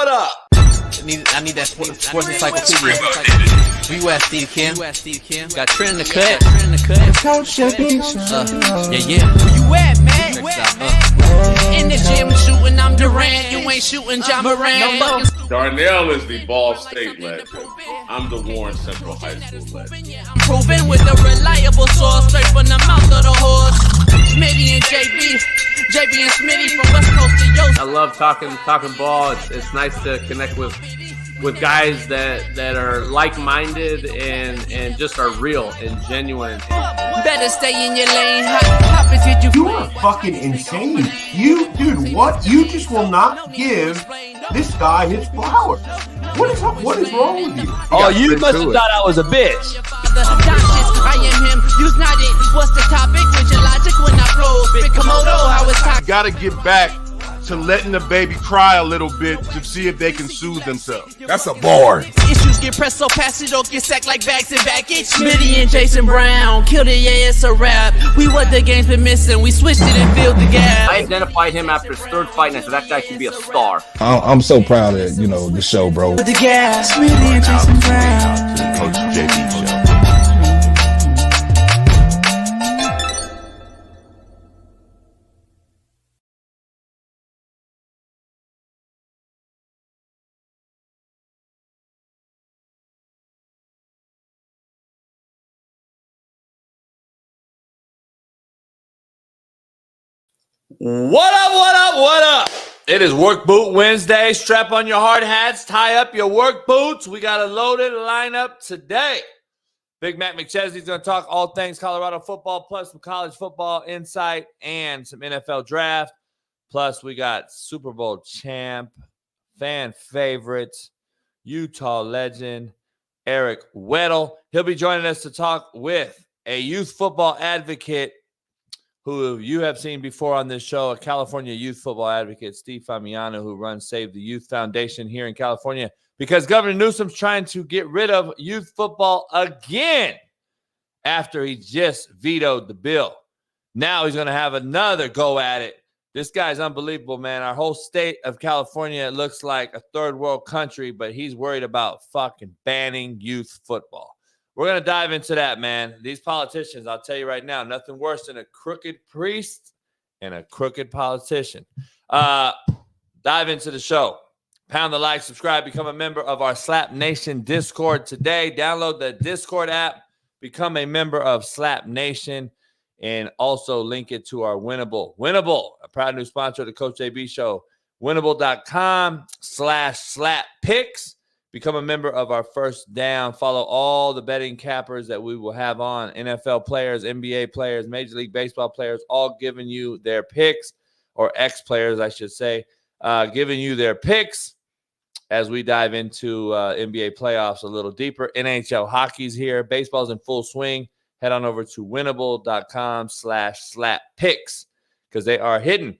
what up? I need that sports encyclopedia. We at Steve Kim. Got Trent in the cut. Coach JB. Yeah. Where you at, man? In the gym shooting, I'm Durant. You ain't shooting John Moran. Darnell is the Ball State legend. I'm the Warren Central High School legend. I'm proving with a reliable source, straight from the mouth of the horse. Smitty and JB and Smitty from West Coast to Yost. I love talking ball. It's nice to connect with guys that are like-minded and just are real and genuine. Better stay in your lane. Hop until You are fucking insane. Dude, what? You just will not give this guy his flowers. What is wrong with you? Oh, you must have thought I was a bitch. I am him. You's not it. What's the topic? With your logic when I probe it. Komodo, how it's talking. Gotta get back to letting the baby cry a little bit to see if they can soothe themselves. That's a bar. Issues get pressed so fast it don't get sacked like bags and baggage. Smitty and Jason Brown killed it, yeah, it's a rap. We what the game's been missing, we switched it and filled the gap. I identified him after his third fight and I said that guy should be a star. I'm so proud of the show, bro. The gas, Smitty and Jason Brown. Coach JB Show. What up? It is Work Boot Wednesday. Strap on your hard hats, tie up your work boots. We got a loaded lineup today. Big Mac McChesney's going to talk all things Colorado football, plus some college football insight and some NFL draft. Plus, we got Super Bowl champ, fan favorite, Utah legend, Eric Weddle. He'll be joining us to talk with a youth football advocate who you have seen before on this show, a California youth football advocate, Steve Famiano, who runs Save the Youth Foundation here in California, because Governor Newsom's trying to get rid of youth football again after he just vetoed the bill. Now he's going to have another go at it. This guy's unbelievable, man. Our whole state of California looks like a third world country, but he's worried about fucking banning youth football. We're going to dive into that, man. These politicians, I'll tell you right now, nothing worse than a crooked priest and a crooked politician. Dive into the show. Pound the like, subscribe, become a member of our Slap Nation Discord today. Download the Discord app, become a member of Slap Nation, and also link it to our Winnable. Winnable, a proud new sponsor of the Coach JB Show. Winnable.com/slap-picks. Become a member of our First Down. Follow all the betting cappers that we will have on. NFL players, NBA players, Major League Baseball players, all giving you their picks, or ex-players, I should say, giving you their picks as we dive into NBA playoffs a little deeper. NHL hockey's here. Baseball's in full swing. Head on over to winnable.com/slap-picks because they are hidden.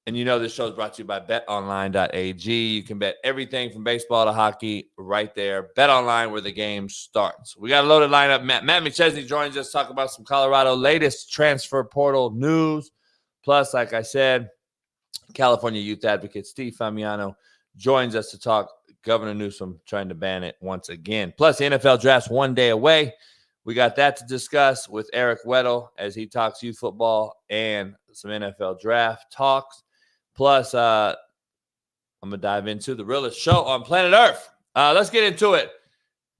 And you know this show is brought to you by betonline.ag. You can bet everything from baseball to hockey right there. Bet online where the game starts. We got a loaded lineup. Matt McChesney joins us to talk about some Colorado latest transfer portal news. Plus, like I said, California youth advocate Steve Famiano joins us to talk Governor Newsom trying to ban it once again. Plus, the NFL draft's one day away. We got that to discuss with Eric Weddle as he talks youth football and some NFL draft talks. Plus, I'm going to dive into the realest show on Planet ERF. Let's get into it.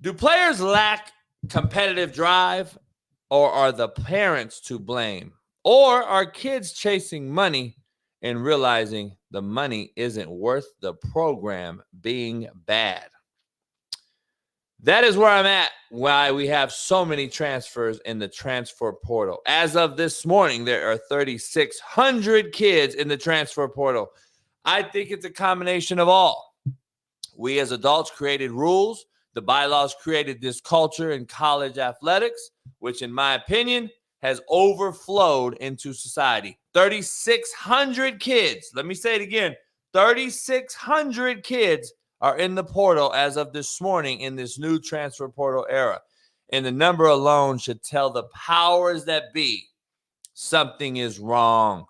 Do players lack competitive drive, or are the parents to blame? Or are kids chasing money and realizing the money isn't worth the program being bad? That is where I'm at, why we have so many transfers in the transfer portal. As of this morning, there are 3,600 kids in the transfer portal. I think it's a combination of all. We as adults created rules. The bylaws created this culture in college athletics, which in my opinion has overflowed into society. 3,600 kids. Let me say it again. 3,600 kids are in the portal as of this morning in this new transfer portal era. And the number alone should tell the powers that be something is wrong.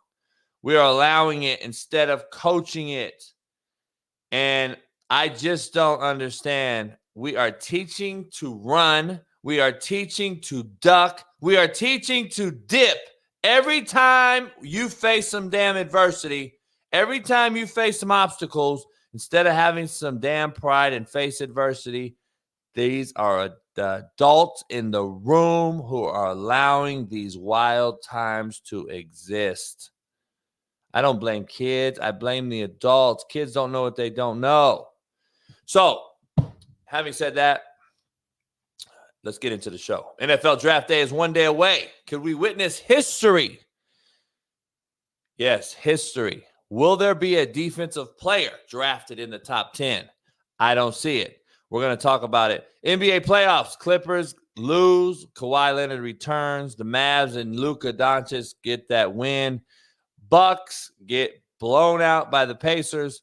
We are allowing it instead of coaching it. And I just don't understand. We are teaching to run. We are teaching to duck. We are teaching to dip. Every time you face some damn adversity, every time you face some obstacles, instead of having some damn pride and face adversity, these are the adults in the room who are allowing these wild times to exist. I don't blame kids. I blame the adults. Kids don't know what they don't know. So, having said that, let's get into the show. NFL Draft Day is one day away. Could we witness history? Yes, history. Will there be a defensive player drafted in the top 10? I don't see it. We're going to talk about it. NBA playoffs. Clippers lose. Kawhi Leonard returns. The Mavs and Luka Doncic get that win. Bucks get blown out by the Pacers.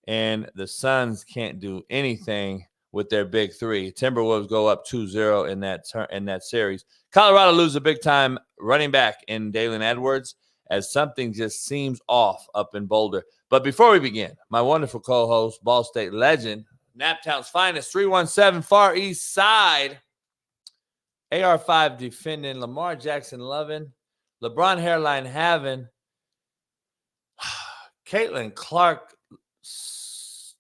And the Suns can't do anything with their big three. Timberwolves go up 2-0 in that series. Colorado loses a big-time running back in Dalen Edwards as something just seems off up in Boulder. But before we begin, my wonderful co-host, Ball State legend, Naptown's finest, 317 Far East Side, AR5 defending, Lamar Jackson loving, LeBron hairline having, Caitlin Clark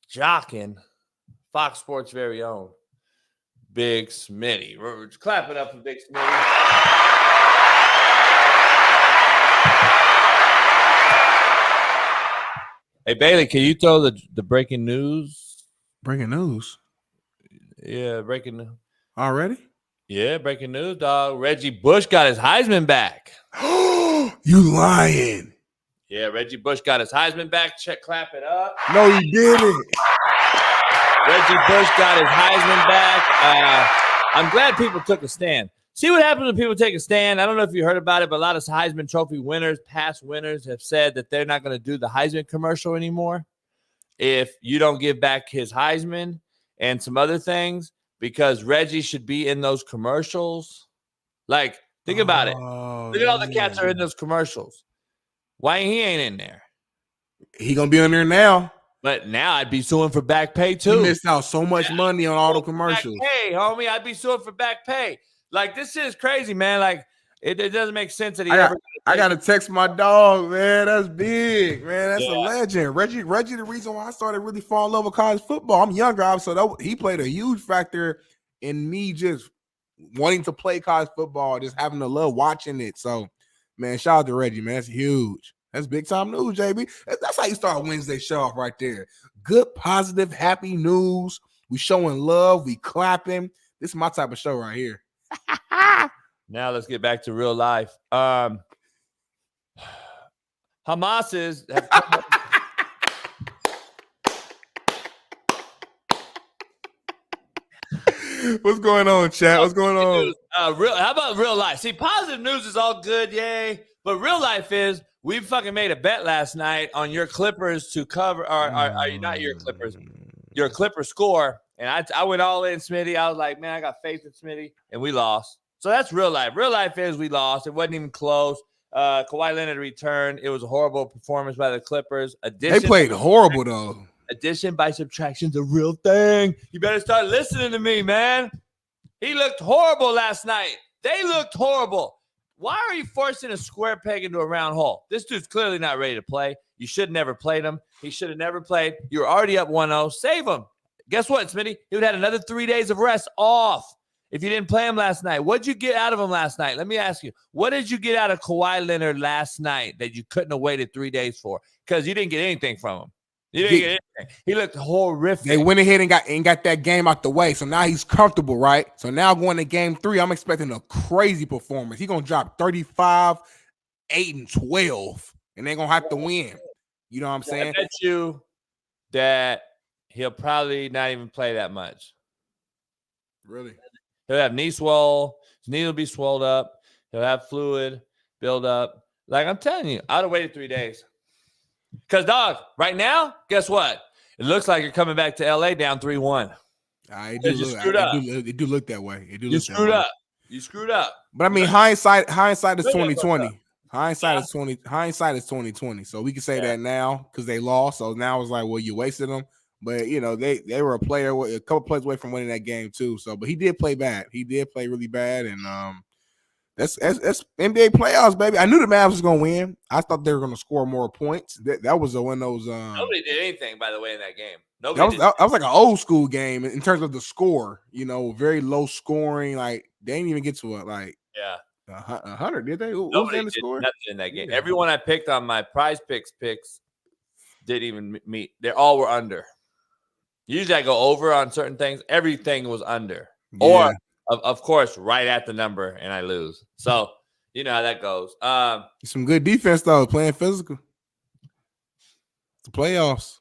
jocking, Fox Sports' very own, Big Smitty. We're clapping up for Big Smitty. Hey, Bailey, can you throw the breaking news? Breaking news? Yeah, breaking news. Already? Yeah, breaking news, dog. Reggie Bush got his Heisman back. You lying. Yeah, Reggie Bush got his Heisman back. Clap it up. No, he didn't. Reggie Bush got his Heisman back. I'm glad people took a stand. See what happens when people take a stand? I don't know if you heard about it, but a lot of Heisman Trophy winners, past winners, have said that they're not going to do the Heisman commercial anymore if you don't give back his Heisman and some other things, because Reggie should be in those commercials. Like, think about it. Look at all the cats that are in those commercials. Why he ain't in there? He going to be on there now. But now I'd be suing for back pay, too. He missed out so much money on all the commercials. Hey, homie, I'd be suing for back pay. Like, this shit is crazy, man. Like, it doesn't make sense that I got to text my dog, man. That's big, man. That's a legend. Reggie, the reason why I started really falling in love with college football. I'm younger, so he played a huge factor in me just wanting to play college football, just having the love watching it. So, man, shout out to Reggie, man. That's huge. That's big time news, JB. That's how you start Wednesday show off right there. Good, positive, happy news. We showing love. We clapping. This is my type of show right here. Now let's get back to real life. Hamas's have come What's going on, chat? What's going on? How about real life? See, positive news is all good, yay. But real life is we fucking made a bet last night on your Clippers to cover, or are you not your Clippers? Your Clippers score. And I went all in, Smitty. I was like, man, I got faith in Smitty. And we lost. So that's real life. Real life is we lost. It wasn't even close. Kawhi Leonard returned. It was a horrible performance by the Clippers. They played horrible, though. Addition by subtraction is a real thing. You better start listening to me, man. He looked horrible last night. They looked horrible. Why are you forcing a square peg into a round hole? This dude's clearly not ready to play. You should have never played him. He should have never played. You were already up 1-0. Save him. Guess what, Smitty? He would have had another 3 days of rest off if you didn't play him last night. What did you get out of him last night? Let me ask you. What did you get out of Kawhi Leonard last night that you couldn't have waited 3 days for? Because you didn't get anything from him. You didn't get anything. He looked horrific. They went ahead and got that game out the way. So now he's comfortable, right? So now going to game 3, I'm expecting a crazy performance. He's going to drop 35, 8, and 12, and they're going to have to win. You know what I'm saying? I bet you that he'll probably not even play that much. Really? He'll have knee swell. His knee will be swelled up. He'll have fluid build up. Like I'm telling you, I'd have waited 3 days. Because, dog, right now, guess what? It looks like you're coming back to L.A. down 3-1. It do look that way. You screwed up. You screwed up. But I mean, hindsight is 2020. Hindsight is 2020. So we can say that now because they lost. So now it's like, well, you wasted them. But you know, they were a couple plays away from winning that game too. So, but he did play bad. He did play really bad, and that's NBA playoffs, baby. I knew the Mavs was gonna win. I thought they were gonna score more points. That was one of those. Nobody did anything, by the way, in that game. That was like an old school game in terms of the score. You know, very low scoring. Like they didn't even get to it. Like 100, did they? Nobody did nothing in that game. Yeah. Everyone I picked on my prize picks didn't even meet. They all were under. Usually I go over on certain things. Everything was under. Yeah. Or, of course, right at the number, and I lose. So, you know how that goes. Some good defense, though, playing physical. The playoffs.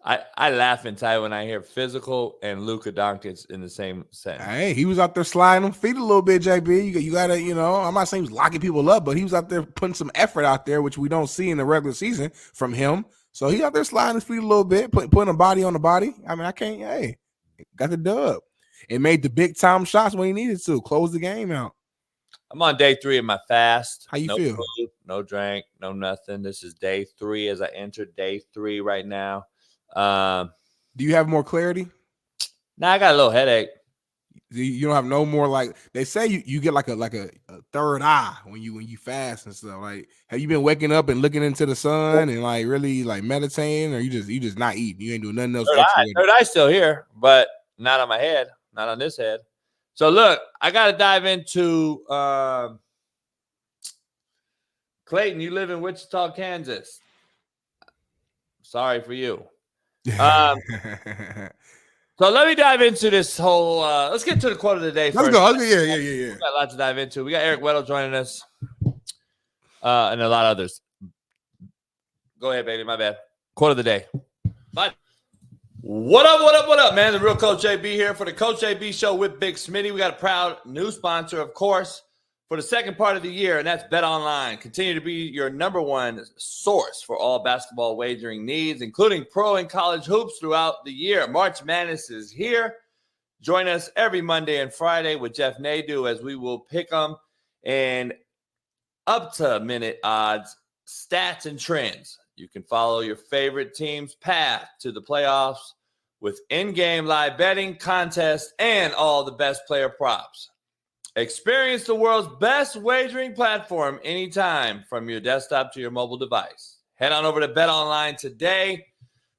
I laugh inside when I hear physical and Luka Doncic in the same sentence. Hey, he was out there sliding them feet a little bit, JB. You got to, you know, I'm not saying he was locking people up, but he was out there putting some effort out there, which we don't see in the regular season from him. So he out there sliding his feet a little bit, putting a body on the body. I mean, got the dub. It made the big time shots when he needed to. Close the game out. I'm on day 3 of my fast. How you feel? Food, no drink, no nothing. This is day 3 as I enter day 3 right now. Do you have more clarity? Nah, I got a little headache. You don't have no more, like they say you get like a third eye when you fast and stuff. Like, have you been waking up and looking into the sun and like really like meditating, or you just not eating? You ain't doing nothing else. Third eye still here, but not on my head, not on this head. So look, I got to dive into Clayton. You live in Wichita, Kansas. Sorry for you. So let me dive into this whole. Let's get to the quote of the day. Let's go. Yeah. We got a lot to dive into. We got Eric Weddle joining us, and a lot of others. Go ahead, baby. My bad. Quote of the day. Bye. What up, man? The real Coach JB here for the Coach JB Show with Big Smitty. We got a proud new sponsor, of course, for the second part of the year, and that's Bet Online. Continue to be your number one source for all basketball wagering needs, including pro and college hoops throughout the year. March Madness is here. Join us every Monday and Friday with Jeff Nadu as we will pick them and up-to-minute odds, stats, and trends. You can follow your favorite team's path to the playoffs with in-game live betting, contests, and all the best player props. Experience the world's best wagering platform anytime from your desktop to your mobile device. Head on over to Bet Online today.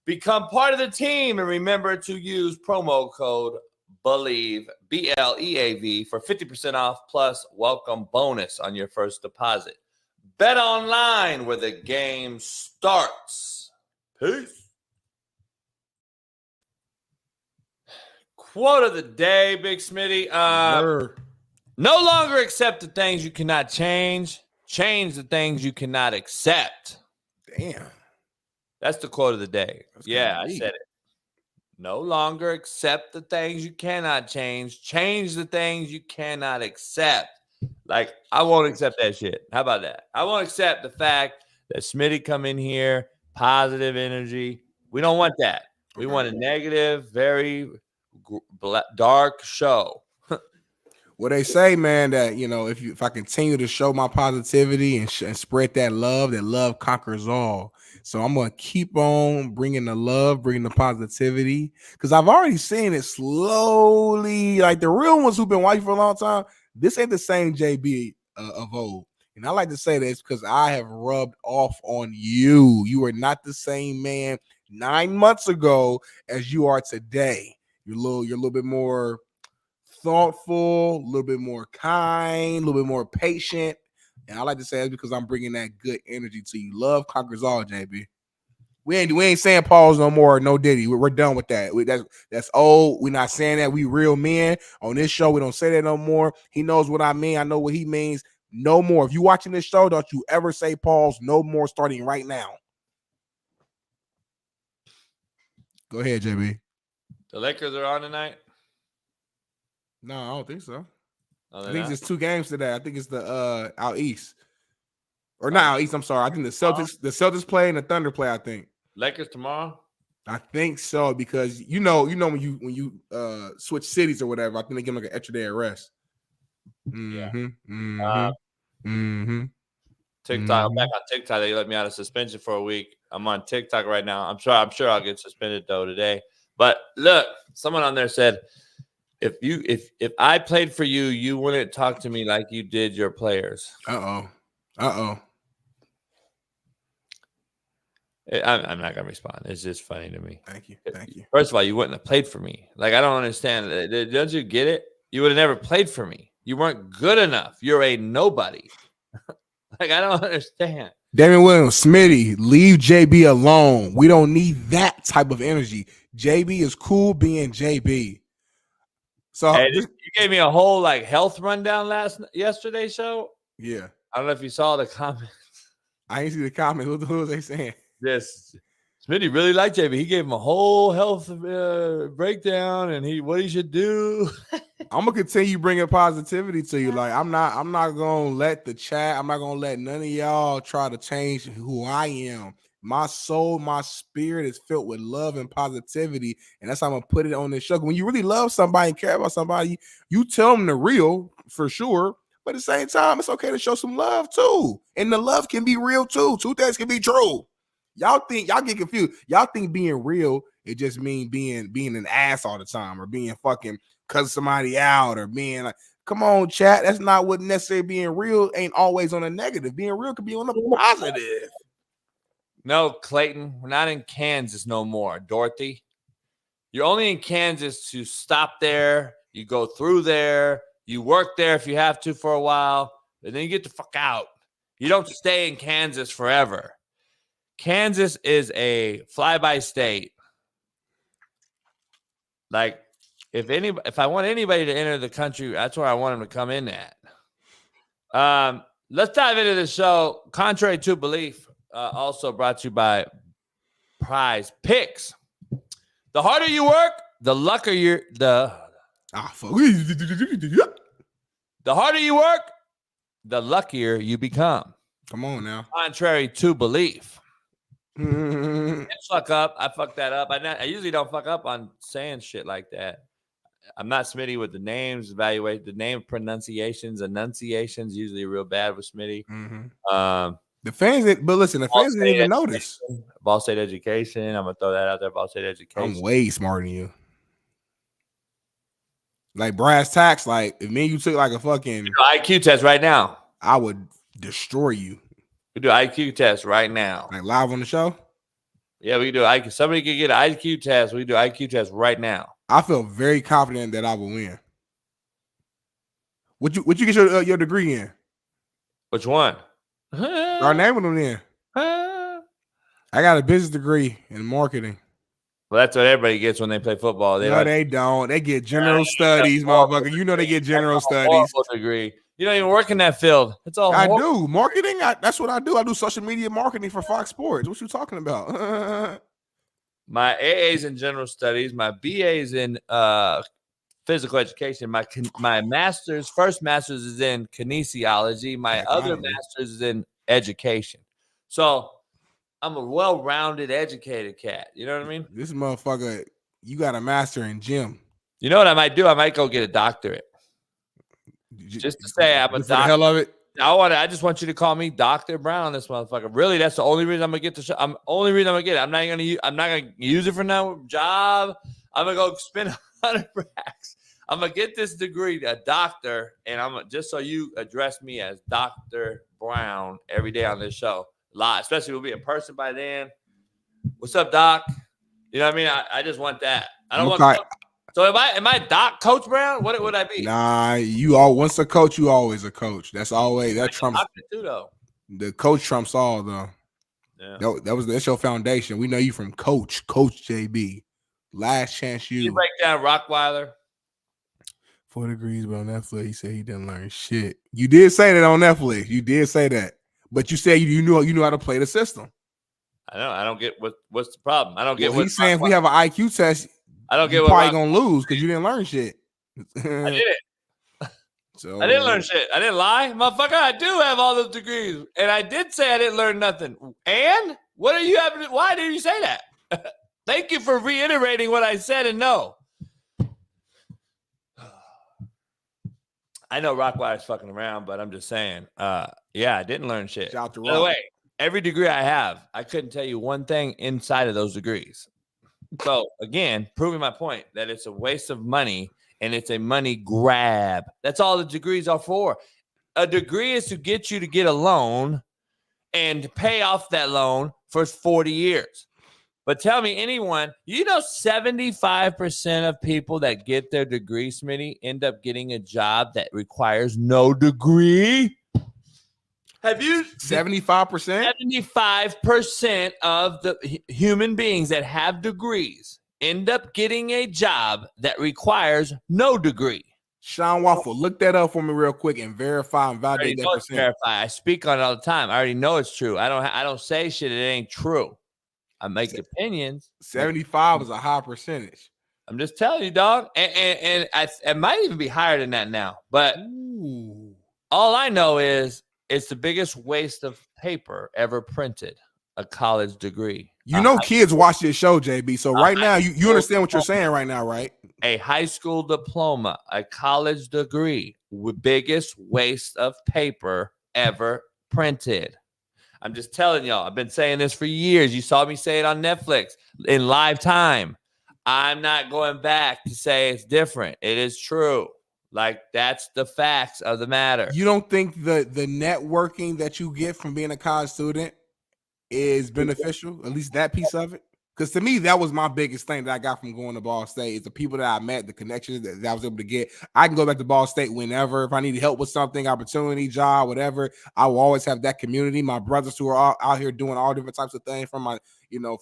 Become part of the team and remember to use promo code BELIEVE, BLEAV, for 50% off plus welcome bonus on your first deposit. Bet Online, where the game starts. Peace. Quote of the day, Big Smitty. No longer accept the things you cannot change. Change the things you cannot accept. Damn. That's the quote of the day. I said it. No longer accept the things you cannot change. Change the things you cannot accept. Like, I won't accept that shit. How about that? I won't accept the fact that Smitty come in here, positive energy. We don't want that. We want a negative, very dark show. Well, they say, man, that, you know, if I continue to show my positivity and spread that love conquers all. So I'm going to keep on bringing the love, bringing the positivity, because I've already seen it slowly. Like the real ones who've been watching for a long time, this ain't the same JB of old. And I like to say this because I have rubbed off on you. You are not the same man 9 months ago as you are today. You're a little bit more thoughtful, a little bit more kind, a little bit more patient. And I like to say that's because I'm bringing that good energy to you. Love conquers all, JB. We ain't saying pause no more, no Diddy. We're done with that. That's old. We're not saying that. We real men on this show. We don't say that no more. He knows what I mean. I know what he means. No more. If you're watching this show, don't you ever say pause. No more, starting right now. Go ahead, JB. The Lakers are on tonight? No, I don't think so. Oh, I think it's 2 games today. I think it's the out east. Or not out east, I'm sorry. I think the Celtics play and the Thunder play, I think. Lakers tomorrow? I think so, because you know when you switch cities or whatever, I think they give them like an extra day of rest. TikTok, I'm back on TikTok. They let me out of suspension for a week. I'm on TikTok right now. I'm sure I'll get suspended though today. But look, someone on there said, if I played for you, you wouldn't talk to me like you did your players. Uh-oh. I'm not gonna respond. It's just funny to me. Thank you. First of all, you wouldn't have played for me. Like, I don't understand. Don't you get it? You would have never played for me. You weren't good enough. You're a nobody. Like, I don't understand. Damon Williams, Smitty, leave JB alone. We don't need that type of energy. JB is cool being JB. So hey, you gave me a whole like health rundown yesterday's show. Yeah. I don't know if you saw the comments. I ain't see the comments. What was they saying? Yes. Smitty really liked JB. He gave him a whole health breakdown and what he should do. I'm gonna continue bringing positivity to you. Like, I'm not gonna let the chat. I'm not gonna let none of y'all try to change who I am. My soul, my spirit is filled with love and positivity, and that's how I'm gonna put it on this show. When you really love somebody and care about somebody, you tell them the real for sure. But at the same time, it's okay to show some love too, and the love can be real too. Two things can be true. Y'all get confused. Y'all think being real it just means being an ass all the time or being fucking cussing somebody out or being like, come on, chat. That's not what necessarily being real ain't always on a negative. Being real could be on the positive. No, Clayton, we're not in Kansas no more. Dorothy, you're only in Kansas to stop there. You go through there. You work there if you have to for a while, and then you get the fuck out. You don't stay in Kansas forever. Kansas is a fly-by state. Like, if I want anybody to enter the country, that's where I want them to come in at. Let's dive into the show. Contrary to belief, also brought to you by Prize Picks. The harder you work, the luckier the harder you work, the luckier you become. Come on now. Contrary to belief. Fuck up. I fucked that up. I usually don't fuck up on saying shit like that. I'm not Smitty with the names. Evaluate the name pronunciations. Enunciations usually real bad with Smitty. The fans, the fans didn't even notice. Ball State Education. I'm gonna throw that out there. Ball State Education. I'm way smarter than you. Like brass tacks. Like if me and you took like a fucking IQ test right now, I would destroy you. We do IQ test right now. Like live on the show? Yeah, we can do IQ. Somebody can get an IQ test. We do IQ test right now. I feel very confident that I will win. What you get your degree in? Which one? Our name of them in. I got a business degree in marketing. Well, that's what everybody gets when they play football. They don't. They get general studies, motherfucker. You know they get general studies. Degree. You don't even work in that field. It's all I do. Marketing, that's what I do. I do social media marketing for Fox Sports. What you talking about? My AA is in general studies. My BA is in physical education. My first master's is in kinesiology. My other master's is in education. So I'm a well-rounded, educated cat. You know what I mean? This motherfucker, you got a master in gym. You know what I might do? I might go get a doctorate. Just to say I'm a doctor. For the hell of it. I just want you to call me Dr. Brown, this motherfucker. Really, that's the only reason I'm gonna get the show. Only reason I'm gonna get it. I'm not gonna use it for no job. I'm gonna go spend 100 racks. I'm gonna get this degree, a doctor, and I'm just so you address me as Dr. Brown every day on this show. Live, especially we'll be in person by then. What's up, Doc? You know what I mean? I just want that. I don't want. So am I Doc Coach Brown? What would I be? Nah, once a coach, you always a coach. That's always that trumps too, though. The coach trumps all though. Yeah. That's your foundation. We know you from Coach JB. Last chance you. You break down Rockweiler. 4 degrees, but on Netflix, he said he didn't learn shit. You did say that on Netflix. You did say that, but you said you knew how to play the system. I don't get what's the problem. I don't get what he's saying. If we have an IQ test. I don't get you're what probably gonna lose because you didn't learn shit. I didn't. So I didn't learn shit. I didn't lie, motherfucker. I do have all those degrees, and I did say I didn't learn nothing. And what are you having? Why did you say that? Thank you for reiterating what I said. And no, I know Rockwire's fucking around, but I'm just saying. Yeah, I didn't learn shit. Shout to By the way, every degree I have, I couldn't tell you one thing inside of those degrees. So again, proving my point that it's a waste of money and it's a money grab. That's all the degrees are for. A degree is to get you to get a loan and pay off that loan for 40 years. But tell me, anyone, 75% of people that get their degree, Smitty, end up getting a job that requires no degree. Have you 75%? 75% of the human beings that have degrees end up getting a job that requires no degree. Shaun Waffle, look that up for me real quick and verify and validate that percent. Verify. I speak on it all the time. I already know it's true. I don't say shit. It ain't true. I make opinions. 75 is a high percentage. I'm just telling you, dog. And it might even be higher than that now. But all I know is it's the biggest waste of paper ever printed, a college degree. Kids watch this show, JB. So right now, you understand what you're saying right now, right? A high school diploma, a college degree, with biggest waste of paper ever printed. I'm just telling y'all, I've been saying this for years. You saw me say it on Netflix in live time. I'm not going back to say it's different. It is true. Like, that's the facts of the matter. You don't think the networking that you get from being a college student is beneficial, at least that piece of it? Because to me, that was my biggest thing that I got from going to Ball State is the people that I met, the connections that I was able to get. I can go back to Ball State whenever. If I need help with something, opportunity, job, whatever, I will always have that community. My brothers who are all out here doing all different types of things from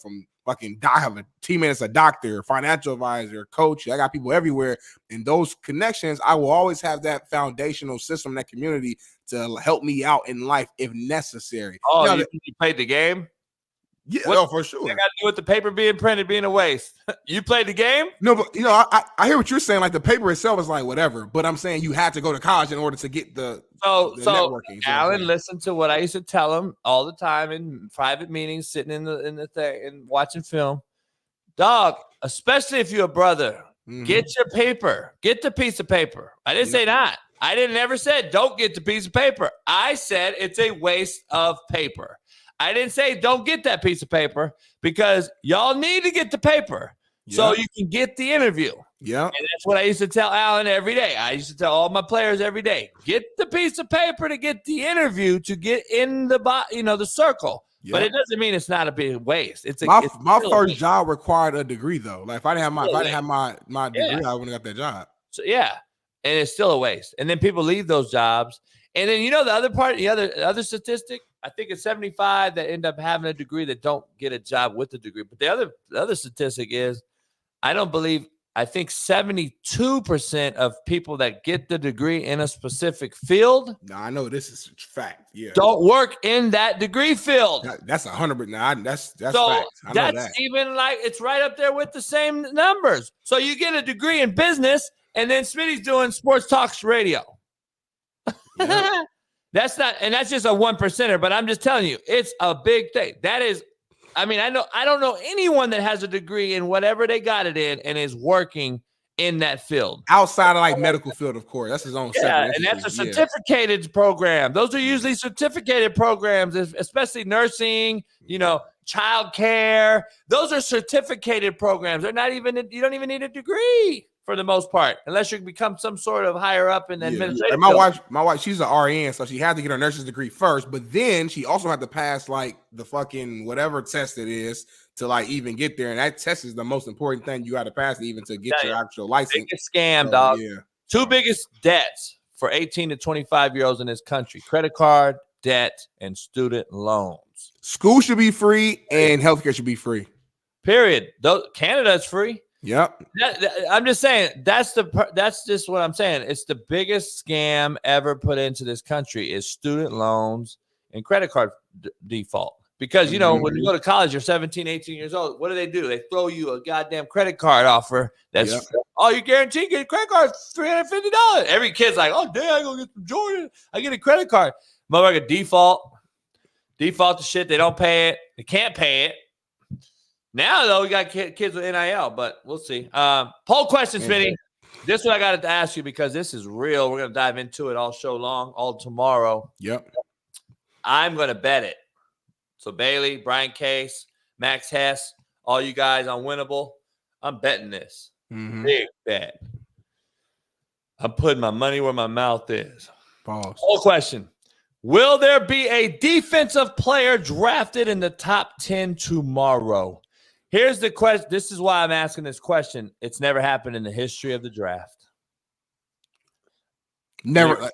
from fucking I have a teammate that's a doctor, financial advisor, coach. I got people everywhere. And those connections, I will always have that foundational system, that community to help me out in life if necessary. Oh, you played the game? Yeah, for sure. I got to do with the paper being printed being a waste. You played the game? No, but I hear what you're saying. Like the paper itself is like whatever. But I'm saying you had to go to college in order to get the networking. Alan, listen to what I used to tell him all the time in private meetings, sitting in the thing and watching film. Dog, especially if you're a brother, get your paper, get the piece of paper. I didn't say not. I didn't ever said don't get the piece of paper. I said it's a waste of paper. I didn't say don't get that piece of paper because y'all need to get the paper so you can get the interview. Yeah. And that's what I used to tell Alan every day. I used to tell all my players every day, get the piece of paper to get the interview to get in the circle. Yeah. But it doesn't mean it's not a big waste. My first job required a degree though. Like if I didn't have my degree, I wouldn't have got that job. So yeah. And it's still a waste. And then people leave those jobs. And then the other part, the other statistic, I think it's 75 that end up having a degree that don't get a job with the degree. But the other statistic is, I think 72% of people that get the degree in a specific field. No, I know this is fact. Yeah, don't work in that degree field. That's 100%. Nah, that's so fact. I know that's even like it's right up there with the same numbers. So you get a degree in business, and then Smitty's doing sports talks radio. Yeah. That's just a 1%er, but I'm just telling you, it's a big thing. That is, I don't know anyone that has a degree in whatever they got it in and is working in that field. Outside of like medical field, of course. That's his own separate and that's a certificated program. Those are usually certificated programs, especially nursing, child care. Those are certificated programs. They're not even, you don't even need a degree for the most part, unless you become some sort of higher up in the administration. And my wife, she's an RN, so she had to get her nurse's degree first, but then she also had to pass like the fucking whatever test it is to like even get there. And that test is the most important thing you got to pass even to get your actual license. Biggest scam, dog. Yeah. Two biggest debts for 18 to 25-year-olds in this country: credit card debt and student loans. School should be free and healthcare should be free. Period. Canada is free. Yep. I'm just saying that's just what I'm saying. It's the biggest scam ever put into this country is student loans and credit card default. Because, when you go to college, you're 17, 18 years old. What do? They throw you a goddamn credit card offer. That's you're guaranteed to get a credit card, $350. Every kid's like, oh, damn, I go get some Jordan. I get a credit card. Motherfucker default the shit. They don't pay it. They can't pay it. Now, though, we got kids with NIL, but we'll see. Poll question, Smitty. This is what I got to ask you because this is real. We're going to dive into it all show long, all tomorrow. Yep. I'm going to bet it. So Bailey, Brian Case, Max Hess, all you guys on Winnable, I'm betting this. Big bet. I'm putting my money where my mouth is. Pause. Whole question. Will there be a defensive player drafted in the top 10 tomorrow? Here's the question. This is why I'm asking this question. It's never happened in the history of the draft. Never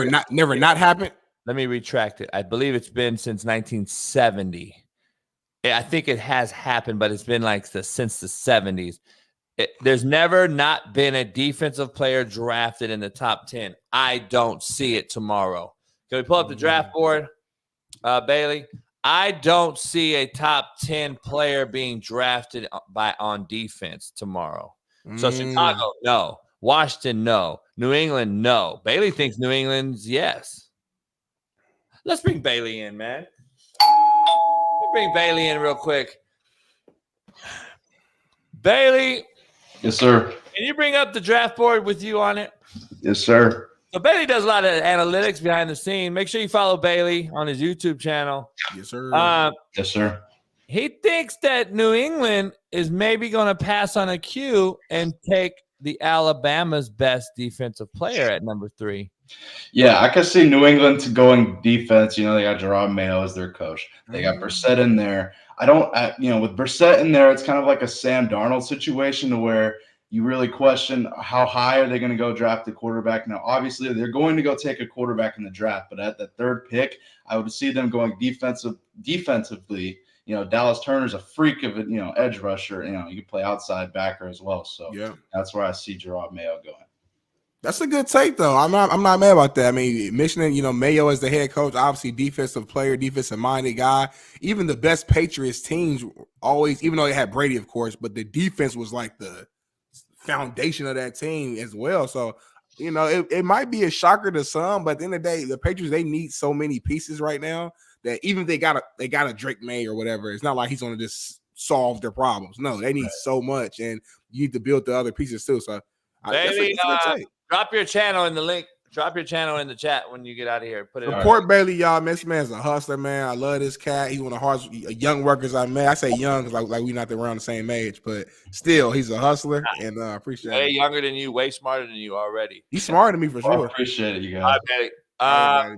not happened. Let me retract it. I believe it's been since 1970. I think it has happened, but it's been like since the 70s. There's never not been a defensive player drafted in the top 10. I don't see it tomorrow. Can we pull up the draft board, Bailey? I don't see a top 10 player being drafted on defense tomorrow. So Chicago, no. Washington, no. New England, no. Bailey thinks New England's yes. Let's bring Bailey in, man. Let's bring Bailey in real quick. Bailey. Yes, sir. Can you bring up the draft board with you on it? Yes, sir. So Bailey does a lot of analytics behind the scene. Make sure you follow Bailey on his YouTube channel. Yes, sir. Yes, sir. He thinks that New England is maybe going to pass on a Q and take the Alabama's best defensive player at number 3. Yeah, I could see New England going defense. You know, they got Gerard Mayo as their coach. They got Brissett in there. With Brissett in there, it's kind of like a Sam Darnold situation to where you really question how high are they going to go draft the quarterback. Now, obviously, they're going to go take a quarterback in the draft, but at the 3rd pick, I would see them going defensively. You know, Dallas Turner's a freak of it, edge rusher. You can play outside backer as well. So that's where I see Gerard Mayo going. That's a good take, though. I'm not mad about that. I mean, mentioning, Mayo as the head coach, obviously defensive player, defensive-minded guy. Even the best Patriots teams always, even though they had Brady, of course, but the defense was like the foundation of that team as well. So, it might be a shocker to some, but at the end of the day, the Patriots, they need so many pieces right now that even if they got a Drake May or whatever, it's not like he's going to just solve their problems. No, they need so much, and you need to build the other pieces too. So, Bailey, drop your channel in the link. Drop your channel in the chat when you get out of here. Put it. Support Bailey, y'all. This man's a hustler, man. I love this cat. He's one of the hardest young workers I met. I say young because like we're not around the same age, but still, he's a hustler, and I appreciate it. Way younger than you, way smarter than you already. He's smarter than me for sure. I appreciate it, you guys. All right,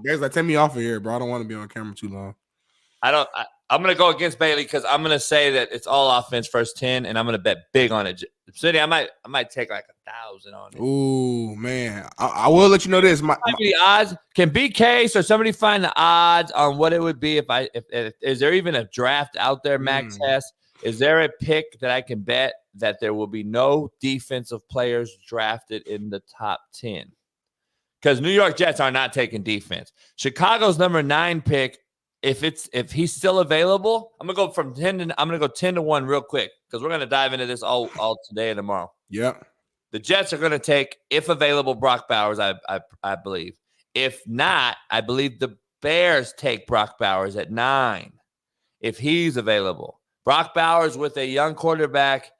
Bailey. Guys, take me off of here, bro. I don't want to be on camera too long. I'm going to go against Bailey because I'm going to say that it's all offense first 10, and I'm going to bet big on it. City, I might take like 1,000 on it. Ooh, man. I will let you know this. The odds can be case or somebody find the odds on what it would be if is there even a draft out there, Max Hess? Is there a pick that I can bet that there will be no defensive players drafted in the top 10? Because New York Jets are not taking defense. Chicago's number 9 pick. If he's still available, I'm gonna go 10 to 1 real quick because we're gonna dive into this all today and tomorrow. Yep. The Jets are gonna take, if available, Brock Bowers. I believe. If not, I believe the Bears take Brock Bowers at 9 if he's available. Brock Bowers with a young quarterback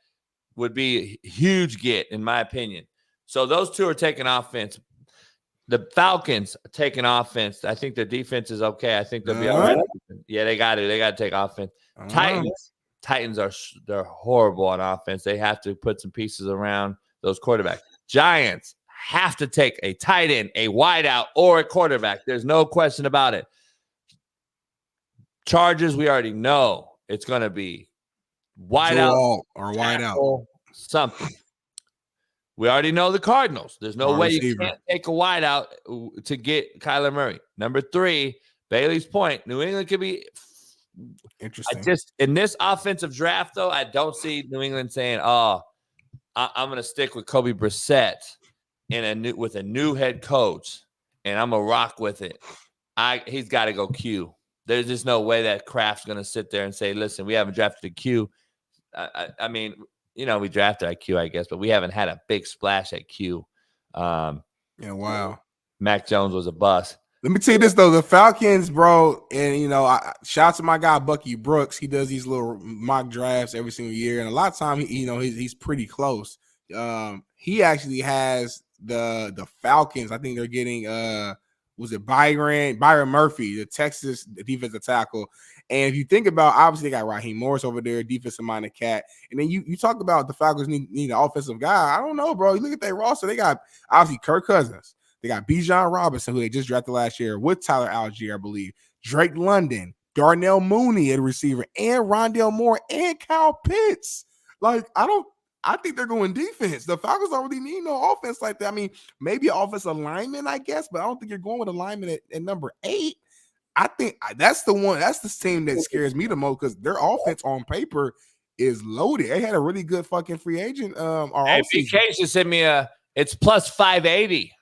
would be a huge get in my opinion. So those two are taking offense. The Falcons are taking offense. I think their defense is okay. I think they'll be all right. Yeah, they got to. They got to take offense. Titans they're horrible on offense. They have to put some pieces around those quarterbacks. Giants have to take a tight end, a wideout, or a quarterback. There's no question about it. Chargers, we already know it's going to be wideout or wideout. Something. We already know the Cardinals. There's no way you can't take a wideout to get Kyler Murray. Number 3, Bailey's point. New England could be interesting. In this offensive draft, though, I don't see New England saying, "Oh, I'm going to stick with Kobe Brissett with a new head coach, and I'm gonna rock with it." He's got to go Q. There's just no way that Kraft's going to sit there and say, "Listen, we haven't drafted a Q." I mean. We drafted at Q, I guess, but we haven't had a big splash at Q. Wow. Mac Jones was a bust. Let me tell you this, though. The Falcons, bro, and, shout out to my guy, Bucky Brooks. He does these little mock drafts every single year, and a lot of time, he's pretty close. He actually has the Falcons. I think they're getting was it Byron Murphy, the Texas defensive tackle. And if you think about, obviously they got Raheem Morris over there, defensive minded cat. And then you talk about the Falcons need an offensive guy. I don't know, bro. You look at that roster, they got obviously Kirk Cousins. They got Bijan Robinson, who they just drafted last year with Tyler Algier, I believe. Drake London, Darnell Mooney at receiver, and Rondale Moore and Kyle Pitts. Like, I think they're going defense. The Falcons don't really need no offense like that. I mean, maybe an offensive lineman, I guess, but I don't think you're going with a lineman at number 8. I think that's the team that scares me the most because their offense on paper is loaded. They had a really good fucking free agent. Hey, BK just sent me it's plus 580.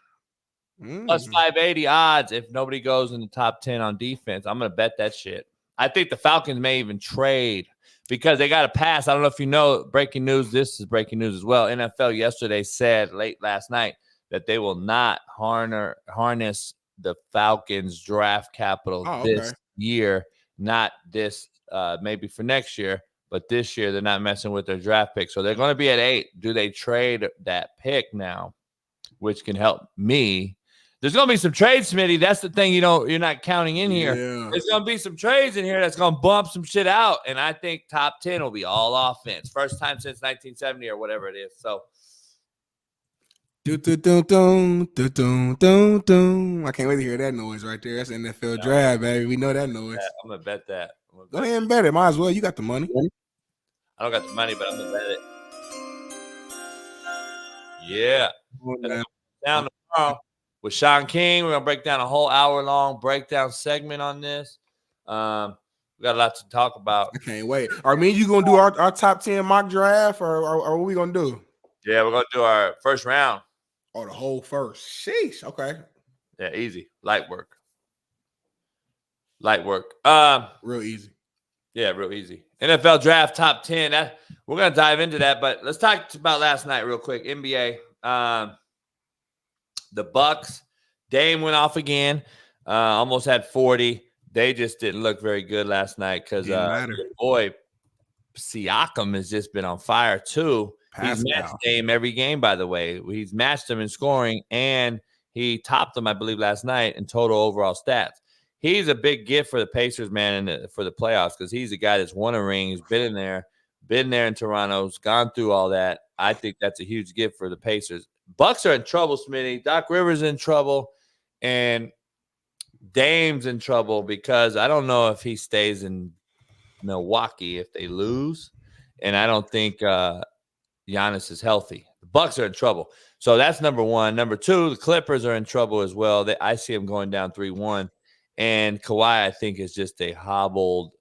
Plus 580 odds if nobody goes in the top 10 on defense. I'm going to bet that shit. I think the Falcons may even trade because they got to pass. I don't know if you know, breaking news. This is breaking news as well. NFL yesterday said late last night that they will not harness the Falcons draft capital this year. Not this, maybe for next year, but this year they're not messing with their draft pick. So they're going to be at 8. Do they trade that pick now, which can help me? There's going to be some trades, Smitty. That's the thing you're not counting in here. Yeah. There's going to be some trades in here that's going to bump some shit out, and I think top 10 will be all offense. First time since 1970 or whatever it is. So, I can't wait to hear that noise right there. That's NFL draft, baby. We know that noise. I'm going to bet that. Go ahead and bet it. Might as well. You got the money. I don't got the money, but I'm going to bet it. Yeah. Down tomorrow. With Shaun King, we're going to break down a whole hour-long breakdown segment on this. We got a lot to talk about. I can't wait. Are me and you going to do our top 10 mock draft, or what are we going to do? Yeah, we're going to do our first round. Oh, the whole first. Sheesh. Okay. Yeah, easy. Light work. Real easy. Yeah, real easy. NFL draft top 10. We're going to dive into that, but let's talk about last night real quick. NBA. The Bucks, Dame went off again, almost had 40. They just didn't look very good last night because boy, Siakam has just been on fire too. He's matched Dame every game, by the way. He's matched him in scoring, and he topped him, I believe, last night in total overall stats. He's a big gift for the Pacers, man, and for the playoffs because he's a guy that's won a ring. He's been there in Toronto, he's gone through all that. I think that's a huge gift for the Pacers. Bucks are in trouble, Smitty. Doc Rivers in trouble, and Dame's in trouble because I don't know if he stays in Milwaukee if they lose, and I don't think Giannis is healthy. The Bucks are in trouble. So that's number one. Number two, the Clippers are in trouble as well. I see them going down 3-1, and Kawhi, I think, is just a hobbled.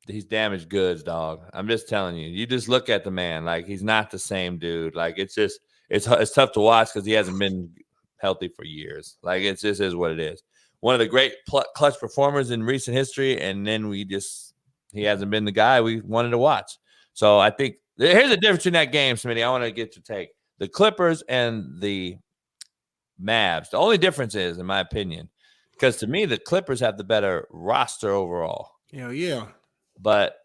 He's damaged goods, dog. I'm just telling you. You just look at the man. Like, he's not the same dude. Like, it's just – It's tough to watch because he hasn't been healthy for years. Like, it just is what it is. One of the great clutch performers in recent history, and then he hasn't been the guy we wanted to watch. So I think here's the difference in that game, Smitty. I want to get your take. The Clippers and the Mavs. The only difference is, in my opinion, because to me, the Clippers have the better roster overall. Yeah. But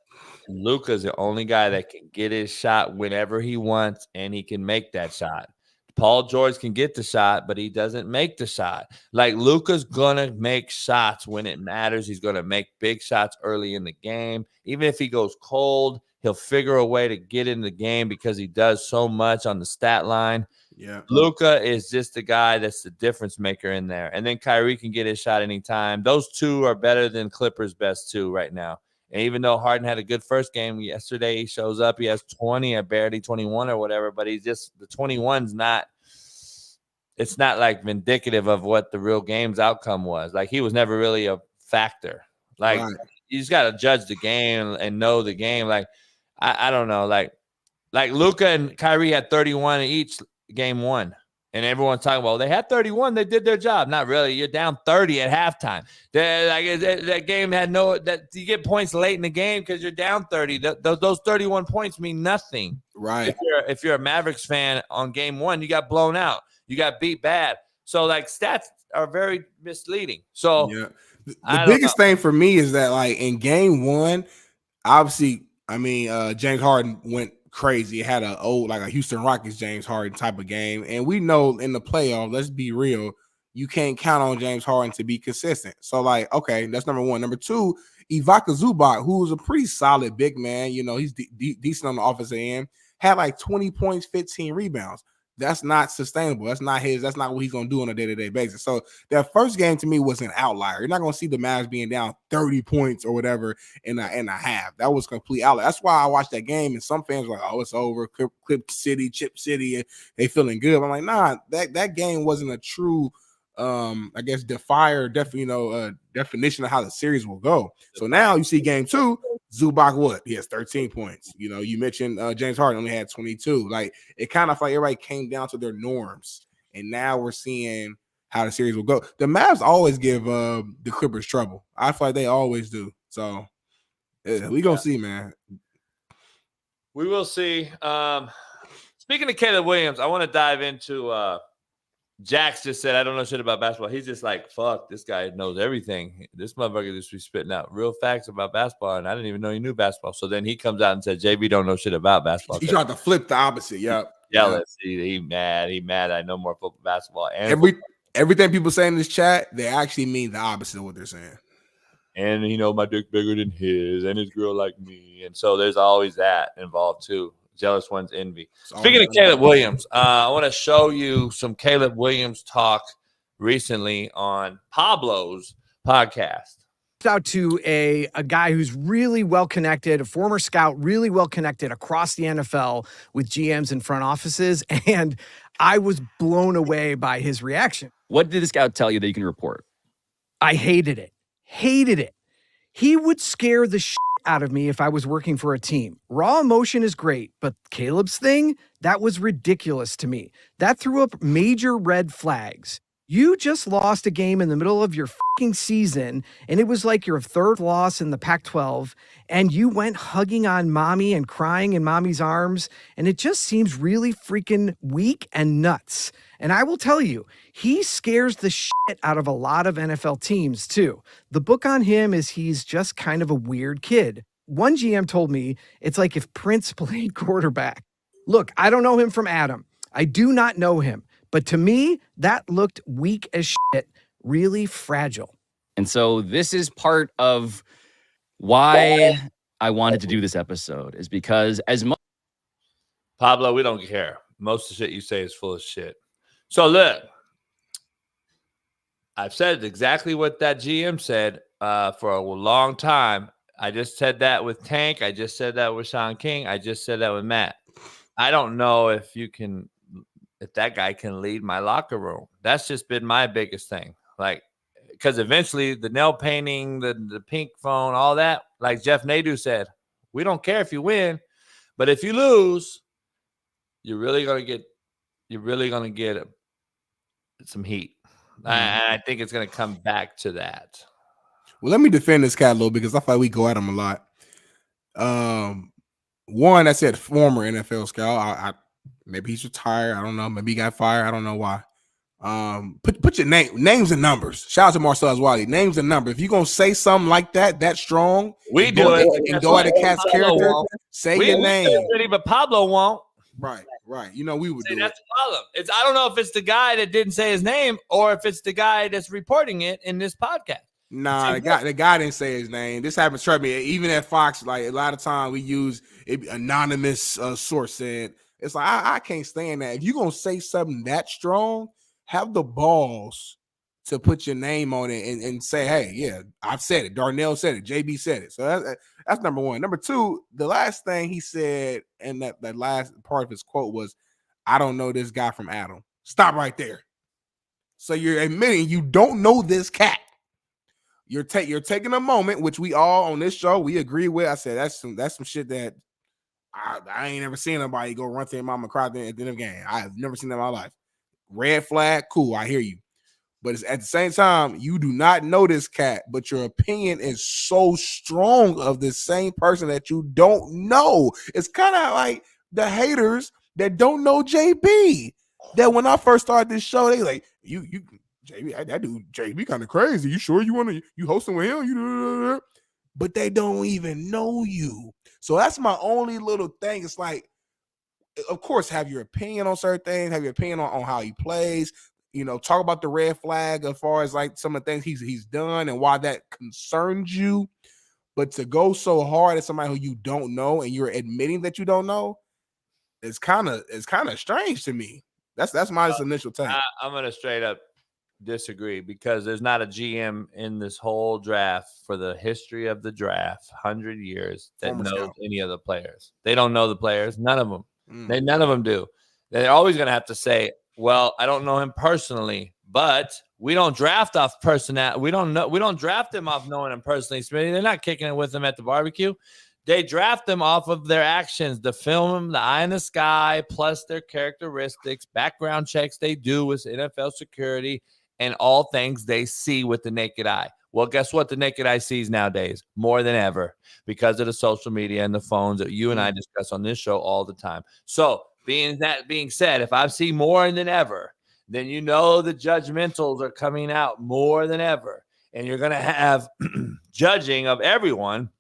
Luka's the only guy that can get his shot whenever he wants, and he can make that shot. Paul George can get the shot, but he doesn't make the shot. Like, Luka's going to make shots when it matters. He's going to make big shots early in the game. Even if he goes cold, he'll figure a way to get in the game because he does so much on the stat line. Yeah, Luka is just the guy that's the difference maker in there. And then Kyrie can get his shot anytime. Those two are better than Clippers' best two right now. And even though Harden had a good first game yesterday, he shows up. He has 20 or barely 21 or whatever, but he's just the 21's not. It's not like indicative of what the real game's outcome was. Like, he was never really a factor. Like, you just got to judge the game and know the game. Like, I don't know. Like Luka and Kyrie had 31 in each game one. And everyone's talking about, they had 31. They did their job. Not really. You're down 30 at halftime. That game had you get points late in the game because you're down 30. Those 31 points mean nothing. Right. If you're a Mavericks fan on game one, you got blown out. You got beat bad. So, like, stats are very misleading. So, yeah. The biggest thing for me is that, like, in game one, obviously, I mean, James Harden went crazy. It had a Houston Rockets James Harden type of game. And we know in the playoff, let's be real, you can't count on James Harden to be consistent. So, like, okay, that's number one. Number two, Ivica Zubac, who's a pretty solid big man, you know, he's decent on the offensive end, had like 20 points, 15 rebounds. That's not sustainable. That's not what he's going to do on a day-to-day basis. So that first game to me was an outlier. You're not going to see the Mavs being down 30 points or whatever in a half. That was complete outlier. That's why I watched that game, and some fans were like, oh, it's over. Chip City, they feeling good. I'm like, nah, that game wasn't a true I guess definition of how the series will go. So now you see game two, Zubac, he has 13 points. You know, you mentioned James Harden only had 22. Like, it kind of like everybody came down to their norms, and now we're seeing how the series will go. The Mavs always give the Clippers trouble. I feel like they always do. So we gonna see, man. We will see. Speaking of Caleb Williams, I want to dive into Jax just said, I don't know shit about basketball. He's just like, fuck, this guy knows everything. This motherfucker just be spitting out real facts about basketball, and I didn't even know he knew basketball. So then he comes out and said, JB don't know shit about basketball. He tried to flip the opposite. Yep. Jealous. He mad. He mad. I know more football, basketball. And everything people say in this chat, they actually mean the opposite of what they're saying. And, you know, my dick bigger than his, and his girl like me. And so there's always that involved too. Jealous one's envy. Speaking of Caleb Williams, I want to show you some Caleb Williams talk recently on Pablo's podcast. Out to a guy who's really well connected, a former scout, really well connected across the NFL with GMs and front offices, and I was blown away by his reaction. What did the scout tell you that you can report? I hated it. He would scare the shit out of me if I was working for a team. Raw emotion is great, but Caleb's thing, that was ridiculous to me. That threw up major red flags. You just lost a game in the middle of your fucking season, and it was like your third loss in the Pac-12, and you went hugging on mommy and crying in mommy's arms, and it just seems really freaking weak and nuts. And I will tell you, he scares the shit out of a lot of NFL teams too. The book on him is he's just kind of a weird kid. One GM told me it's like if Prince played quarterback. Look, I don't know him from Adam. I do not know him. But to me, that looked weak as shit, really fragile. And so this is part of why I wanted to do this episode, is because as much... Pablo, we don't care. Most of the shit you say is full of shit. So look, I've said exactly what that GM said for a long time. I just said that with Tank. I just said that with Shaun King. I just said that with Matt. I don't know if that guy can lead my locker room. That's just been my biggest thing. Like, because eventually the nail painting, the pink phone, all that, like Jeff Nadu said, we don't care if you win, but if you lose, you're really gonna get some heat. I think it's gonna come back to that. Well, let me defend this cat a little because I feel like we go at him a lot. One, I said former NFL scout. Maybe he's retired. I don't know. Maybe he got fired. I don't know why. Put your names and numbers. Shout out to Marcellus Wiley. Names and numbers. If you're gonna say something like that strong, we do it and go at a cat's character. Say your name. But Pablo won't. Right. You know, we would do that's the problem. I don't know if it's the guy that didn't say his name or if it's the guy that's reporting it in this podcast. Nah, the guy didn't say his name. This happens, trust me. Even at Fox, like a lot of times we use anonymous source said. It's like I can't stand that. If you're gonna say something that strong, have the balls to put your name on it and say, hey, yeah, I've said it. Darnell said it. JB said it. So that's number one. Number two, the last thing he said, and that last part of his quote was, I don't know this guy from Adam. Stop right there. So you're admitting you don't know this cat. You're taking a moment, which we all on this show, we agree with. I said, that's some shit that I ain't never seen nobody go run to their mama and cry at the end of the game. I've never seen that in my life. Red flag, cool, I hear you. But it's, at the same time, you do not know this cat, but your opinion is so strong of this same person that you don't know. It's kind of like the haters that don't know JB. That when I first started this show, they like, you JB, that dude JB kind of crazy. You sure you hosting with him? But they don't even know you. So that's my only little thing. It's like, of course, have your opinion on certain things, have your opinion on how he plays. talk about the red flag as far as like some of the things he's done and why that concerns you. But to go so hard at somebody who you don't know and you're admitting that you don't know, it's kind of strange to me. That's my initial take. I'm gonna straight up disagree because there's not a GM in this whole draft for the history of the draft, 100 years, that knows any of the players. They don't know the players, none of them. None of them do. They're always gonna have to say, "Well, I don't know him personally, but we don't draft off personality. We don't draft them off knowing him personally, Smitty. They're not kicking it with them at the barbecue. They draft them off of their actions, the film, the eye in the sky, plus their characteristics, background checks they do with NFL security, and all things they see with the naked eye. Well, guess what? The naked eye sees nowadays more than ever because of the social media and the phones that you and I discuss on this show all the time. So being said, if I see more than ever, then the judgmentals are coming out more than ever. And you're going to have judging of everyone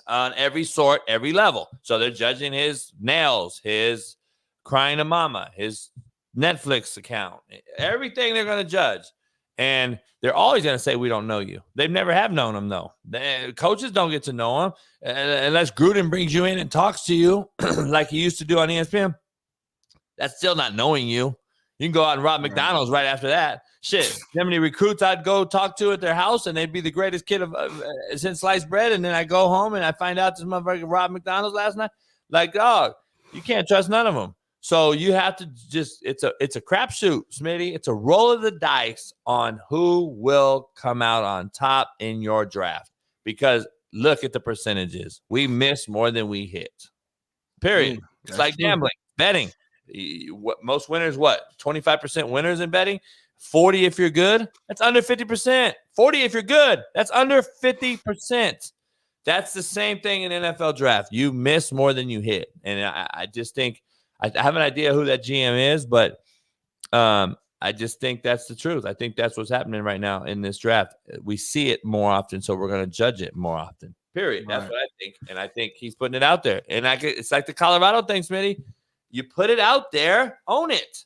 on every sort, every level. So they're judging his nails, his crying to mama, his Netflix account, everything they're going to judge. And they're always going to say, we don't know you. They've never have known him, though. The coaches don't get to know him unless Gruden brings you in and talks to you like he used to do on ESPN. That's still not knowing you. You can go out and rob McDonald's right after that. Shit, how many recruits I'd go talk to at their house, and they'd be the greatest kid since sliced bread, and then I go home and I find out this motherfucker robbed McDonald's last night. Like, dog, you can't trust none of them. So you have to it's a crapshoot, Smitty. It's a roll of the dice on who will come out on top in your draft. Because look at the percentages. We miss more than we hit. Period. It's like gambling, betting. Most winners, 25% winners in betting. 40 if you're good. That's under 50%. 40 if you're good. That's under 50%. That's the same thing in NFL draft. You miss more than you hit. And I just think I have an idea who that GM is, but I just think that's the truth. I think that's what's happening right now in this draft. We see it more often, so we're going to judge it more often. Period. That's what I think. And I think he's putting it out there. And it's like the Colorado thing, Smitty. You put it out there, own it.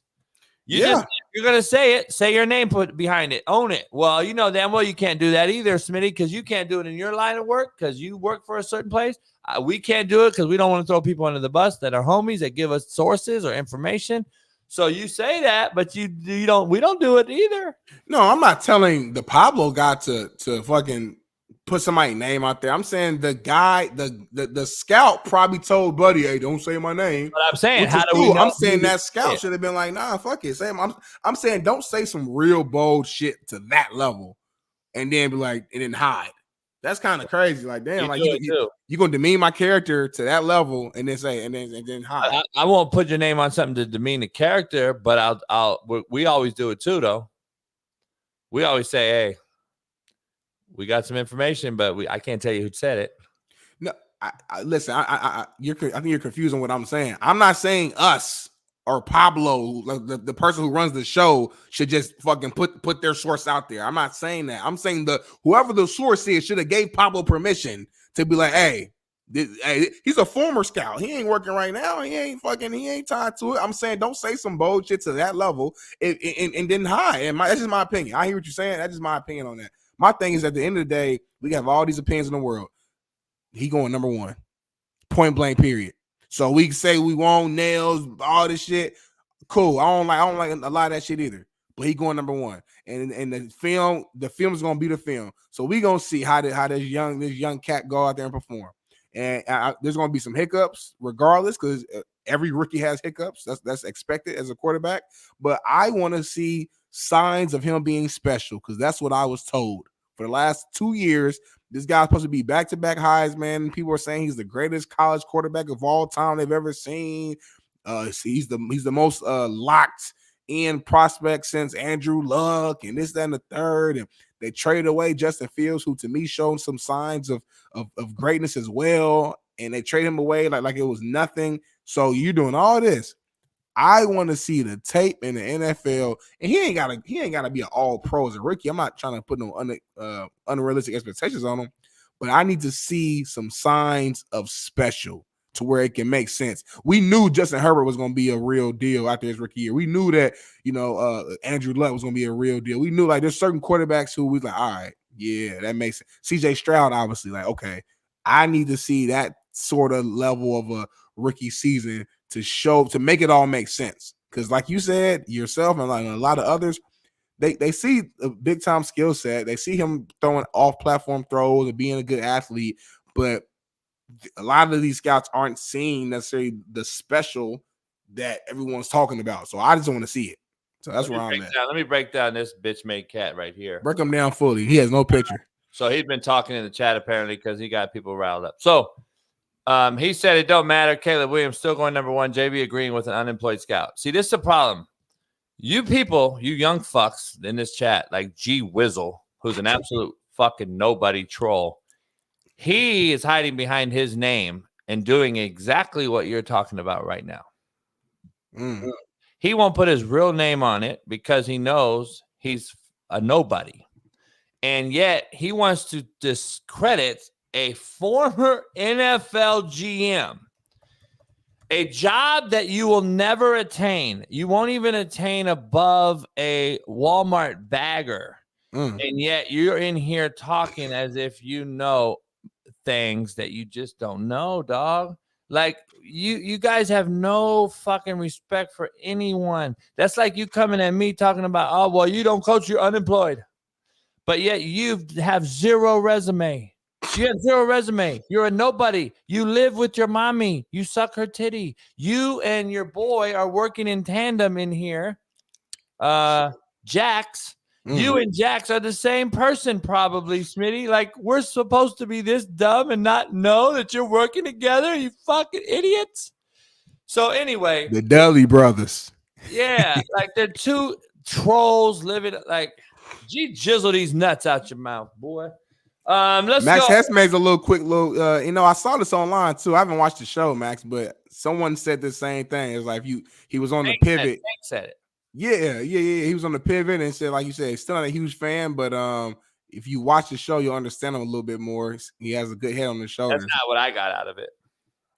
You're going to say it, say your name put behind it, own it. Well, you know damn well you can't do that either, Smitty, because you can't do it in your line of work because you work for a certain place. We can't do it because we don't want to throw people under the bus that are homies that give us sources or information. So you say that, but we don't do it either. No, I'm not telling the Pablo guy to fucking put somebody's name out there. I'm saying the guy, the scout probably told Buddy, "Hey, don't say my name." But I'm saying, how do we know? I'm saying that scout should have been like, "Nah, fuck it." I'm saying, don't say some real bold shit to that level, and then be like, and then hide. That's kind of crazy. Like, damn, you gonna demean my character to that level, and then say, and then hide. I won't put your name on something to demean the character, but we always do it too, though. We always say, "Hey, we got some information, but I can't tell you who said it." No, listen. I think you're confusing what I'm saying. I'm not saying us or Pablo, like the person who runs the show, should just fucking put their source out there. I'm not saying that. I'm saying whoever the source is should have gave Pablo permission to be like, hey, he's a former scout. He ain't working right now. He ain't tied to it. I'm saying, don't say some bold shit to that level and then hide. And that's just my opinion. I hear what you're saying. That's just my opinion on that. My thing is, at the end of the day, we have all these opinions in the world. He going number one, point blank, period. So we can say we want nails, all this shit. Cool. I don't like a lot of that shit either. But he going number one, and the film is gonna be the film. So we gonna see how this young cat go out there and perform. And there's gonna be some hiccups, regardless, because every rookie has hiccups. That's expected as a quarterback. But I want to see signs of him being special, because that's what I was told for the last 2 years. This guy's supposed to be back-to-back Heisman. People are saying he's the greatest college quarterback of all time they've ever seen. He's the most locked in prospect since Andrew Luck and this, that, and the third. And they traded away Justin Fields, who to me showed some signs of greatness as well. And they traded him away like it was nothing. So you're doing all this. I want to see the tape in the NFL, and he ain't gotta be an all-pro as a rookie. I'm not trying to put no unrealistic expectations on him, but I need to see some signs of special. to where it can make sense. We knew Justin Herbert was going to be a real deal after his rookie year. We knew that, Andrew Luck was going to be a real deal. We knew, like, there's certain quarterbacks who we like, all right, yeah, that makes sense. CJ Stroud, obviously, like, okay, I need to see that sort of level of a rookie season to make it all make sense. Because like you said yourself and like a lot of others, they see a big time skill set. They see him throwing off platform throws and being a good athlete, but a lot of these scouts aren't seeing necessarily the special that everyone's talking about. So I just want to see it. So that's where I'm at. Let me break down this bitch made cat right here. Break him down fully. He has no picture. So he's been talking in the chat apparently because he got people riled up. So he said it don't matter. Caleb Williams still going number 1. JB agreeing with an unemployed scout. See, this is the problem. You people, you young fucks in this chat, like G Wizzle, who's an absolute fucking nobody troll. He is hiding behind his name and doing exactly what you're talking about right now. He won't put his real name on it because he knows he's a nobody. And yet he wants to discredit a former NFL GM, a job that you will never attain. You won't even attain above a Walmart bagger. And yet you're in here talking as if you know things that you just don't know, dog. Like you guys have no fucking respect for anyone. That's like you coming at me talking about, oh, well, you don't coach, you're unemployed. But yet you have zero resume. You have zero resume. You're a nobody. You live with your mommy. You suck her titty. You and your boy are working in tandem in here. Jax. You and Jax are the same person, probably, Smitty. Like, we're supposed to be this dumb and not know that you're working together, you fucking idiots. So anyway. The Dudley brothers. Yeah, like they're two trolls living like, gee, jizzle these nuts out your mouth, boy. Let's Max go. Hess makes a quick little, I saw this online too. I haven't watched the show, Max, but someone said the same thing. It's like he was on the pivot. Said it. Yeah. He was on the pivot and said, like you said, he's still not a huge fan, but if you watch the show, you'll understand him a little bit more. He has a good head on his shoulders. That's not what I got out of it.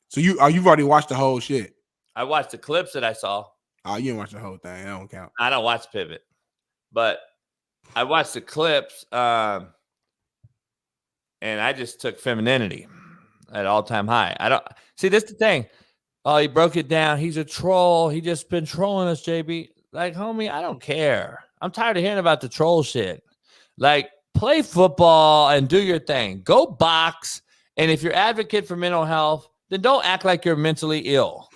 So you've already watched the whole shit. I watched the clips that I saw. Oh, you didn't watch the whole thing. That don't count. I don't watch Pivot, but I watched the clips, and I just took femininity at all-time high. I don't see this. The thing. Oh, he broke it down. He's a troll. He just been trolling us, JB. Like, homie, I don't care. I'm tired of hearing about the troll shit. Like, play football and do your thing. Go box. And if you're advocate for mental health, then don't act like you're mentally ill,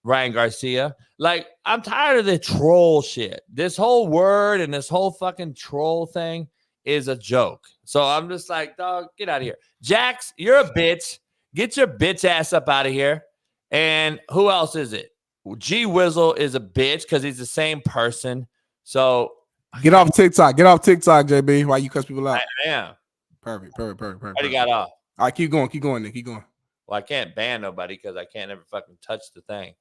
Ryan Garcia. Like, I'm tired of the troll shit. This whole word and this whole fucking troll thing is a joke. So I'm just like, dog, get out of here. Jax, you're a bitch. Get your bitch ass up out of here. And who else is it? G Wizzle is a bitch because he's the same person. So get off TikTok. Get off TikTok, JB. Why you cuss people out? I am. Perfect. Already got off. All right, keep going, Nick. Keep going. Well, I can't ban nobody because I can't ever fucking touch the thing.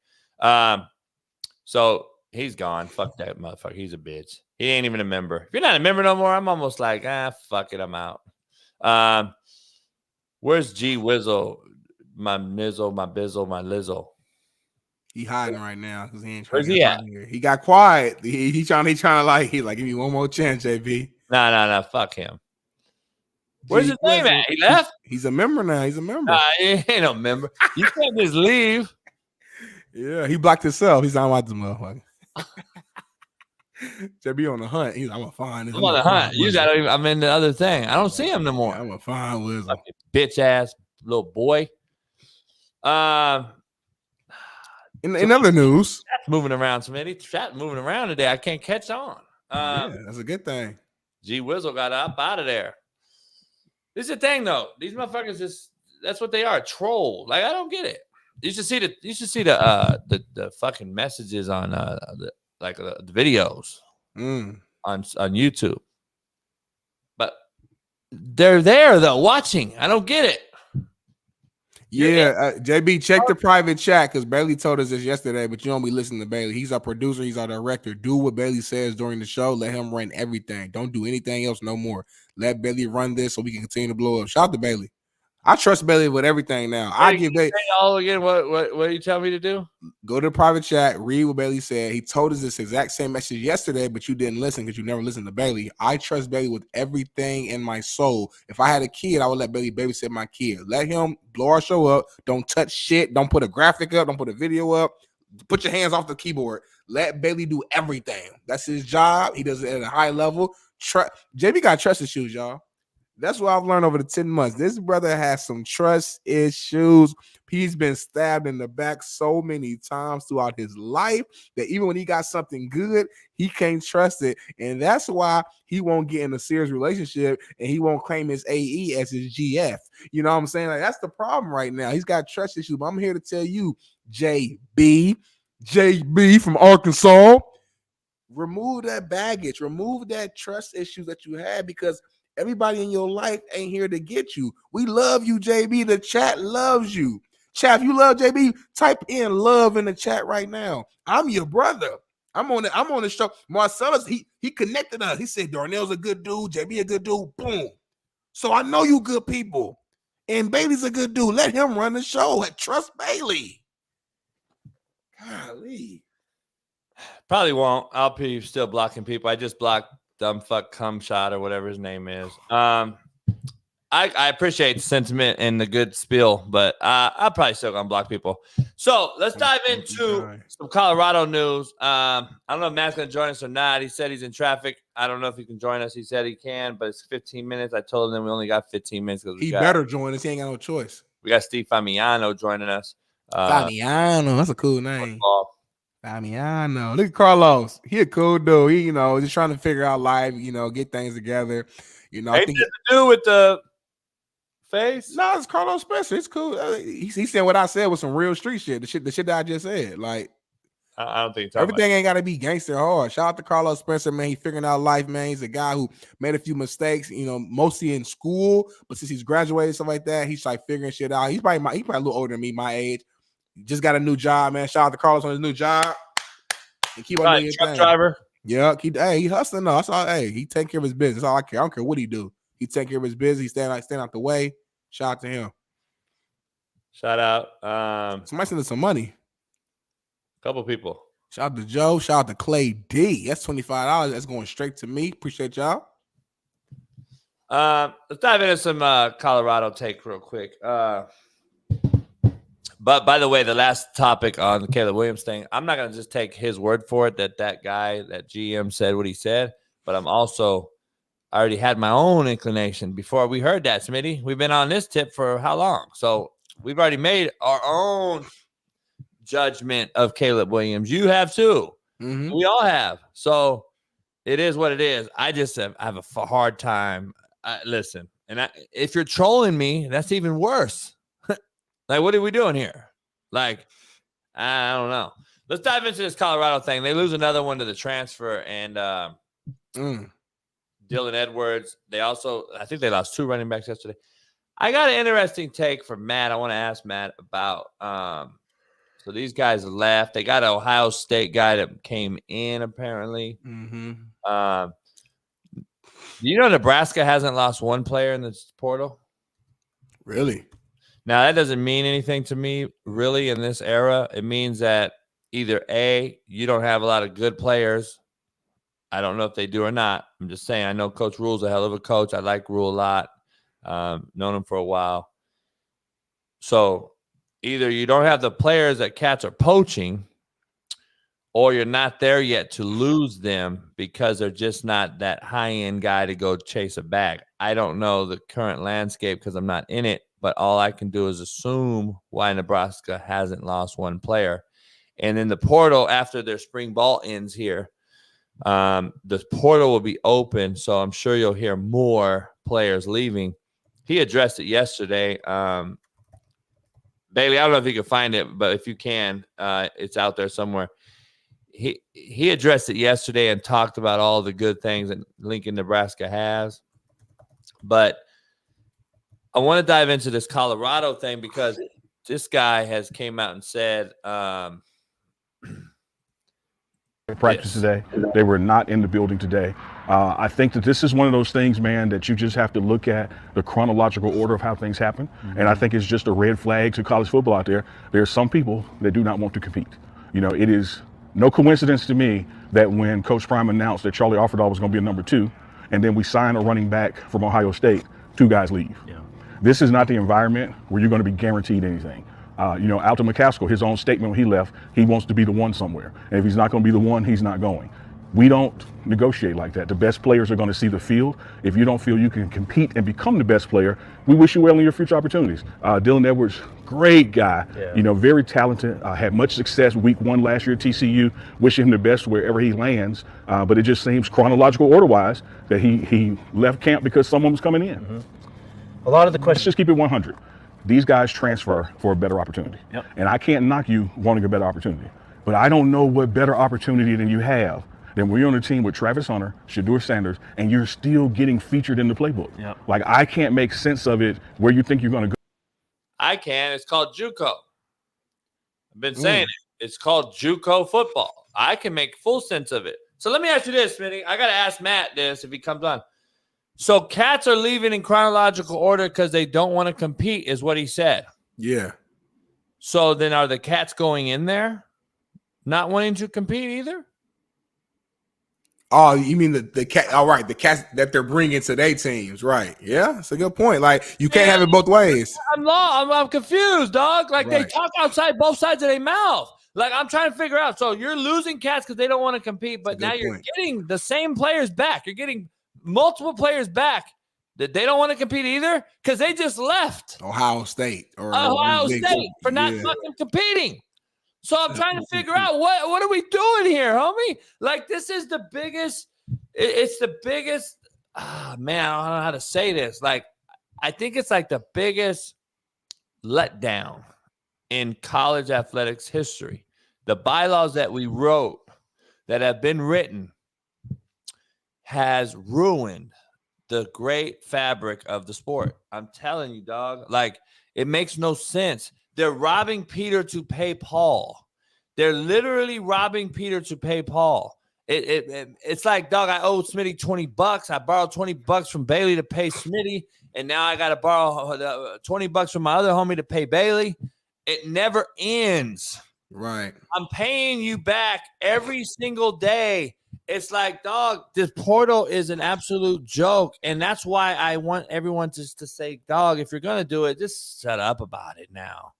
So he's gone. Fuck that motherfucker. He's a bitch. He ain't even a member. If you're not a member no more, I'm almost like, fuck it, I'm out. Where's G Wizzle? My nizzle, my bizzle, my lizzle. He hiding right now because he ain't trying. Where's he at? Here. He got quiet. He trying to like give me one more chance, JB. No, fuck him. Where's his name at? He left? He's a member now. He's a member. He ain't no member. You can't just leave. Yeah, he blocked himself. He's not like this motherfucker. JB on the hunt. I'm gonna find him. I'm on the hunt. You got. I'm in the other thing. I don't see him no more. I'm gonna find Wiz. Bitch ass little boy. In other news, chat's moving around, Smitty. Chat moving around today. I can't catch on. Yeah, that's a good thing. G Wizzle got up out of there. This is the thing, though. These motherfuckers just—that's what they are, troll. Like, I don't get it. You should see the fucking messages on the videos on YouTube. But they're there though, watching. I don't get it. Yeah, JB, check the private chat because Bailey told us this yesterday, but you don't be listening to Bailey. He's our producer. He's our director. Do what Bailey says during the show. Let him run everything. Don't do anything else no more. Let Bailey run this so we can continue to blow up. Shout out to Bailey. I trust Bailey with everything now. I give Bailey all again. What you tell me to do? Go to the private chat, read what Bailey said. He told us this exact same message yesterday, but you didn't listen because you never listened to Bailey. I trust Bailey with everything in my soul. If I had a kid, I would let Bailey babysit my kid. Let him blow our show up. Don't touch shit. Don't put a graphic up. Don't put a video up. Put your hands off the keyboard. Let Bailey do everything. That's his job. He does it at a high level. JB got trust issues, y'all. That's what I've learned over the 10 months. This brother has some trust issues. He's been stabbed in the back so many times throughout his life that even when he got something good, he can't trust it. And that's why he won't get in a serious relationship and he won't claim his AE as his GF. You know what I'm saying? Like, that's the problem right now. He's got trust issues. But I'm here to tell you, JB from Arkansas, remove that baggage. Remove that trust issues that you had because everybody in your life ain't here to get you. We love you, JB. The chat loves you. Chat, if you love JB, type in love in the chat right now. I'm your brother. I'm on the show. Marcellus, he connected us. He said Darnell's a good dude, JB a good dude. Boom. So I know you good people. And Bailey's a good dude. Let him run the show. Trust Bailey. Golly. Probably won't. I'll be still blocking people. I just blocked dumb fuck cum shot or whatever his name is. I appreciate the sentiment and the good spiel, but I'll probably still gonna block people. So let's dive into some Colorado news. I don't know if Matt's gonna join us or not. He said he's in traffic. I don't know if he can join us. He said he can, but it's 15 minutes. I told him we only got 15 minutes because he better join us. He ain't got no choice. We got Steve Famiano joining us. Famiano, that's a cool name. Famiano. Look at Carlos. He a cool dude. He, just trying to figure out life, get things together. I think to do with the face. No, it's Carlos Spencer. It's cool. He said what I said was some real street shit. The shit that I just said. Like, I don't think everything ain't got to be gangster hard. Shout out to Carlos Spencer, man. He figuring out life, man. He's a guy who made a few mistakes, mostly in school, but since he's graduated, stuff like that, he's like figuring shit out. He's probably a little older than me, my age. Just got a new job, man. Shout out to Carlos on his new job. And keep on doing your thing. Driver. Yeah, he hustling. No, that's all. Hey, he take care of his business. That's all I care. I don't care what he do. He take care of his business. He stand out the way. Shout out to him. Shout out. Somebody send us some money. Couple people. Shout out to Joe. Shout out to Clay D. That's $25. That's going straight to me. Appreciate y'all. Let's dive into some Colorado take real quick. But by the way, the last topic on the Caleb Williams thing, I'm not going to just take his word for it that guy, that GM said what he said, but I already had my own inclination before we heard that, Smitty. We've been on this tip for how long? So we've already made our own judgment of Caleb Williams. You have too. Mm-hmm. We all have. So it is what it is. I just have a hard time. Listen, if you're trolling me, that's even worse. Like, what are we doing here? Like, I don't know. Let's dive into this Colorado thing. They lose another one to the transfer, and Dylan Edwards. I think they lost 2 running backs yesterday. I got an interesting take from Matt. I want to ask Matt about, so these guys left. They got an Ohio State guy that came in, apparently. Mm-hmm. Nebraska hasn't lost one player in the portal? Really? Now, that doesn't mean anything to me, really, in this era. It means that either A, you don't have a lot of good players. I don't know if they do or not. I'm just saying, I know Coach Rule's a hell of a coach. I like Rule a lot. Known him for a while. So either you don't have the players that Cats are poaching, or you're not there yet to lose them because they're just not that high-end guy to go chase a bag. I don't know the current landscape because I'm not in it. But all I can do is assume why Nebraska hasn't lost one player. And in the portal, after their spring ball ends here, the portal will be open. So I'm sure you'll hear more players leaving. He addressed it yesterday. Bailey, I don't know if you can find it, but if you can, it's out there somewhere. He addressed it yesterday and talked about all the good things that Lincoln, Nebraska has. But I want to dive into this Colorado thing because this guy has came out and said practice today. They were not in the building today. I think that this is one of those things, man, that you just have to look at the chronological order of how things happen. And I think it's just a red flag to college football out there. There are some people that do not want to compete. You know, it is no coincidence to me that when Coach Prime announced that Charlie Offerdahl was going to be a number 2, and then we sign a running back from Ohio State, 2 guys leave. Yeah. This is not the environment where you're going to be guaranteed anything. You know, Alton McCaskill, his own statement when he left, he wants to be the one somewhere. And if he's not going to be the one, he's not going. We don't negotiate like that. The best players are going to see the field. If you don't feel you can compete and become the best player, we wish you well in your future opportunities. Dylan Edwards, great guy, you know, very talented, had much success week 1 last year at TCU. Wish him the best wherever he lands. But it just seems chronological order-wise that he left camp because someone was coming in. A lot of the questions. Let's just keep it 100. These guys transfer for a better opportunity. And I can't knock you wanting a better opportunity. But I don't know what better opportunity than you have than when you're on a team with Travis Hunter, Shedeur Sanders, and you're still getting featured in the playbook. Like, I can't make sense of it where you think you're going to go. I can. It's called JUCO. I've been saying it. It's called JUCO football. I can make full sense of it. So let me ask you this, Smitty. I got to ask Matt this if he comes on. So cats are leaving in chronological order because they don't want to compete, is what he said. Yeah. So then are the cats going in there not wanting to compete either? Oh, you mean the cat? All right, the cats that they're bringing to their teams, right? Yeah, that's a good point. Like, you can't have it both ways. I'm confused, dog. Like, they talk outside both sides of their mouth. Like, I'm trying to figure out. So you're losing cats because they don't want to compete, but now you're getting the same players back. You're getting multiple players back that they don't want to compete either because they just left Ohio State for not fucking competing. So I'm trying to figure out what are we doing here, homie? Like, this is the biggest. It's the biggest. Man, I don't know how to say this. Like, I think it's like the biggest letdown in college athletics history. The bylaws that we wrote that have been written has ruined the great fabric of the sport. I'm telling you, dog. Like, it makes no sense. They're robbing Peter to pay Paul. They're literally robbing Peter to pay Paul. It's like, dog, I owe Smitty $20. I borrowed $20 from Bailey to pay Smitty, and now I got to borrow $20 from my other homie to pay Bailey. It never ends. Right. I'm paying you back every single day. It's like, dog, this portal is an absolute joke. And that's why I want everyone to say, dog, if you're going to do it, just shut up about it now.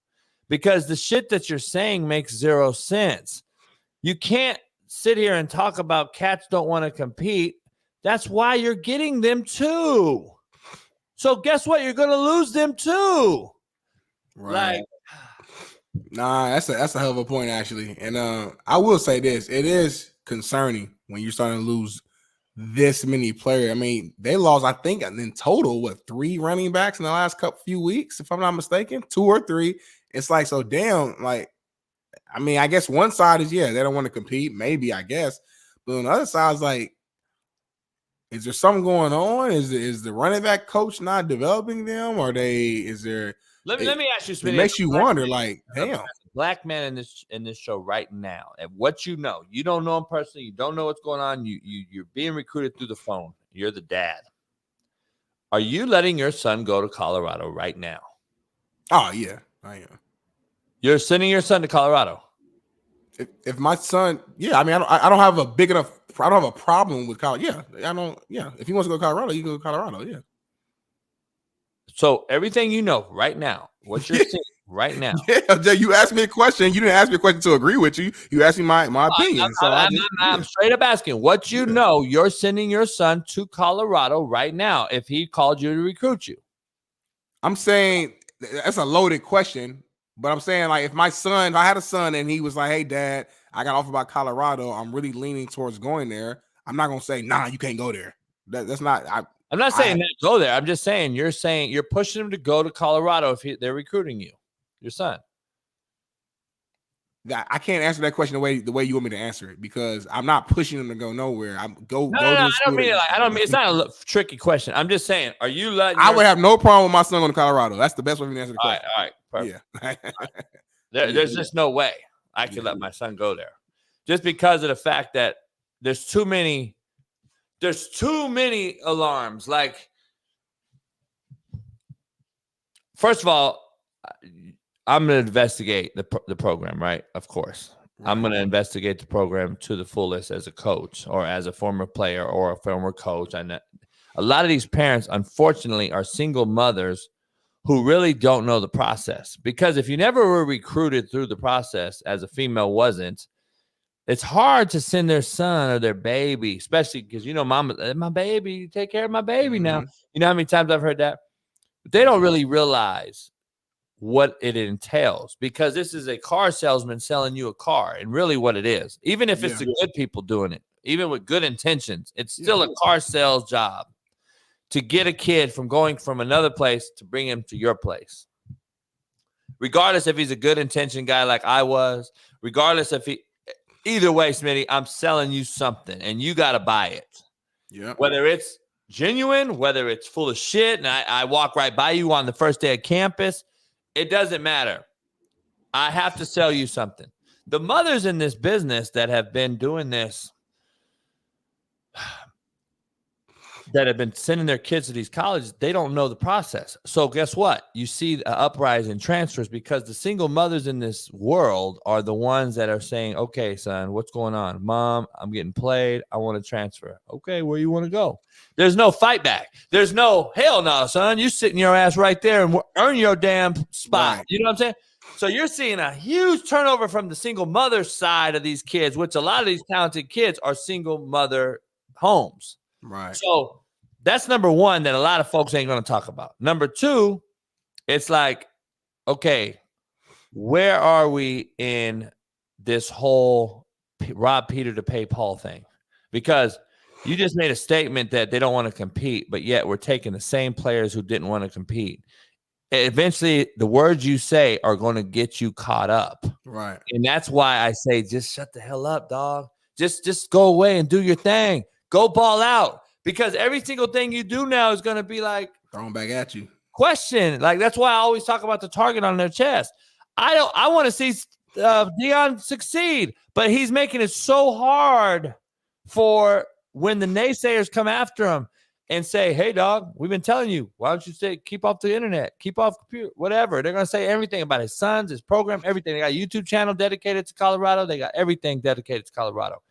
Because the shit that you're saying makes zero sense. You can't sit here and talk about cats don't want to compete. That's why you're getting them too. So guess what? You're going to lose them too. Right. Like, nah, that's a hell of a point, actually. And I will say this. It is concerning when you're starting to lose this many players. I mean, they lost, I think, in total, 3 running backs in the last few weeks, if I'm not mistaken, 2 or 3. It's like, so damn, like, I mean, I guess one side is, they don't want to compete, maybe, I guess. But on the other side is like, is there something going on? Is the running back coach not developing them? Or is there? Let me ask you, Smitty. It makes you wonder, like, damn. Black man in this show right now, and what you know, you don't know him personally, you don't know what's going on, you're being recruited through the phone. You're the dad. Are you letting your son go to Colorado right now? Oh yeah, I am. You're sending your son to Colorado. If my son, I mean, I don't have a big enough. I don't have a problem with college. Yeah, I don't. Yeah, if he wants to go to Colorado, you go to Colorado. Yeah. So everything you know right now, what you're seeing right now. Yeah, you asked me a question. You didn't ask me a question to agree with you. You asked me my opinion. I'm straight up asking what you know. You're sending your son to Colorado right now if he called you to recruit you. I'm saying that's a loaded question, but I'm saying, like, if I had a son and he was like, hey, Dad, I got offered by Colorado, I'm really leaning towards going there. I'm not going to say, nah, you can't go there. That's not. I'm not saying that go there. I'm just saying you're pushing him to go to Colorado if they're recruiting you, your son. I can't answer that question the way you want me to answer it, because I'm not pushing him to go nowhere. I don't mean it's not a tricky question. I'm just saying, are you letting? I would have no problem with my son going to Colorado. That's the best way to answer the question. All right, perfect. Yeah. There's just no way I could let my son go there. just because of the fact that there's too many alarms. Like, first of all, I'm going to investigate the program, right? Of course. I'm going to investigate the program to the fullest as a coach or as a former player or a former coach. I know a lot of these parents, unfortunately, are single mothers who really don't know the process. Because if you never were recruited through the process, as a female wasn't, it's hard to send their son or their baby, especially because, mama, my baby, take care of my baby now. You know how many times I've heard that? But they don't really realize what it entails, because this is a car salesman selling you a car, and really what it is, even if it's the good people doing it, even with good intentions, it's still a car sales job to get a kid from going from another place to bring him to your place. Regardless if he's a good intention guy like I was, regardless if either way, Smitty, I'm selling you something and you got to buy it. Yeah. Whether it's genuine, whether it's full of shit, and I walk right by you on the first day of campus, it doesn't matter. I have to sell you something. The mothers in this business that have been doing this, that have been sending their kids to these colleges, they don't know the process. So guess what? You see the uprising in transfers because the single mothers in this world are the ones that are saying, okay, son, what's going on? Mom, I'm getting played. I want to transfer. Okay, where you want to go? There's no fight back. There's no, hell no, son. You sitting your ass right there and earn your damn spot. Right. You know what I'm saying? So you're seeing a huge turnover from the single mother side of these kids, which a lot of these talented kids are single mother homes. Right. So that's number one that a lot of folks ain't going to talk about. Number two, it's like, okay, where are we in this whole rob Peter to pay Paul thing? Because you just made a statement that they don't want to compete, but yet we're taking the same players who didn't want to compete. Eventually, the words you say are going to get you caught up. Right. And that's why I say, just shut the hell up, dog. Just go away and do your thing. Go ball out. Because every single thing you do now is going to be like thrown back at you. Question. Like, that's why I always talk about the target on their chest. I want to see Deion succeed, but he's making it so hard for when the naysayers come after him and say, hey, dog, we've been telling you, why don't you keep off the internet, keep off computer, whatever. They're going to say everything about his sons, his program, everything. They got a YouTube channel dedicated to Colorado. They got everything dedicated to Colorado.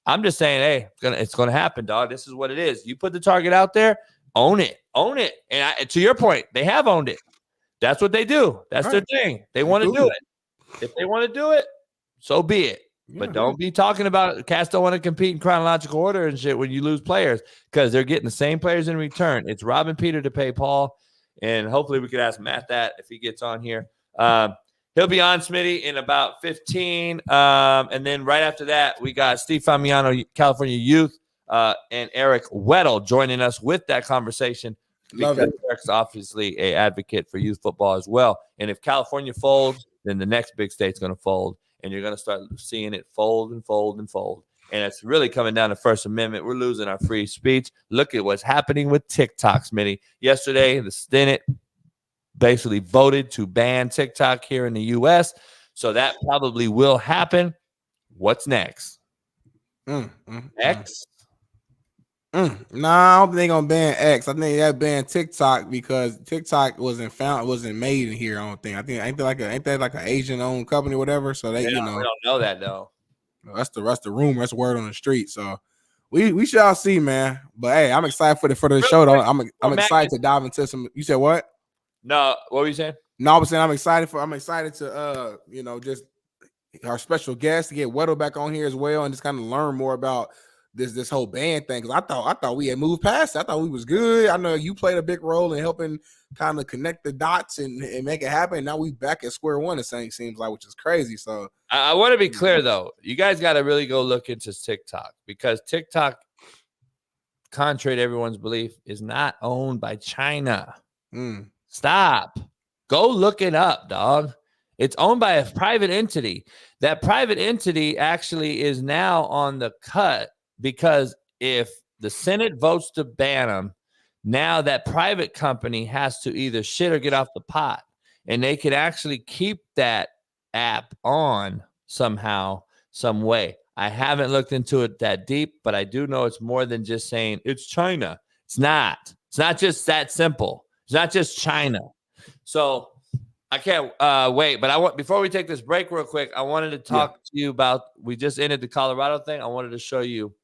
I'm just saying, hey, it's gonna happen, dog. This is what it is. You put the target out there, own it. And to your point, they have owned it. That's what they do. That's their thing. They want to do it. If they want to do it, so be it. Yeah. But don't be talking about cats don't want to compete in chronological order and shit when you lose players, because they're getting the same players in return. It's robbing Peter to pay Paul, and hopefully we could ask Matt that if he gets on here. He'll be on, Smitty, in about 15. And then right after that, we got Steve Famiano, California Youth, and Eric Weddle joining us with that conversation. Love it. Eric's obviously an advocate for youth football as well. And if California folds, then the next big state's going to fold. And you're going to start seeing it fold and fold and fold. And it's really coming down to First Amendment. We're losing our free speech. Look at what's happening with TikTok, Smitty. Yesterday, the Senate basically voted to ban TikTok here in the U.S. So that probably will happen. What's next? X? No, I don't think they're gonna ban X. I think they ban TikTok because TikTok wasn't made in here. I don't think. Ain't that like an Asian owned company or whatever. So they, we don't know that though. That's the rumor. That's the word on the street. So we shall see, man. But hey, I'm excited for the show though. I'm excited to dive into some. You said what? No, what were you saying? No, I was saying I'm excited to just our special guest to get Weddle back on here as well and just kind of learn more about this whole band thing. Because I thought we had moved past it. I thought we was good. I know you played a big role in helping kind of connect the dots and make it happen. Now we back at square one, it seems like, which is crazy. So I want to be clear though. You guys got to really go look into TikTok, because TikTok, contrary to everyone's belief, is not owned by China. Stop. Go look it up, dog. It's owned by a private entity. That private entity actually is now on the cut, because if the Senate votes to ban them, now that private company has to either shit or get off the pot. And they could actually keep that app on somehow, some way. I haven't looked into it that deep, but I do know it's more than just saying it's China. It's not. It's not just that simple. It's not just China. So I can't wait. But before we take this break real quick, I wanted to talk to you about, we just ended the Colorado thing. I wanted to show you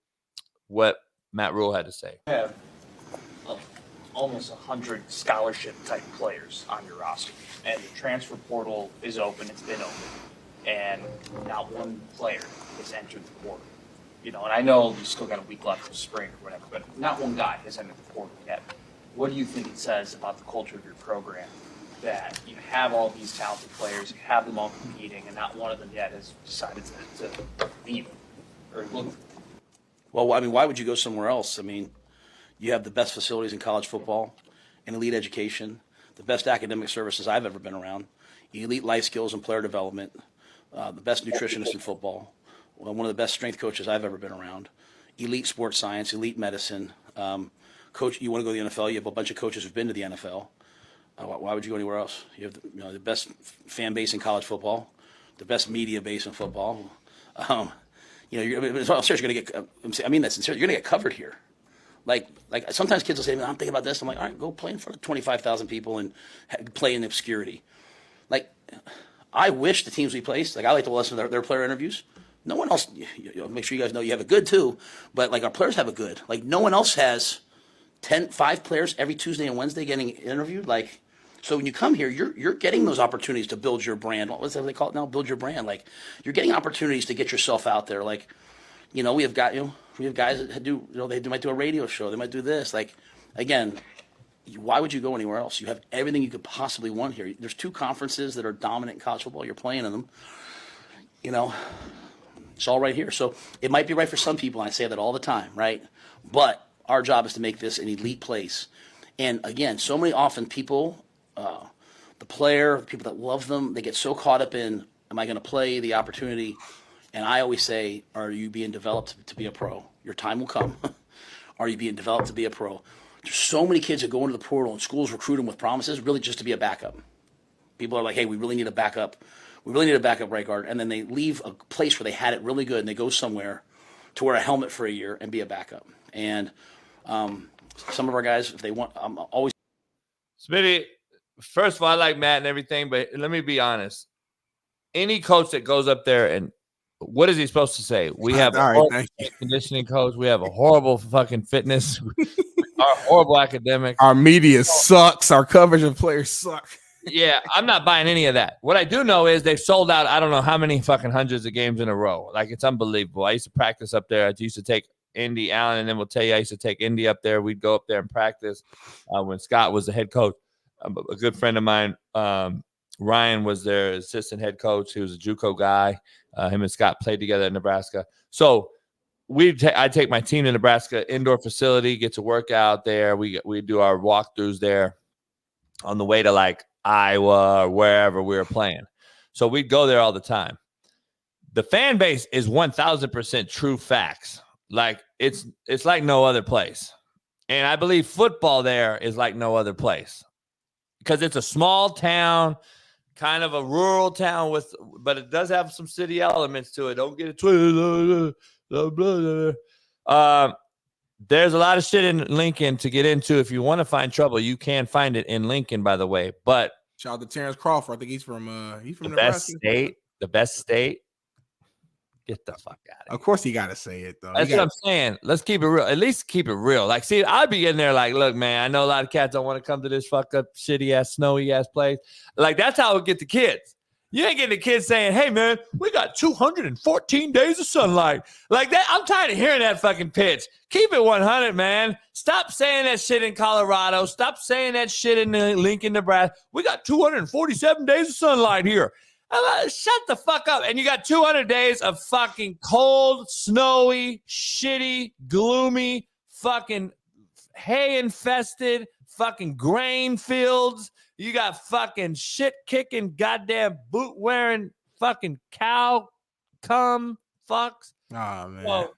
what Matt Rule had to say. You have almost 100 scholarship-type players on your roster, and the transfer portal is open. It's been open, and not one player has entered the portal. And I know you still got a week left of spring or whatever, but not one guy has entered the portal yet. What do you think it says about the culture of your program that you have all these talented players, you have them all competing, and not one of them yet has decided to leave or look? Well, I mean, why would you go somewhere else? I mean, you have the best facilities in college football, an elite education, the best academic services I've ever been around, elite life skills and player development, the best nutritionist in football, one of the best strength coaches I've ever been around, elite sports science, elite medicine. Coach, you want to go to the NFL, you have a bunch of coaches who've been to the NFL. Why would you go anywhere else? You have the best fan base in college football, the best media base in football. I'm serious, you're going to get, I mean that sincerely, you're going to get covered here. Like sometimes kids will say, I'm thinking about this. I'm like, all right, go play in front of 25,000 people and play in obscurity. Like, I wish the teams we placed, I like to listen to their player interviews. No one else, make sure you guys know you have a good too, but our players have a good. No one else has 5 players every Tuesday and Wednesday getting interviewed. So when you come here, you're getting those opportunities to build your brand. What's that they call it now? Build your brand. You're getting opportunities to get yourself out there. We have guys that do, they might do a radio show. They might do this. Again, why would you go anywhere else? You have everything you could possibly want here. There's 2 conferences that are dominant in college football. You're playing in them. It's all right here. So it might be right for some people, and I say that all the time, right? But our job is to make this an elite place. And again, so many often people, the player, people that love them, they get so caught up in, am I going to play, the opportunity? And I always say, are you being developed to be a pro? Your time will come. Are you being developed to be a pro? There's so many kids that go into the portal and schools recruit them with promises, really just to be a backup. People are like, hey, we really need a backup. We really need a backup right guard. And then they leave a place where they had it really good and they go somewhere to wear a helmet for a year and be a backup. And some of our guys, if they want, I'm always. Smitty, first of all, I like Matt and everything, but let me be honest. Any coach that goes up there and what is he supposed to say? We have a horrible conditioning coach. We have a horrible fucking fitness. Our horrible academics. Our media sucks. Our coverage of players suck. Yeah, I'm not buying any of that. What I do know is they've sold out I don't know how many fucking hundreds of games in a row. It's unbelievable. I used to practice up there. I used to take Indy, Allen, and then we'll tell you I used to take Indy up there. We'd go up there and practice when Scott was the head coach. A good friend of mine, Ryan, was their assistant head coach. He was a JUCO guy. Him and Scott played together in Nebraska. So I'd take my team to Nebraska indoor facility, get to work out there. We do our walkthroughs there on the way to Iowa or wherever we were playing. So we'd go there all the time. The fan base is 1,000% true facts. It's like no other place. And I believe football there is like no other place because it's a small town, kind of a rural town but it does have some city elements to it. Don't get it twisted. There's a lot of shit in Lincoln to get into. If you want to find trouble, you can find it in Lincoln, by the way. But shout out to Terrence Crawford. I think he's from the Nebraska. The best state. Get the fuck out of here. Of course he got to say it, though. That's what I'm saying. Let's keep it real. At least keep it real. See, I'd be in there look, man, I know a lot of cats don't want to come to this fucked up, shitty-ass, snowy-ass place. That's how we get the kids. You ain't getting the kids saying, hey, man, we got 214 days of sunlight. That. I'm tired of hearing that fucking pitch. Keep it 100, man. Stop saying that shit in Colorado. Stop saying that shit in Lincoln, Nebraska. We got 247 days of sunlight here. Shut the fuck up. And you got 200 days of fucking cold, snowy, shitty, gloomy, fucking hay-infested, fucking grain fields. You got fucking shit-kicking, goddamn boot-wearing fucking cow cum fucks. Oh, man.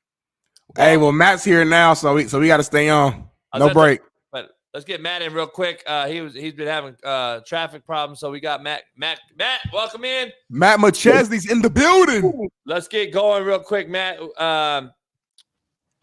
Well, Matt's here now, so we got to stay on. No break. But Let's get Matt in real quick. He's been having traffic problems, so we got Matt. Matt, welcome in. Matt McChesney's in the building. Let's get going real quick, Matt. I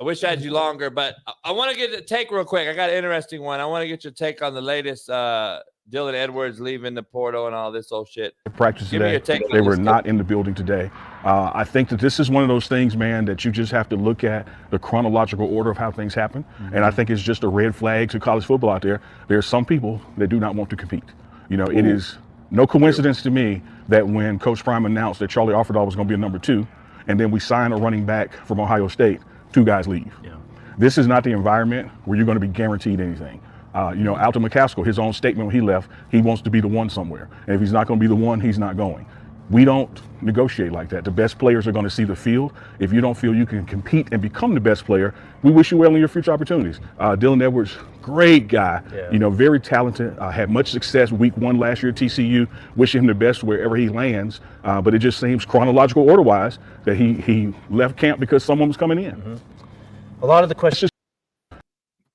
wish I had you longer, but I want to get a take real quick. I got an interesting one. I want to get your take on the latest Dylan Edwards leaving the portal and all this old shit. Practice today. They were not in the building today. I think that this is one of those things, man, that you just have to look at the chronological order of how things happen. And I think it's just a red flag to college football out there. There are some people that do not want to compete. You know, it is no coincidence to me that when Coach Prime announced that Charlie Offerdahl was going to be a number 2, and then we sign a running back from Ohio State, 2 guys leave. Yeah. This is not the environment where you're going to be guaranteed anything. You know, Alton McCaskill, his own statement when he left, he wants to be the one somewhere. And if he's not going to be the one, he's not going. We don't negotiate like that. The best players are going to see the field. If you don't feel you can compete and become the best player, we wish you well in your future opportunities. Dylan Edwards, great guy, you know, very talented, had much success week 1 last year at TCU. Wishing him the best wherever he lands. But it just seems chronological order-wise that he left camp because someone was coming in. Mm-hmm. A lot of the questions.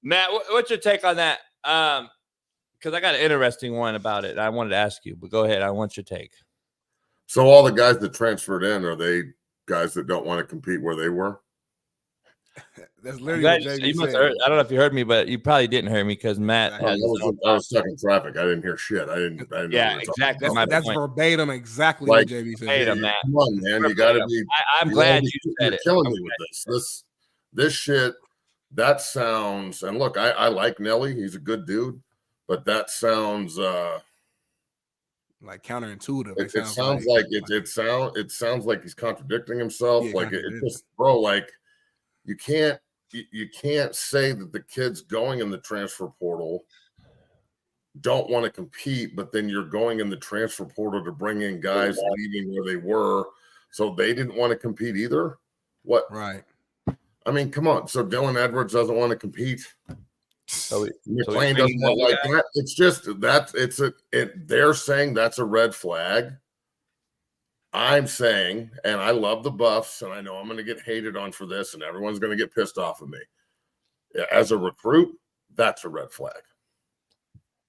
Matt, what's your take on that? Because I got an interesting one about it. I wanted to ask you, but go ahead. I want your take. So all the guys that transferred in, are they guys that don't want to compete where they were? That's literally what JV said. I don't know if you heard me, but you probably didn't hear me because Matt. I was stuck in traffic. I didn't hear shit. I didn't yeah, exactly. That's verbatim exactly what JV said. Verbatim, Matt. Come on, man. You got to be. I'm glad you said it. Killing me with this shit. That sounds. And look, I like Nelly. He's a good dude, but that sounds. Like counterintuitive. It sounds like he's contradicting himself. Like it just, bro. Like you can't say that the kids going in the transfer portal don't want to compete, but then you're going in the transfer portal to bring in guys leaving where they were, so they didn't want to compete either. What? Right. I mean, come on. So Dylan Edwards doesn't want to compete. So McLean doesn't want like that. It's just they're saying that's a red flag. I'm saying, and I love the Buffs, and I know I'm going to get hated on for this, and everyone's going to get pissed off at me. As a recruit, that's a red flag.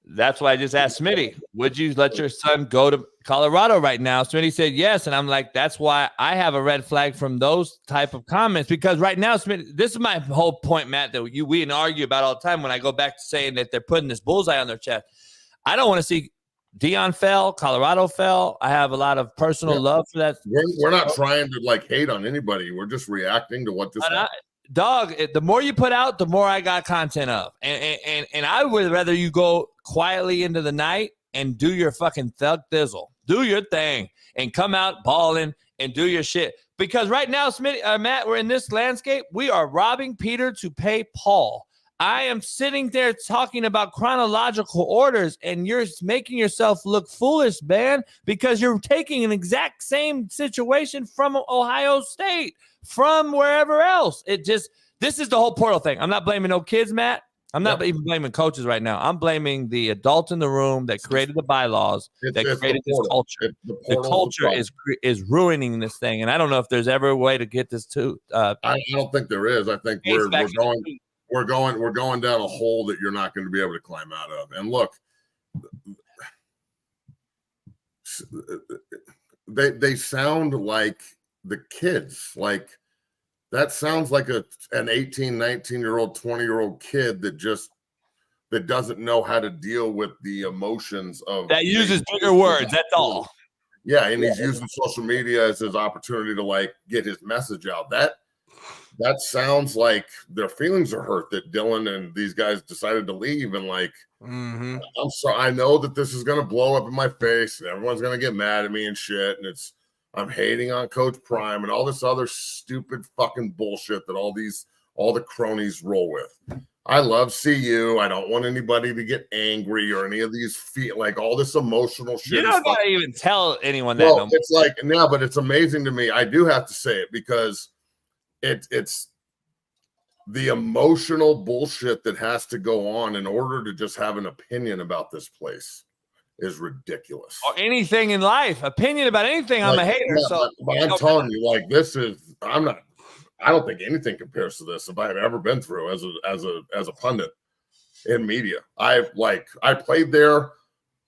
That's why I just asked Smitty, would you let your son go to Colorado right now? Smitty said yes, and I'm like, that's why I have a red flag from those type of comments, because right now, Smitty, this is my whole point, Matt, that we argue about all the time when I go back to saying that they're putting this bullseye on their chest. I don't want to see Deion fell, Colorado fell. I have a lot of personal love for that. We're not trying to like hate on anybody. We're just reacting to what just happened. Dog, the more you put out, the more I got content of. And I would rather you go quietly into the night and do your fucking thug thizzle. Do your thing and come out balling and do your shit. Because right now, Matt, we're in this landscape. We are robbing Peter to pay Paul. I am sitting there talking about chronological orders, and you're making yourself look foolish, man, because you're taking an exact same situation from Ohio State, from wherever else. This is the whole portal thing. I'm not blaming no kids, Matt. I'm not even blaming coaches right now. I'm blaming the adult in the room that created the bylaws, that created this culture. The culture is ruining this thing, and I don't know if there's ever a way to get this to. I don't think there is. I think we're going down a hole that you're not going to be able to climb out of. And look, they sound like the kids. Like that sounds like an 18, 19-year-old, 20-year-old kid that doesn't know how to deal with the emotions of that uses bigger words. That's all. Yeah, and he's using social media as his opportunity to like get his message out. That sounds like their feelings are hurt that Dylan and these guys decided to leave. And like, I'm sorry, I know that this is going to blow up in my face and everyone's going to get mad at me and shit. And I'm hating on Coach Prime and all this other stupid fucking bullshit that all the cronies roll with. I love CU. I don't want anybody to get angry or any of these like all this emotional shit. You don't got to even tell anyone that. Well, it's like, no, but it's amazing to me. I do have to say it because it's the emotional bullshit that has to go on in order to just have an opinion about this place is ridiculous. Or anything in life, opinion about anything. I'm a hater. Yeah, but I'm telling you, like I don't think anything compares to this if I've ever been through as a pundit. in media. I played there.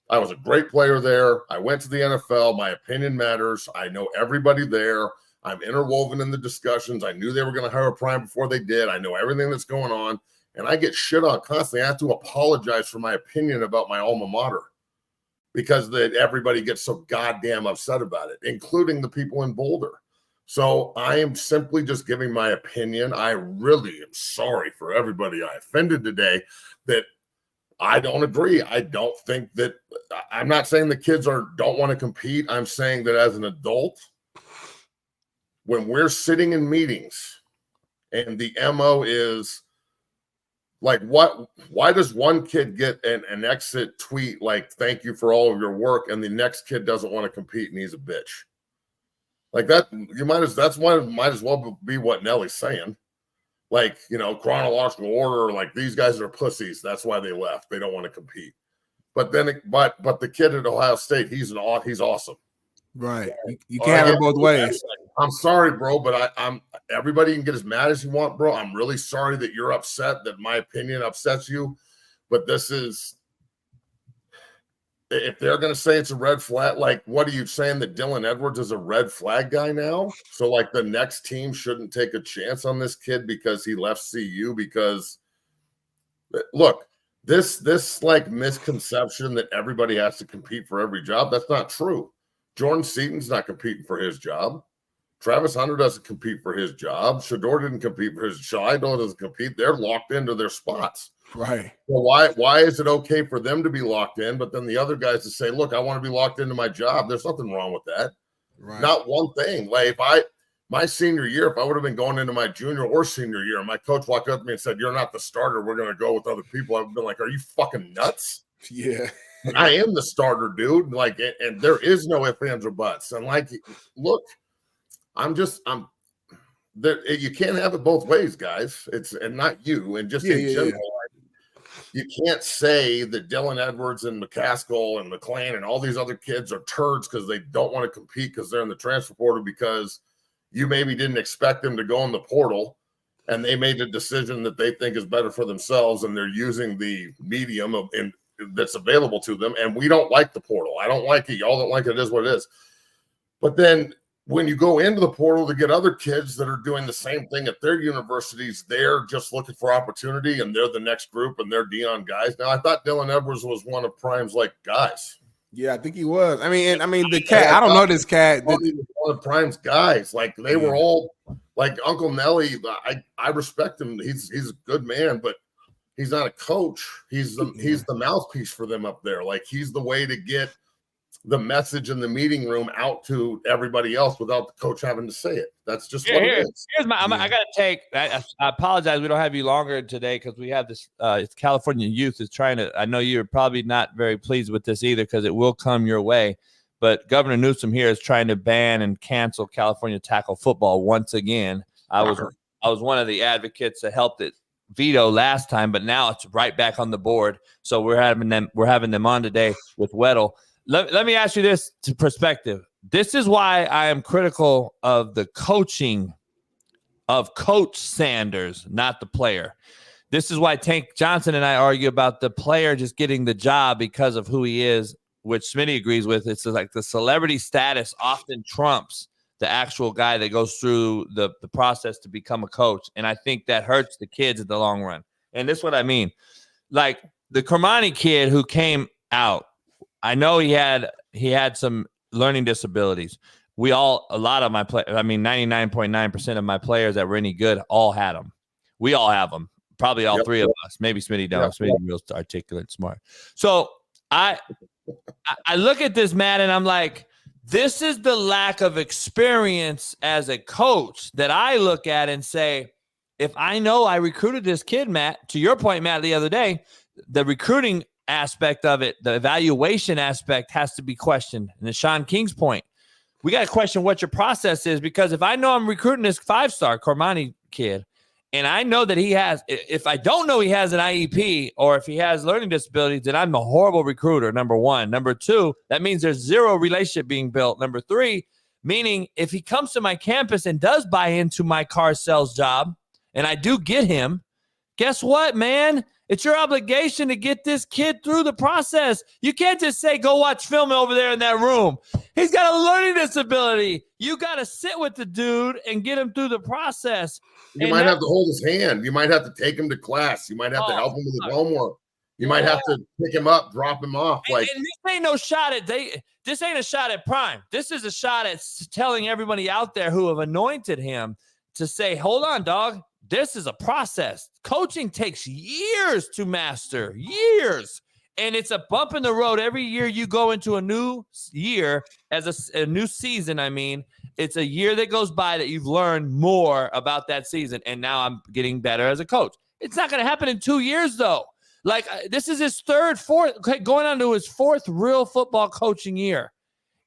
I was a great player there. I went to the NFL. My opinion matters. I know everybody there. I'm interwoven in the discussions. I knew they were going to hire Prime before they did. I know everything that's going on. And I get shit on constantly. I have to apologize for my opinion about my alma mater because everybody gets so goddamn upset about it, including the people in Boulder. So I am simply just giving my opinion. I really am sorry for everybody I offended today that I don't agree. I don't think that – I'm not saying the kids don't want to compete. I'm saying that as an adult, when we're sitting in meetings and the MO is – like why does one kid get an exit tweet like thank you for all of your work and the next kid doesn't want to compete and he's a bitch? Like that, might as well be what Nelly's saying. Like, chronological order, like these guys are pussies. That's why they left. They don't want to compete. But then but the kid at Ohio State, he's awesome. Right. You can't have it both ways. I'm sorry, bro, but I'm everybody can get as mad as you want, bro. I'm really sorry that you're upset, that my opinion upsets you. But this is, if they're going to say it's a red flag, like, what are you saying, that Dylan Edwards is a red flag guy now? So, like, the next team shouldn't take a chance on this kid because he left CU? Because, look, this like misconception that everybody has to compete for every job, that's not true. Jordan Seaton's not competing for his job. Travis Hunter doesn't compete for his job. Shador didn't compete for his job. Shaido doesn't compete. They're locked into their spots. Right. Well, why is it okay for them to be locked in, but then the other guys to say, look, I want to be locked into my job? There's nothing wrong with that. Right. Not one thing. Like my senior year, if I would have been going into my junior or senior year, and my coach walked up to me and said, you're not the starter, we're going to go with other people, I would have been like, are you fucking nuts? Yeah. I am the starter, dude. Like, and there is no ifs, ands, or buts. And like, look, I'm there. You can't have it both ways, guys. And not you. And just in general, you can't say that Dylan Edwards and McCaskill and McClain and all these other kids are turds because they don't want to compete because they're in the transfer portal, because you maybe didn't expect them to go in the portal and they made a decision that they think is better for themselves, and they're using the medium that's available to them. And we don't like the portal. I don't like it. Y'all don't like it. It is what it is. But then when you go into the portal to get other kids that are doing the same thing at their universities, they're just looking for opportunity, and they're the next group, and they're Dion guys. Now, I thought Dylan Edwards was one of Prime's guys. Yeah, I think he was. I mean, the cat. I don't know this cat. He was one of Prime's guys. Like, they were all like Uncle Nelly. I respect him. He's a good man, but he's not a coach. He's the mouthpiece for them up there. Like, he's the way to get the message in the meeting room out to everybody else without the coach having to say it. That's just what it is. Here's I got to take. I apologize. We don't have you longer today because we have this. It's California Youth is trying to. I know you're probably not very pleased with this either because it will come your way. But Governor Newsom here is trying to ban and cancel California tackle football once again. I was one of the advocates that helped it veto last time, but now it's right back on the board. So we're having them on today with Weddle. Let me ask you this to perspective. This is why I am critical of the coaching of Coach Sanders, not the player. This is why Tank Johnson and I argue about the player just getting the job because of who he is, which Smitty agrees with. It's like the celebrity status often trumps the actual guy that goes through the process to become a coach. And I think that hurts the kids in the long run. And this is what I mean. Like the Kermani kid who came out, I know he had some learning disabilities. A lot of my players, 99.9% of my players that were any good all had them. We all have them. Probably all three of us. Maybe Smitty don't. Smitty real articulate, smart. So I look at this, Matt, and I'm like, this is the lack of experience as a coach that I look at and say, if I know I recruited this kid, Matt, to your point, Matt, the other day, the recruiting aspect of it, the evaluation aspect has to be questioned. And to Shaun King's point, we got to question what your process is, because if I know I'm recruiting this 5-star Cormani kid and I know that if I don't know he has an IEP or if he has learning disabilities, then I'm a horrible recruiter, number one. Number two, that means there's zero relationship being built. Number three, meaning if he comes to my campus and does buy into my car sales job and I do get him, guess what, man? It's your obligation to get this kid through the process. You can't just say, go watch film over there in that room. He's got a learning disability. You got to sit with the dude and get him through the process. You might have to hold his hand. You might have to take him to class. You might have to help him with his homework. You might have to pick him up, drop him off. And this ain't no shot at this ain't a shot at Prime. This is a shot at telling everybody out there who have anointed him to say, hold on, dog. This is a process. Coaching takes years to master, years. And it's a bump in the road. Every year you go into a new year, as a new season, I mean, it's a year that goes by that you've learned more about that season. And now I'm getting better as a coach. It's not going to happen in 2 years, though. Like, this is his going on to his fourth real football coaching year.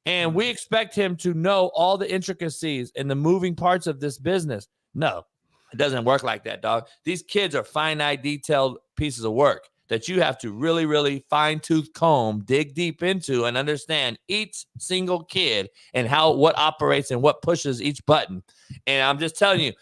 And we expect him to know all the intricacies and the moving parts of this business. No, it doesn't work like that, dog. These kids are finite, detailed pieces of work that you have to really, really fine-tooth comb, dig deep into, and understand each single kid and what operates and what pushes each button. And I'm just telling you,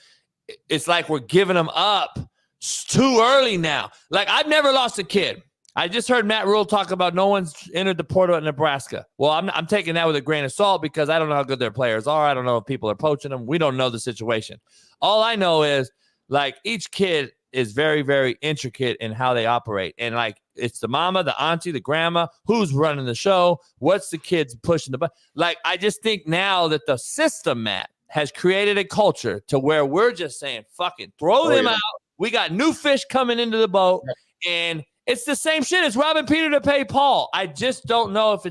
it's like we're giving them up. It's too early now. Like, I've never lost a kid. I just heard Matt Rule talk about no one's entered the portal at Nebraska. Well, I'm taking that with a grain of salt because I don't know how good their players are. I don't know if people are poaching them. We don't know the situation. All I know is, like, each kid is very, very intricate in how they operate. And, like, it's the mama, the auntie, the grandma, who's running the show, what's the kids pushing the button. Like, I just think now that the system, Matt, has created a culture to where we're just saying, fucking throw them out. We got new fish coming into the boat, and it's the same shit. It's robbing Peter to pay Paul. I just don't know if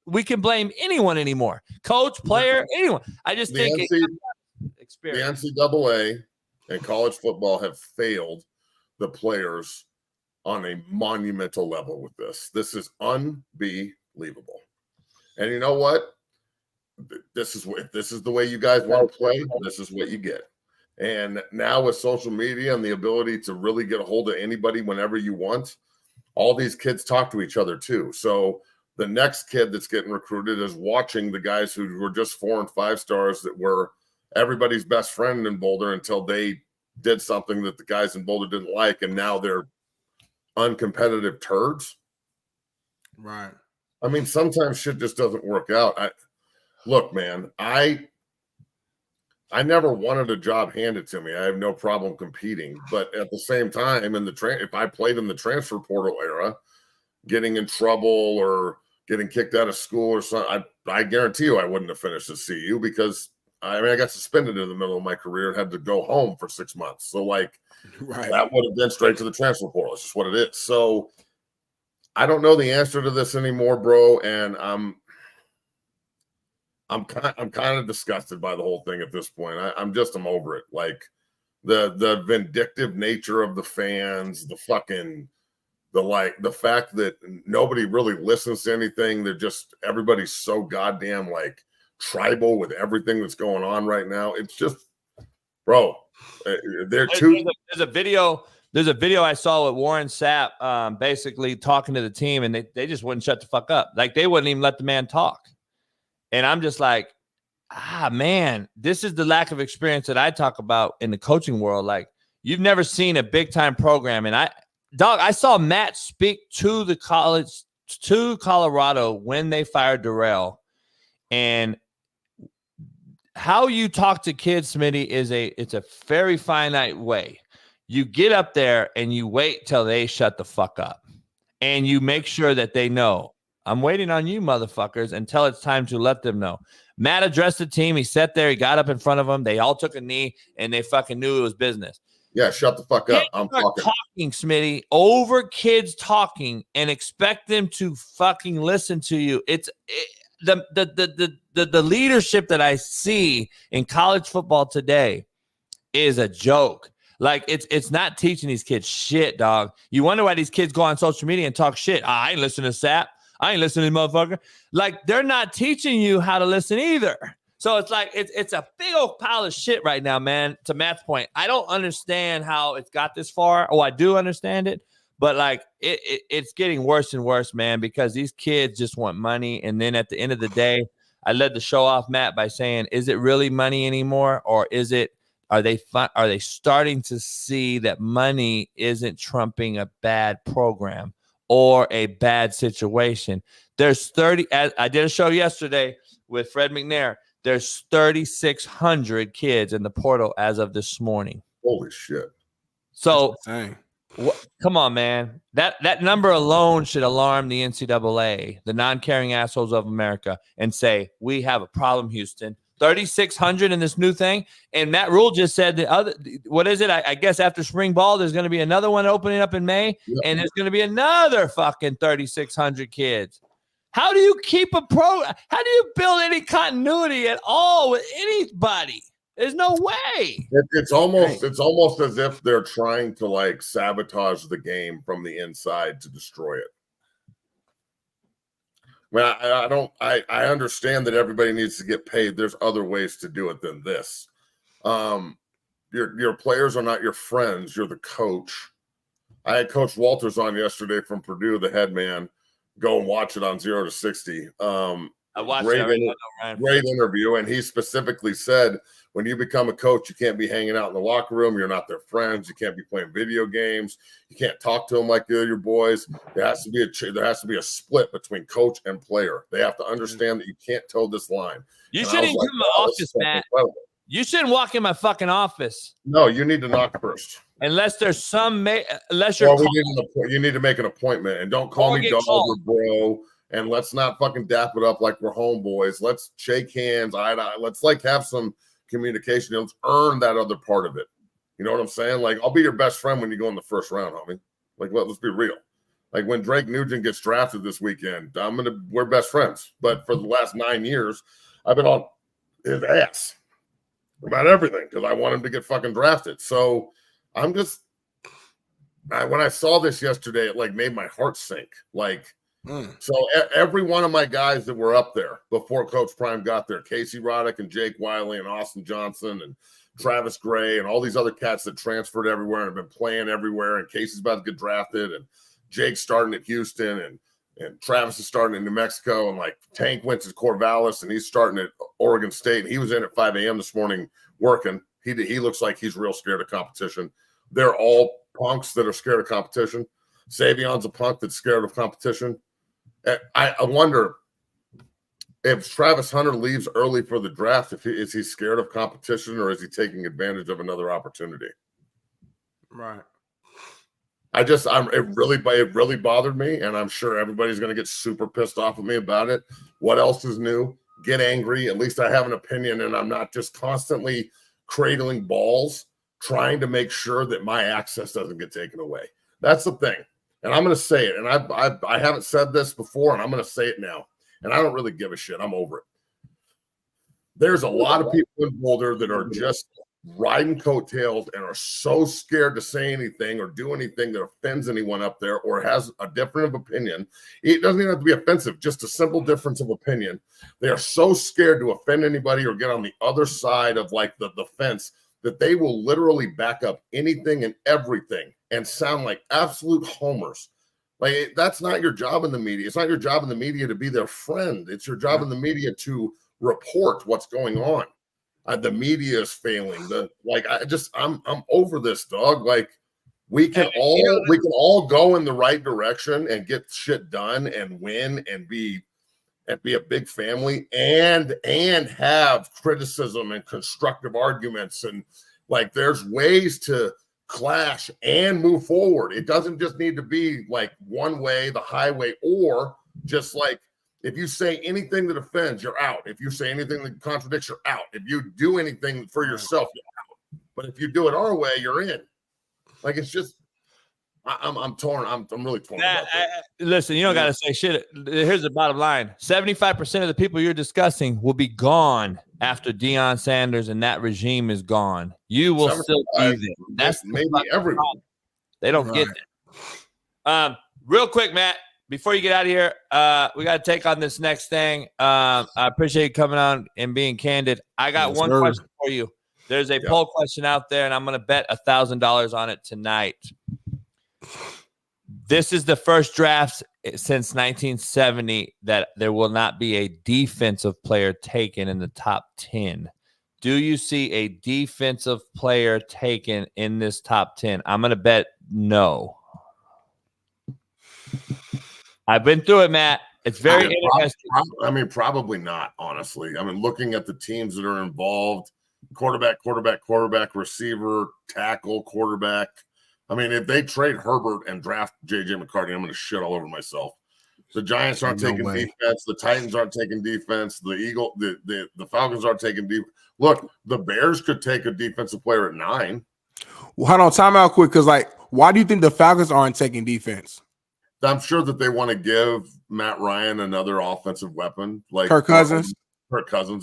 we can blame anyone anymore. Coach, player, anyone. I just think the NCAA and college football have failed the players on a monumental level with this. This is unbelievable. And you know what? This is the way you guys want to play. This is what you get. And now with social media and the ability to really get a hold of anybody whenever you want, all these kids talk to each other too. So the next kid that's getting recruited is watching the guys who were just 4 and 5 stars that were everybody's best friend in Boulder until they did something that the guys in Boulder didn't like, and now they're uncompetitive turds. Right. I mean, sometimes shit just doesn't work out. Look, man, I never wanted a job handed to me. I have no problem competing, but at the same time, if I played in the transfer portal era, getting in trouble or getting kicked out of school or something, I guarantee you I wouldn't have finished at CU because I got suspended in the middle of my career and had to go home for 6 months. So, like, that would have been straight to the transfer portal. It's just what it is. So I don't know the answer to this anymore, bro, and I'm kind of disgusted by the whole thing at this point. I'm over it. Like, the vindictive nature of the fans, the fact that nobody really listens to anything. They're just, everybody's so goddamn like tribal with everything that's going on right now. It's just, bro, they're too. There's a video I saw with Warren Sapp basically talking to the team, and they just wouldn't shut the fuck up. Like, they wouldn't even let the man talk. And I'm just like, man, this is the lack of experience that I talk about in the coaching world. Like, you've never seen a big time program. And I saw Matt speak to the college, to Colorado when they fired Darrell. And how you talk to kids, Smitty, it's a very finite way. You get up there and you wait till they shut the fuck up. And you make sure that they know, I'm waiting on you, motherfuckers, until it's time to let them know. Matt addressed the team. He sat there. He got up in front of them. They all took a knee, and they fucking knew it was business. Yeah, shut the fuck up. I'm talking, Smitty, over kids talking and expect them to fucking listen to you. The leadership that I see in college football today is a joke. Like, it's not teaching these kids shit, dog. You wonder why these kids go on social media and talk shit. I ain't listening to Sapp. I ain't listening to motherfucker. Like, they're not teaching you how to listen either. So it's like, it's a big old pile of shit right now, man. To Matt's point, I don't understand how it's got this far. Oh, I do understand it. But, like, it's getting worse and worse, man, because these kids just want money. And then at the end of the day, I led the show off, Matt, by saying, is it really money anymore? Or is it Are they starting to see that money isn't trumping a bad program or a bad situation? There's 30. I did a show yesterday with Fred McNair. There's 3,600 kids in the portal as of this morning. Holy shit! So, come on, man. That number alone should alarm the NCAA, the non-caring assholes of America, and say, we have a problem, Houston. 3,600 in this new thing. And Matt Rule just said the other, what is it? I guess after spring ball, there's going to be another one opening up in May, and there's going to be another fucking 3,600 kids. How do you keep how do you build any continuity at all with anybody? There's no way. It's almost as if they're trying to like sabotage the game from the inside to destroy it. I understand that everybody needs to get paid. There's other ways to do it than this. Your players are not your friends. You're the coach. I had Coach Walters on yesterday from Purdue, the head man. Go and watch it on 0 to 60. I watched great interview, and he specifically said, when you become a coach, you can't be hanging out in the locker room. You're not their friends. You can't be playing video games. You can't talk to them like they're your boys. There has to be a split between coach and player. They have to understand that you can't toe this line. You shouldn't come in my office, Matt. You shouldn't walk in my fucking office. No, you need to knock first. Unless there's you need to make an appointment, and don't call me dog or bro. And let's not fucking dap it up like we're homeboys. Let's shake hands. Let's like have some communication. Let's earn that other part of it. You know what I'm saying? Like, I'll be your best friend when you go in the first round, homie. Like, let's be real. Like, when Drake Nugent gets drafted this weekend, we're best friends. But for the last 9 years, I've been on his ass about everything because I want him to get fucking drafted. So I'm just, when I saw this yesterday, it like made my heart sink. Like, so every one of my guys that were up there before Coach Prime got there, Casey Roddick and Jake Wiley and Austin Johnson and Travis Gray and all these other cats that transferred everywhere and have been playing everywhere, and Casey's about to get drafted, and Jake's starting at Houston, and Travis is starting in New Mexico, and like Tank went to Corvallis, and he's starting at Oregon State, and he was in at 5 a.m. this morning working. He looks like he's real scared of competition. They're all punks that are scared of competition. Savion's a punk that's scared of competition. I wonder if Travis Hunter leaves early for the draft, is he scared of competition, or is he taking advantage of another opportunity? Right. It really bothered me, and I'm sure everybody's going to get super pissed off at me about it. What else is new? Get angry. At least I have an opinion, and I'm not just constantly cradling balls, trying to make sure that my access doesn't get taken away. That's the thing. And I'm going to say it, and I haven't said this before, and I'm going to say it now. And I don't really give a shit. I'm over it. There's a lot of people in Boulder that are just riding coattails and are so scared to say anything or do anything that offends anyone up there or has a different opinion. It doesn't even have to be offensive, just a simple difference of opinion. They are so scared to offend anybody or get on the other side of like the fence that they will literally back up anything and everything and sound like absolute homers. Like, that's not your job in the media. It's not your job in the media to be their friend. It's your job in the media to report what's going on. The media is failing. I'm over this, dog. Like, we can all go in the right direction and get shit done and win and be a big family and have criticism and constructive arguments, and like there's ways to clash and move forward. It doesn't just need to be like one way, the highway, or just like if you say anything that offends, you're out. If you say anything that contradicts, you're out. If you do anything for yourself, you're out. But if you do it our way, you're in. Like, it's just, I'm torn. I'm really torn about that. Listen, you don't got to say shit. Here's the bottom line. 75% of the people you're discussing will be gone after Deion Sanders and that regime is gone. You will still be there. That's maybe everyone. They don't get it. Real quick, Matt, before you get out of here, we got to take on this next thing. I appreciate you coming on and being candid. I got one question for you. There's a poll question out there, and I'm going to bet $1,000 on it tonight. This is the first draft since 1970 that there will not be a defensive player taken in the top 10. Do you see a defensive player taken in this top 10? I'm going to bet no. I've been through it, Matt. It's very interesting. I mean, probably not, honestly. I mean, looking at the teams that are involved, quarterback, receiver, tackle, quarterback. I mean, if they trade Herbert and draft J.J. McCarthy, I'm going to shit all over myself. The Giants aren't taking defense. The Titans aren't taking defense. The Falcons aren't taking defense. Look, the Bears could take a defensive player at 9. Well, hold on, time out quick, because why do you think the Falcons aren't taking defense? I'm sure that they want to give Matt Ryan another offensive weapon, like Kirk Cousins.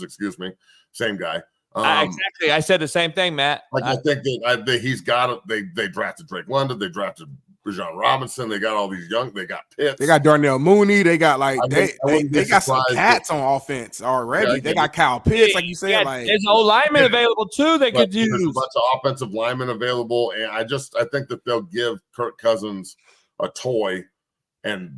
Excuse me, same guy. Exactly, I said the same thing, Matt. I think that he's got it. They drafted Drake London. They drafted Bijan Robinson. They got all these they got Pitts. They got Darnell Mooney. They got they got some cats on offense already. They got Kyle Pitts, like you said. There's old linemen available too. They could use a bunch of offensive linemen available, and I think that they'll give Kirk Cousins a toy and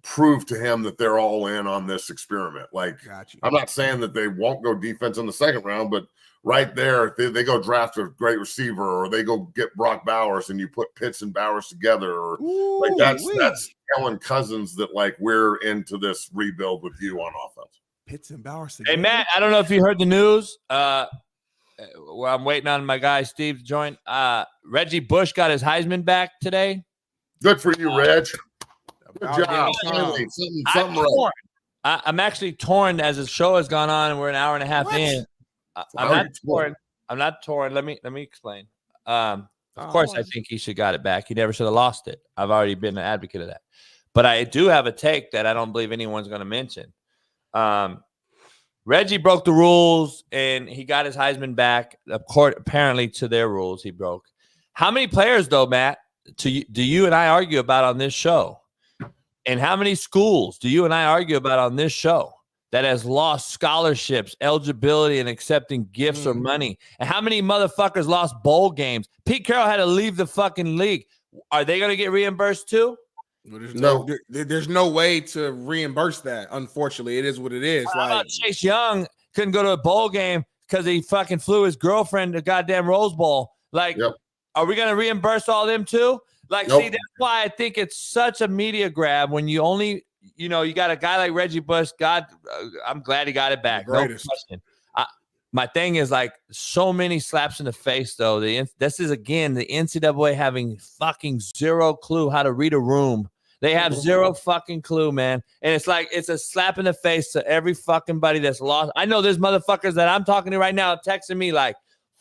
prove to him that they're all in on this experiment. I'm not saying that they won't go defense in the second round, but right there, if they go draft a great receiver, or they go get Brock Bowers and you put Pitts and Bowers together, or that's telling Cousins that we're into this rebuild with you on offense. Pitts and Bowers together. Hey, Matt, I don't know if you heard the news. Well, I'm waiting on my guy Steve to join. Reggie Bush got his Heisman back today. Good for you, Reg. Good job. I'm actually torn as the show has gone on and we're an hour and a half in. I'm not torn. Let me explain. Of course, I think he should got it back. He never should have lost it. I've already been an advocate of that. But I do have a take that I don't believe anyone's going to mention. Reggie broke the rules and he got his Heisman back. Of course, apparently to their rules, he broke. How many players, though, Matt, do you and I argue about on this show? And how many schools do you and I argue about on this show that has lost scholarships, eligibility, and accepting gifts or money? And how many motherfuckers lost bowl games? Pete Carroll had to leave the fucking league. Are they going to get reimbursed too? Well, there's no way to reimburse that. Unfortunately, it is what it is. How about Chase Young couldn't go to a bowl game because he fucking flew his girlfriend to goddamn Rose Bowl? Are we going to reimburse all them too? See, that's why I think it's such a media grab when you only, you got a guy like Reggie Bush. God, I'm glad he got it back. No question. My thing is so many slaps in the face, though. This is, again, the NCAA having fucking zero clue how to read a room. They have zero fucking clue, man. And it's a slap in the face to every fucking buddy that's lost. I know there's motherfuckers that I'm talking to right now texting me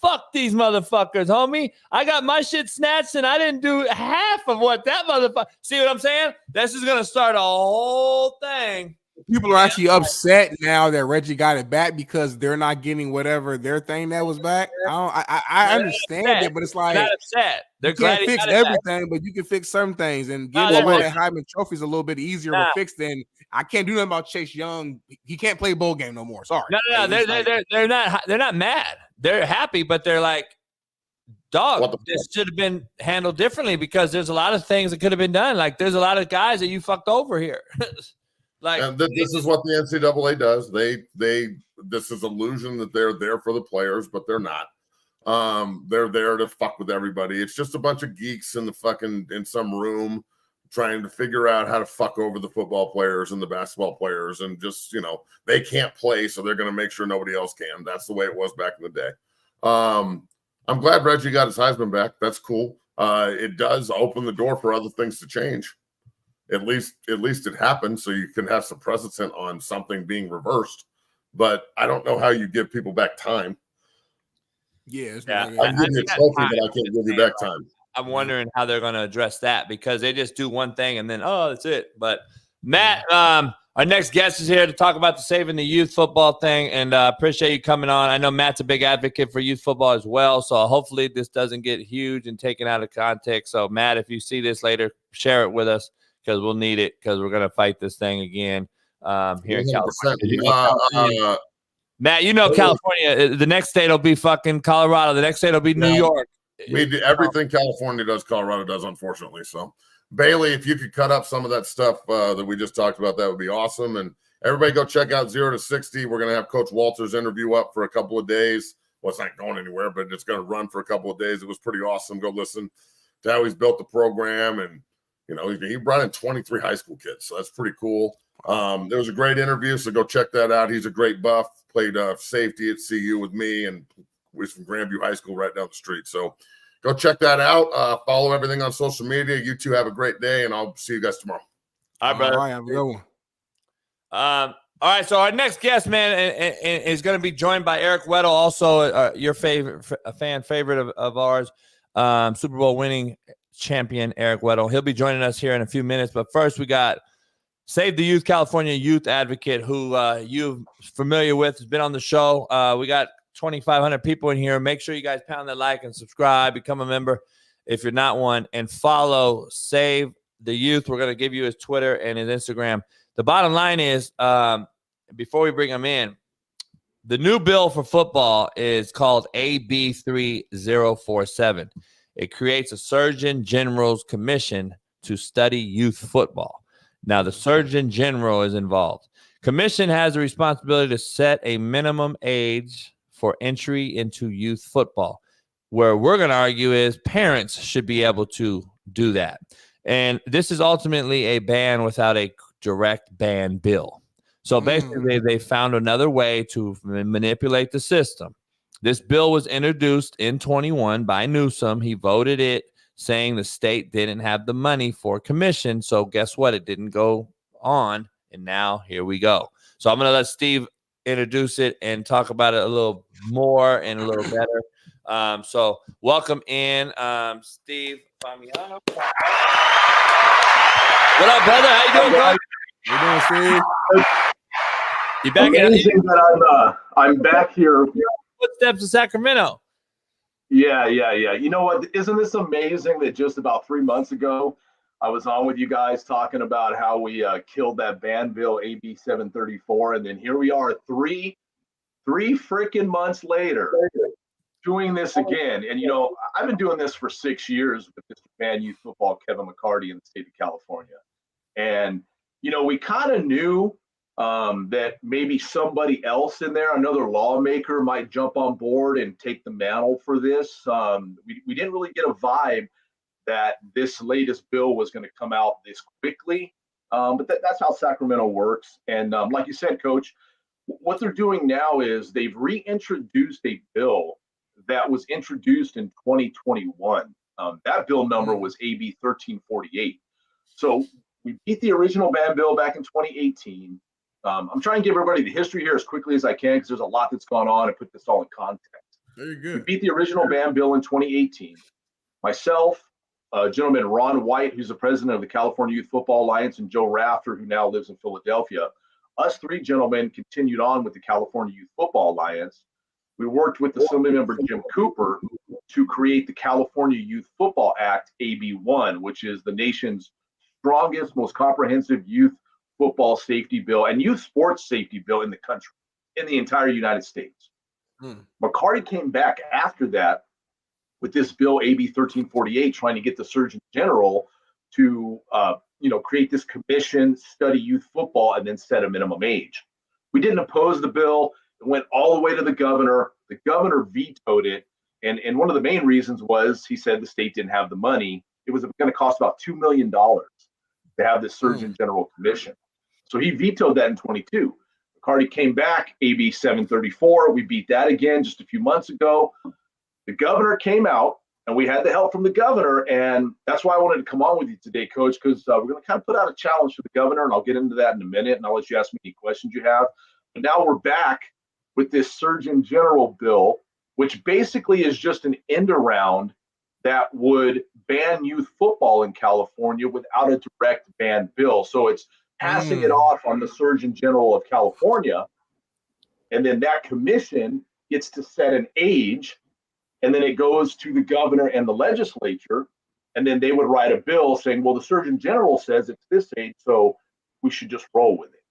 fuck these motherfuckers, homie. I got my shit snatched and I didn't do half of what that motherfucker. See what I'm saying? This is going to start a whole thing. People are actually upset now that Reggie got it back because they're not getting whatever their thing that was back. I understand it, but it's not upset. You can't fix everything, but you can fix some things. And getting away that Heisman Trophy is a little bit easier to fix than I can't do nothing about Chase Young. He can't play a bowl game no more. Sorry. No. They're not mad. They're happy, but they're dog, this should have been handled differently because there's a lot of things that could have been done. There's a lot of guys that you fucked over here. And this is what the NCAA does. This is illusion that they're there for the players, but they're not. They're there to fuck with everybody. It's just a bunch of geeks in some room trying to figure out how to fuck over the football players and the basketball players, and just they can't play, so they're going to make sure nobody else can. That's the way it was back in the day. I'm glad Reggie got his Heisman back. That's cool. It does open the door for other things to change. At least it happened, so you can have some precedent on something being reversed. But I don't know how you give people back time. Yeah, I'll give you a trophy, but I can't give you back time. I'm wondering how they're going to address that because they just do one thing and then, that's it. But Matt, our next guest is here to talk about the Saving the Youth football thing, and appreciate you coming on. I know Matt's a big advocate for youth football as well, so hopefully this doesn't get huge and taken out of context. So, Matt, if you see this later, share it with us because we'll need it because we're going to fight this thing again here in California. Matt, California, the next state will be fucking Colorado. The next state will be New York. We do everything California does, Colorado does, unfortunately. So, Bailey, if you could cut up some of that stuff that we just talked about, that would be awesome. And everybody go check out 0 to 60. We're going to have Coach Walter's interview up for a couple of days. Well, it's not going anywhere, but it's going to run for a couple of days. It was pretty awesome. Go listen to how he's built the program. And, you know, he brought in 23 high school kids. So that's pretty cool. There was a great interview. So go check that out. He's a great buff. Played safety at CU with me, and we're from Grandview High School right down the street. So go check that out. Follow everything on social media. You two have a great day, and I'll see you guys tomorrow. All right, brother. All right, have a good one. All right, so our next guest, man, is going to be joined by Eric Weddle, also your fan favorite of ours, Super Bowl winning champion Eric Weddle. He'll be joining us here in a few minutes, but first we got Save the Youth California youth advocate, who you're familiar with, has been on the show. We got 2,500 people in here. Make sure you guys pound that like and subscribe, become a member if you're not one, and follow Save the Youth. We're going to give you his Twitter and his Instagram. The bottom line is, before we bring him in, the new bill for football is called AB 3047. It creates a Surgeon General's Commission to study youth football. Now, the Surgeon General is involved. Commission has the responsibility to set a minimum age for entry into youth football. Where we're going to argue is parents should be able to do that. And this is ultimately a ban without a direct ban bill. So basically, they found another way to manipulate the system. This bill was introduced in 21 by Newsom. He voted it, saying the state didn't have the money for commission. So guess what? It didn't go on. And now here we go. So I'm going to let Steve introduce it and talk about it a little more and a little better. So welcome in, Steve Famiano. What up, brother? How you doing, bro? How you doing, Steve? You back Amazing that I'm back here. Footsteps of Sacramento. Yeah. You know what? Isn't this amazing that just about 3 months ago, I was on with you guys talking about how we killed that ban bill, AB 734, and then here we are three freaking months later doing this again. And, you know, I've been doing this for 6 years with Mr. Ban Youth Football, Kevin McCarty in the state of California. And, you know, we kind of knew that maybe somebody else in there, another lawmaker, might jump on board and take the mantle for this. We didn't really get a vibe that this latest bill was going to come out this quickly, but that's how Sacramento works. And like you said, Coach, what they're doing now is they've reintroduced a bill that was introduced in 2021. That bill number was AB 1348. So we beat the original ban bill back in 2018. I'm trying to give everybody the history here as quickly as I can because there's a lot that's gone on and put this all in context. Very good. We beat the original ban bill in 2018. Myself, gentleman Ron White, who's the president of the California Youth Football Alliance, and Joe Rafter, who now lives in Philadelphia. Us three gentlemen continued on with the California Youth Football Alliance. We worked with Assembly Member Jim Cooper to create the California Youth Football Act, AB1, which is the nation's strongest, most comprehensive youth football safety bill and youth sports safety bill in the country, in the entire United States. McCarty came back after that with this bill, AB 1348, trying to get the Surgeon General to, create this commission, study youth football, and then set a minimum age. We didn't oppose the bill. It went all the way to the governor. The governor vetoed it. And one of the main reasons was he said the state didn't have the money. It was going to cost about $2 million to have this Surgeon General commission. So he vetoed that in 22. McCarty came back, AB 734. We beat that again just a few months ago. The governor came out, and we had the help from the governor. And that's why I wanted to come on with you today, Coach, because we're going to kind of put out a challenge for the governor, and I'll get into that in a minute, and I'll let you ask me any questions you have. But now we're back with this Surgeon General bill, which basically is just an end around that would ban youth football in California without a direct ban bill. So it's passing it off on the Surgeon General of California, and then that commission gets to set an age, and then it goes to the governor and the legislature, and then they would write a bill saying, well, the Surgeon General says it's this age, so we should just roll with it.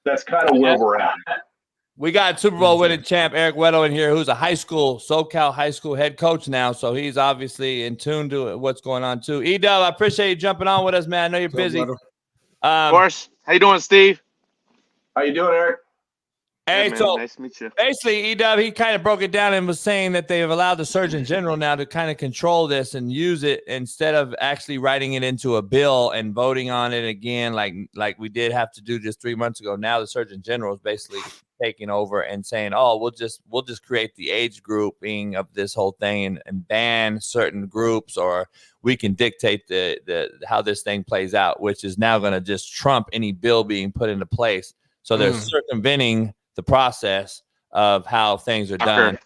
That's kind of where we're at. We got Super Bowl winning champ Eric Weddle in here, who's a SoCal high school head coach now, so he's obviously in tune to what's going on too. E-Dub, I appreciate you jumping on with us, man. I know you're busy. Of course. How you doing, Steve? How you doing, Eric? Hey, man, so nice to meet you. basically, EW, he kind of broke it down and was saying that they've allowed the Surgeon General now to kind of control this and use it instead of actually writing it into a bill and voting on it again, like we did have to do just 3 months ago. Now the Surgeon General is basically taking over and saying, "Oh, we'll just create the age grouping of this whole thing and ban certain groups, or we can dictate the how this thing plays out," which is now going to just trump any bill being put into place. So they're circumventing the process of how things are done.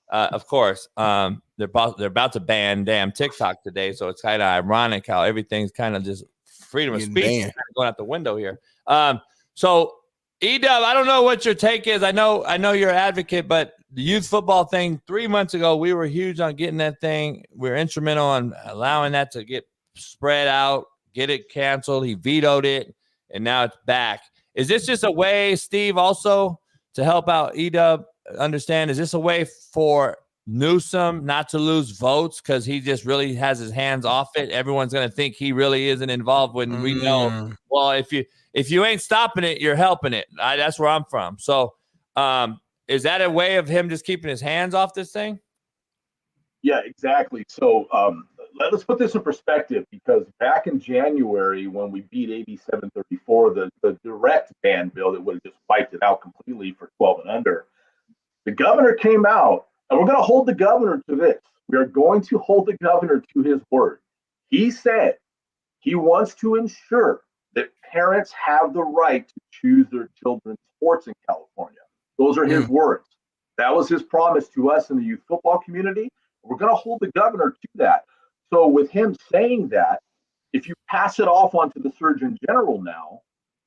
Of course, they're about to ban damn TikTok today, so it's kind of ironic how everything's kind of just freedom of speech is going out the window here. So EW, I don't know what your take is. I know you're an advocate, but the youth football thing 3 months ago, we were huge on getting that thing. We were instrumental on allowing that to get spread out, get it canceled. He vetoed it, and now it's back. Is this just a way, Steve, also to help out EW understand? Is this a way for Newsom not to lose votes because he just really has his hands off it? Everyone's going to think he really isn't involved when we know, well, if you ain't stopping it, you're helping it. That's where I'm from. So is that a way of him just keeping his hands off this thing? Yeah, exactly. So let's put this in perspective, because back in January when we beat AB 734, the direct ban bill that would have just wiped it out completely for 12 and under, the governor came out, and we're going to hold the governor to this. We are going to hold the governor to his word. He said he wants to ensure that parents have the right to choose their children's sports in California. Those are his words. That was his promise to us in the youth football community. We're going to hold the governor to that. So with him saying that, if you pass it off onto the Surgeon General now,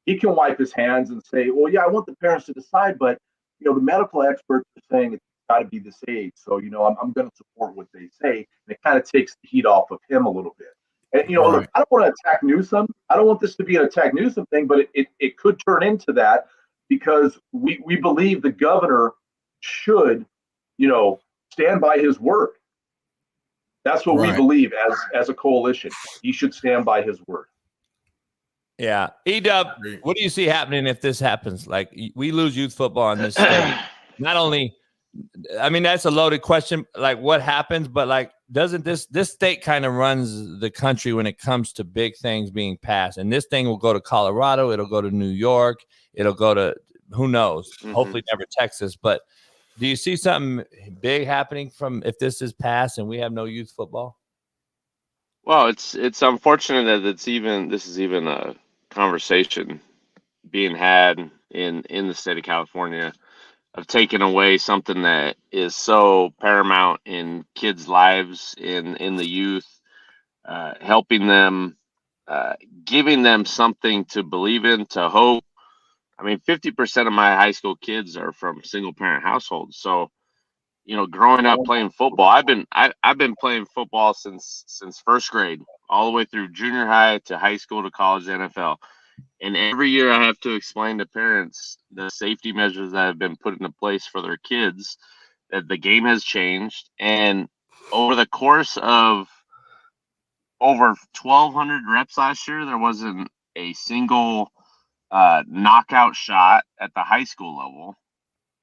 he can wipe his hands and say, well, yeah, I want the parents to decide, but the medical experts are saying it's got to be this age. So, I'm going to support what they say. And it kind of takes the heat off of him a little bit. And, look, I don't want to attack Newsom. I don't want this to be an attack Newsom thing, but it could turn into that, because we believe the governor should, stand by his word. That's what we believe as a coalition. He should stand by his word. Yeah. EW, what do you see happening if this happens? Like, we lose youth football in this state. Not only, I mean, that's a loaded question, like what happens, but like, doesn't this state kind of runs the country when it comes to big things being passed? And this thing will go to Colorado. It'll go to New York. It'll go to, who knows, hopefully never Texas. But do you see something big happening from if this is passed and we have no youth football? Well, it's unfortunate that this is even a conversation being had in the state of California, of taking away something that is so paramount in kids' lives, in the youth, helping them, giving them something to believe in, to hope. I mean, 50% of my high school kids are from single parent households. So, growing up playing football, I've been playing football since first grade, all the way through junior high to high school to college, NFL. And every year I have to explain to parents the safety measures that have been put into place for their kids, that the game has changed. And over the course of over 1,200 reps last year, there wasn't a single knockout shot at the high school level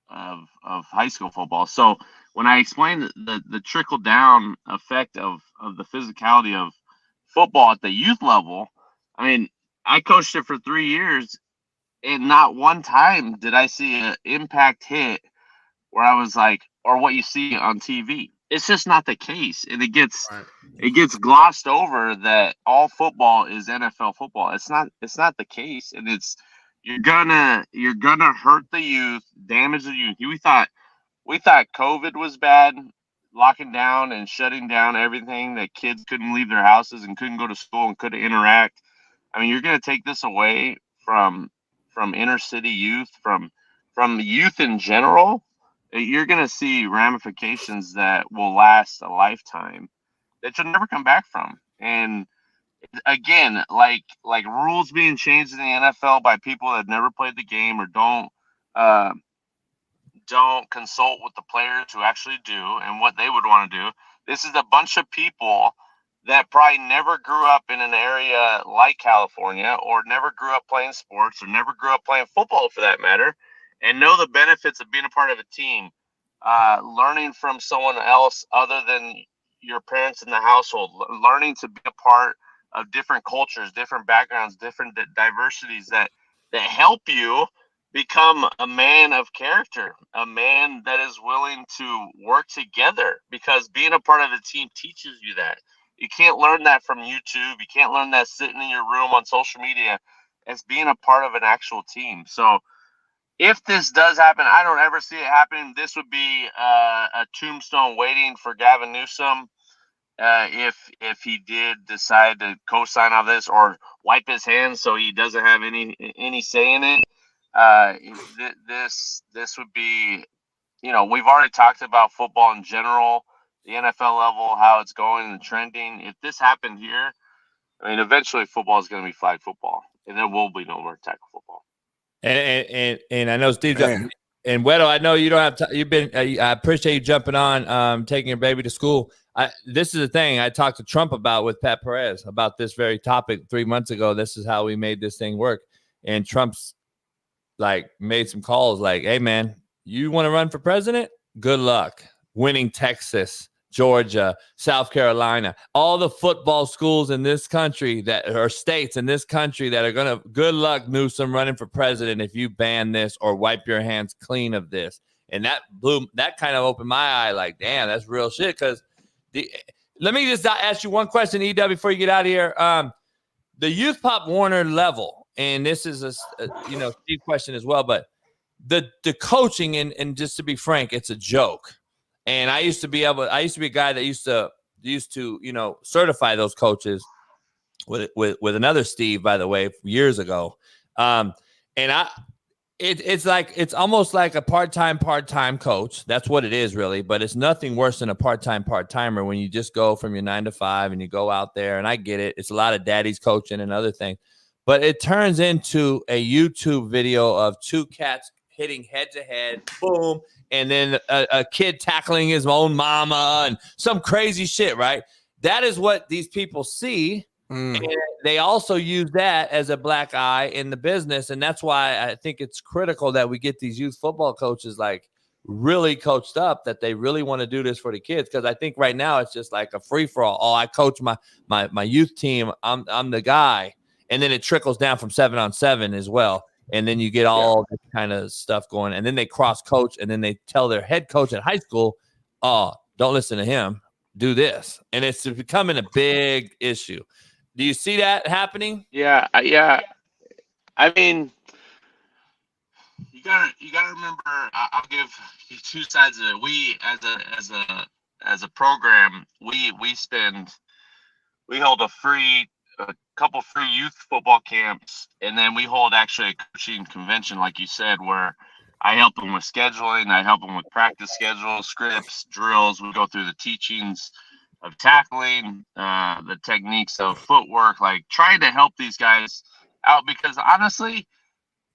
of high school football. So when I explained the trickle down effect of the physicality of football at the youth level, I mean, I coached it for 3 years, and not one time did I see an impact hit where I was like, or what you see on TV. It's just not the case. And it gets glossed over that all football is NFL football. It's not the case. And you're gonna hurt the youth, damage the youth. We thought COVID was bad, locking down and shutting down everything, that kids couldn't leave their houses and couldn't go to school and couldn't interact. I mean, you're going to take this away from inner city youth, from youth in general. You're going to see ramifications that will last a lifetime that you'll never come back from. And again, like rules being changed in the NFL by people that have never played the game or don't consult with the players who actually do and what they would want to do. This is a bunch of people that probably never grew up in an area like California, or never grew up playing sports, or never grew up playing football for that matter, and know the benefits of being a part of a team, learning from someone else other than your parents in the household, learning to be a part of different cultures, different backgrounds, different diversities that help you become a man of character, a man that is willing to work together, because being a part of a team teaches you that. You can't learn that from YouTube. You can't learn that sitting in your room on social media. It's being a part of an actual team. So if this does happen, I don't ever see it happening. This would be a tombstone waiting for Gavin Newsom. If he did decide to co-sign on this or wipe his hands so he doesn't have any say in it, this would be, we've already talked about football in general, the NFL level, how it's going and trending. If this happened here, I mean, eventually football is going to be flag football, and there will be no more tackle football. And I know Steve and Weddle, I know you don't have you've been. I appreciate you jumping on, taking your baby to school. This is the thing I talked to Trump about with Pat Perez about this very topic 3 months ago. This is how we made this thing work, and Trump's made some calls like, "Hey man, you want to run for president? Good luck winning Texas, Georgia, South Carolina, all the football schools in this country that are states in this country that are going to, good luck, Newsom, running for president if you ban this or wipe your hands clean of this." And that kind of opened my eye like, damn, that's real shit. Because let me just ask you one question, EW, before you get out of here. The Youth Pop Warner level, and this is a Steve question as well, but the coaching, and just to be frank, it's a joke. And I used to be a guy that used to certify those coaches with another Steve, by the way, years ago. It's almost like a part-time coach. That's what it is, really. But it's nothing worse than a part-timer when you just go from your 9 to 5 and you go out there. And I get it. It's a lot of daddy's coaching and other things. But it turns into a YouTube video of two cats hitting head-to-head, boom, and then a kid tackling his own mama and some crazy shit, right? That is what these people see. And they also use that as a black eye in the business. And that's why I think it's critical that we get these youth football coaches really coached up, that they really want to do this for the kids. Because I think right now it's just like a free-for-all. Oh, I coach my youth team. I'm the guy. And then it trickles down from 7-on-7 as well. And then you get all this kind of stuff going. And then they cross-coach, and then they tell their head coach at high school, oh, don't listen to him. Do this. And it's becoming a big issue. Do you see that happening? Yeah. I mean, you gotta remember. I'll give you two sides of it. We as a program, we hold a couple free youth football camps, and then we hold actually a coaching convention, like you said, where I help them with scheduling, I help them with practice schedules, scripts, drills. We go through the teachings of tackling, the techniques of footwork, like trying to help these guys out, because honestly,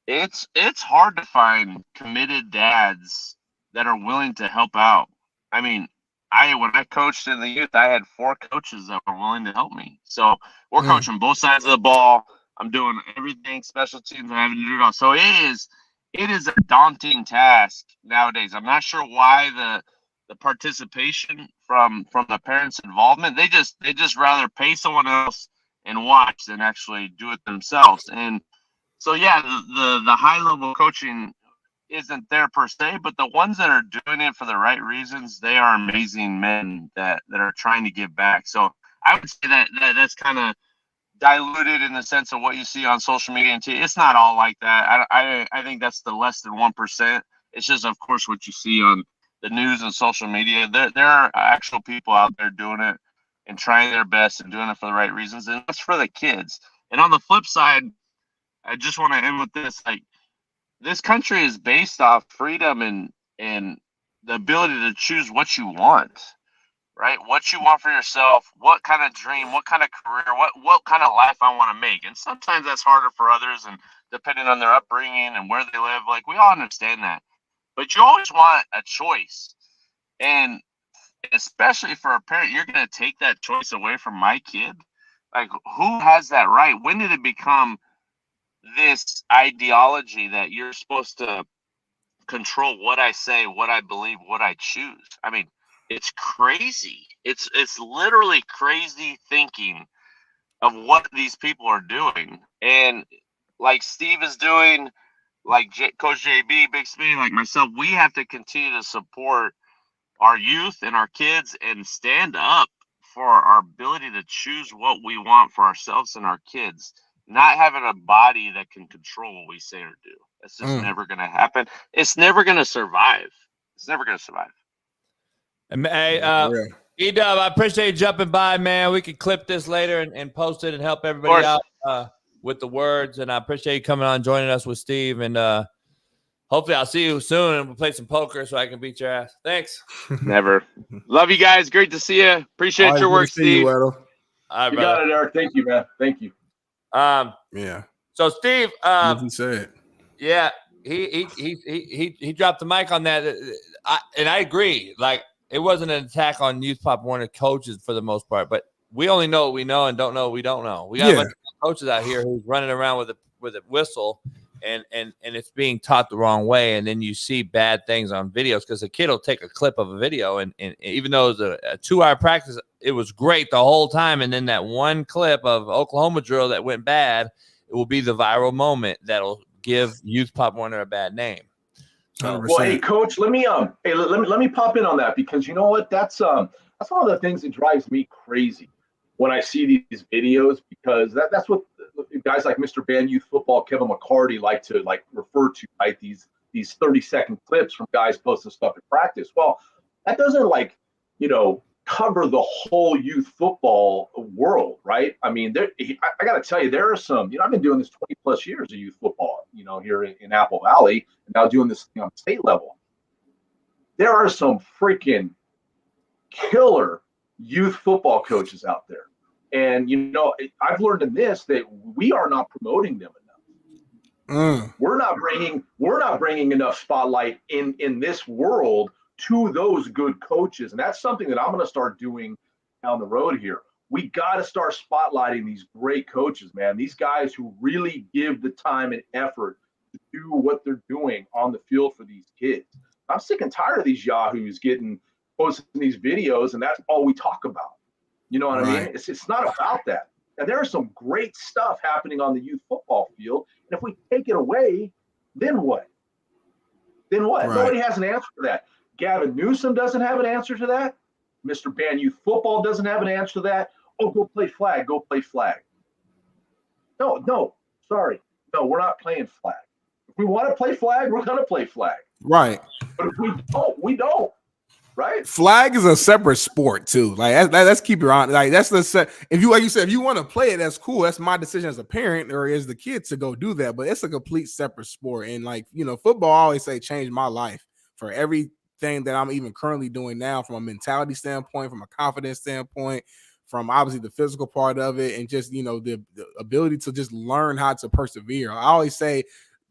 it's hard to find committed dads that are willing to help out. I mean, when I coached in the youth, I had 4 coaches that were willing to help me. So we're coaching both sides of the ball. I'm doing everything, special teams, I'm having to do it all. So it is a daunting task nowadays. I'm not sure why the participation from the parents' involvement. They just rather pay someone else and watch than actually do it themselves. And so the high level coaching isn't there per se, but the ones that are doing it for the right reasons, they are amazing men that are trying to give back. So I would say that's kind of diluted in the sense of what you see on social media. And it's not all like that. I think that's the less than 1%. It's just, of course, what you see on the news and social media. There are actual people out there doing it and trying their best and doing it for the right reasons. And that's for the kids. And on the flip side, I just want to end with this. This country is based off freedom and the ability to choose what you want, right? What you want for yourself, what kind of dream, what kind of career, what kind of life I want to make. And sometimes that's harder for others, and depending on their upbringing and where they live, we all understand that. But you always want a choice. And especially for a parent, you're going to take that choice away from my kid. Like, who has that right? When did it become this ideology that you're supposed to control what I say, what I believe, what I choose? I mean, it's crazy. It's literally crazy thinking of what these people are doing. And like Steve is doing, like Coach JB, Big Smitty, like myself, we have to continue to support our youth and our kids and stand up for our ability to choose what we want for ourselves and our kids, not having a body that can control what we say or do. That's just never going to happen. It's never going to survive. It's never going to survive. Hey, E-Dub, I appreciate you jumping by, man. We can clip this later and post it and help everybody out with the words. And I appreciate you coming on, joining us with Steve. And hopefully I'll see you soon and we'll play some poker so I can beat your ass. Thanks. Never. Love you guys. Great to see you. Appreciate your work, Steve. All right, you got it, Eric. Thank you, man. Thank you. Yeah. So Steve, he said, yeah, he dropped the mic on that, and I agree. Like, it wasn't an attack on Youth Pop Warner coaches for the most part, but we only know what we know and don't know what we don't know. We got a bunch of coaches out here who's running around with a whistle, and it's being taught the wrong way, and then you see bad things on videos because the kid will take a clip of a video, and even though it was a 2-hour practice, it was great the whole time, and then that one clip of Oklahoma drill that went bad, it will be the viral moment that'll give Youth Pop Warner a bad name. Well, hey, Coach, let me pop in on that, because you know what? That's one of the things that drives me crazy when I see these videos, because that's what guys like Mr. Band Youth Football, Kevin McCarty, like to refer to, right? These 30-second clips from guys posting stuff at practice. Well, that doesn't cover the whole youth football world, right? I mean, I got to tell you, there are some, I've been doing this 20 plus years of youth football, here in Apple Valley, and now doing this on the state level. There are some freaking killer youth football coaches out there. And, I've learned in this that we are not promoting them enough. We're not bringing enough spotlight in this world to those good coaches. And that's something that I'm going to start doing down the road here. We got to start spotlighting these great coaches, man. These guys who really give the time and effort to do what they're doing on the field for these kids. I'm sick and tired of these yahoos posting these videos, and that's all we talk about. You know what I mean? It's not about that. And there is some great stuff happening on the youth football field. And if we take it away, then what? Right. Nobody has an answer for that. Gavin Newsom doesn't have an answer to that. Mr. Band Youth Football doesn't have an answer to that. Oh, go play flag. Go play flag. No, sorry. No, we're not playing flag. If we want to play flag, we're going to play flag. Right. But if we don't, we don't. Right. Flag is a separate sport too. Like let's keep it on. Like that's if you, like you said, if you want to play it, that's cool. That's my decision as a parent or as the kid to go do that. But it's a complete separate sport. And football, I always say, changed my life for everything that I'm even currently doing now, from a mentality standpoint, from a confidence standpoint, from obviously the physical part of it, and just the ability to just learn how to persevere. I always say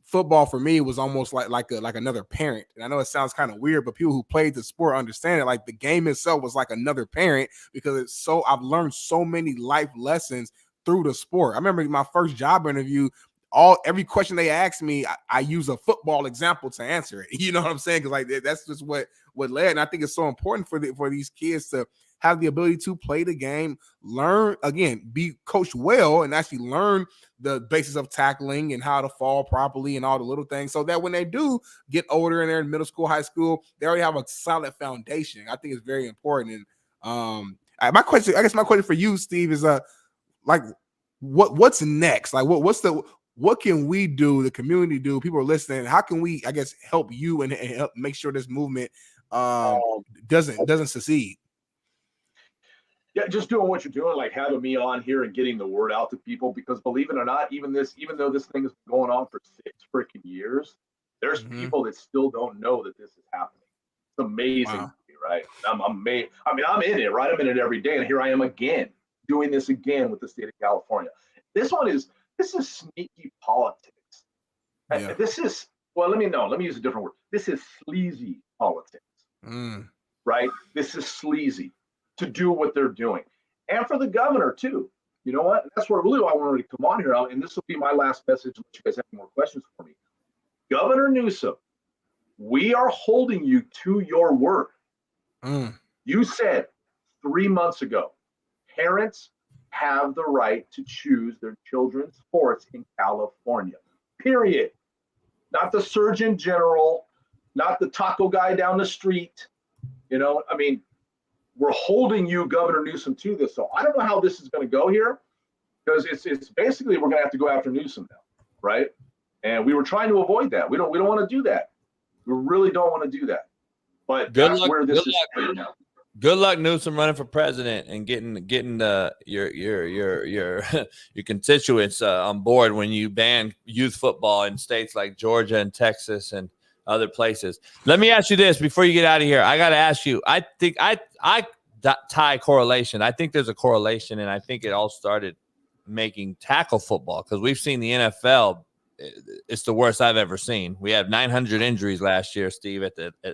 football for me was almost like another parent. And I know it sounds kind of weird, but people who played the sport understand it. Like the game itself was like another parent, because I've learned so many life lessons through the sport. I remember my first job interview, every question they asked me, I use a football example to answer it. You know what I'm saying? Because that's just what led. And I think it's so important for these kids to have the ability to play the game, learn, again, be coached well, and actually learn the basis of tackling and how to fall properly and all the little things, so that when they do get older and they're in middle school, high school, they already have a solid foundation. I think it's very important. And my question for you, Steve, is what's next? Like what can we do, the community do, people are listening, how can we, help you and help make sure this movement doesn't succeed? Yeah, just doing what you're doing, like having me on here and getting the word out to people, because believe it or not, even though this thing has been going on for 6 freaking years, there's people that still don't know that this is happening. It's amazing to me, right? I'm amazed. I mean, I'm in it, right? I'm in it every day, and here I am again, doing this again with the state of California. This is sneaky politics. Yeah. Let me use a different word. This is sleazy politics. right? This is sleazy to do what they're doing. And for the governor, too. You know what? That's where really I wanted to come on here, and this will be my last message unless you guys have any more questions for me. Governor Newsom, we are holding you to your word. You said 3 months ago, parents have the right to choose their children's sports in California, period. Not the Surgeon General, not the taco guy down the street. You know, I mean, we're holding you, Governor Newsom, to this. So I don't know how this is going to go here, because it's basically we're going to have to go after Newsom now, right? And we were trying to avoid that. We don't want to do that. We really don't want to do that. But that's where this is right now. Good luck, Newsom, running for president and getting your your constituents on board when you ban youth football in states like Georgia and Texas and other places. Let me ask you this before you get out of here. I got to ask you. I think I tie correlation. I think there's a correlation, and I think it all started making tackle football, because we've seen the NFL. It's the worst I've ever seen. We had 900 injuries last year, Steve,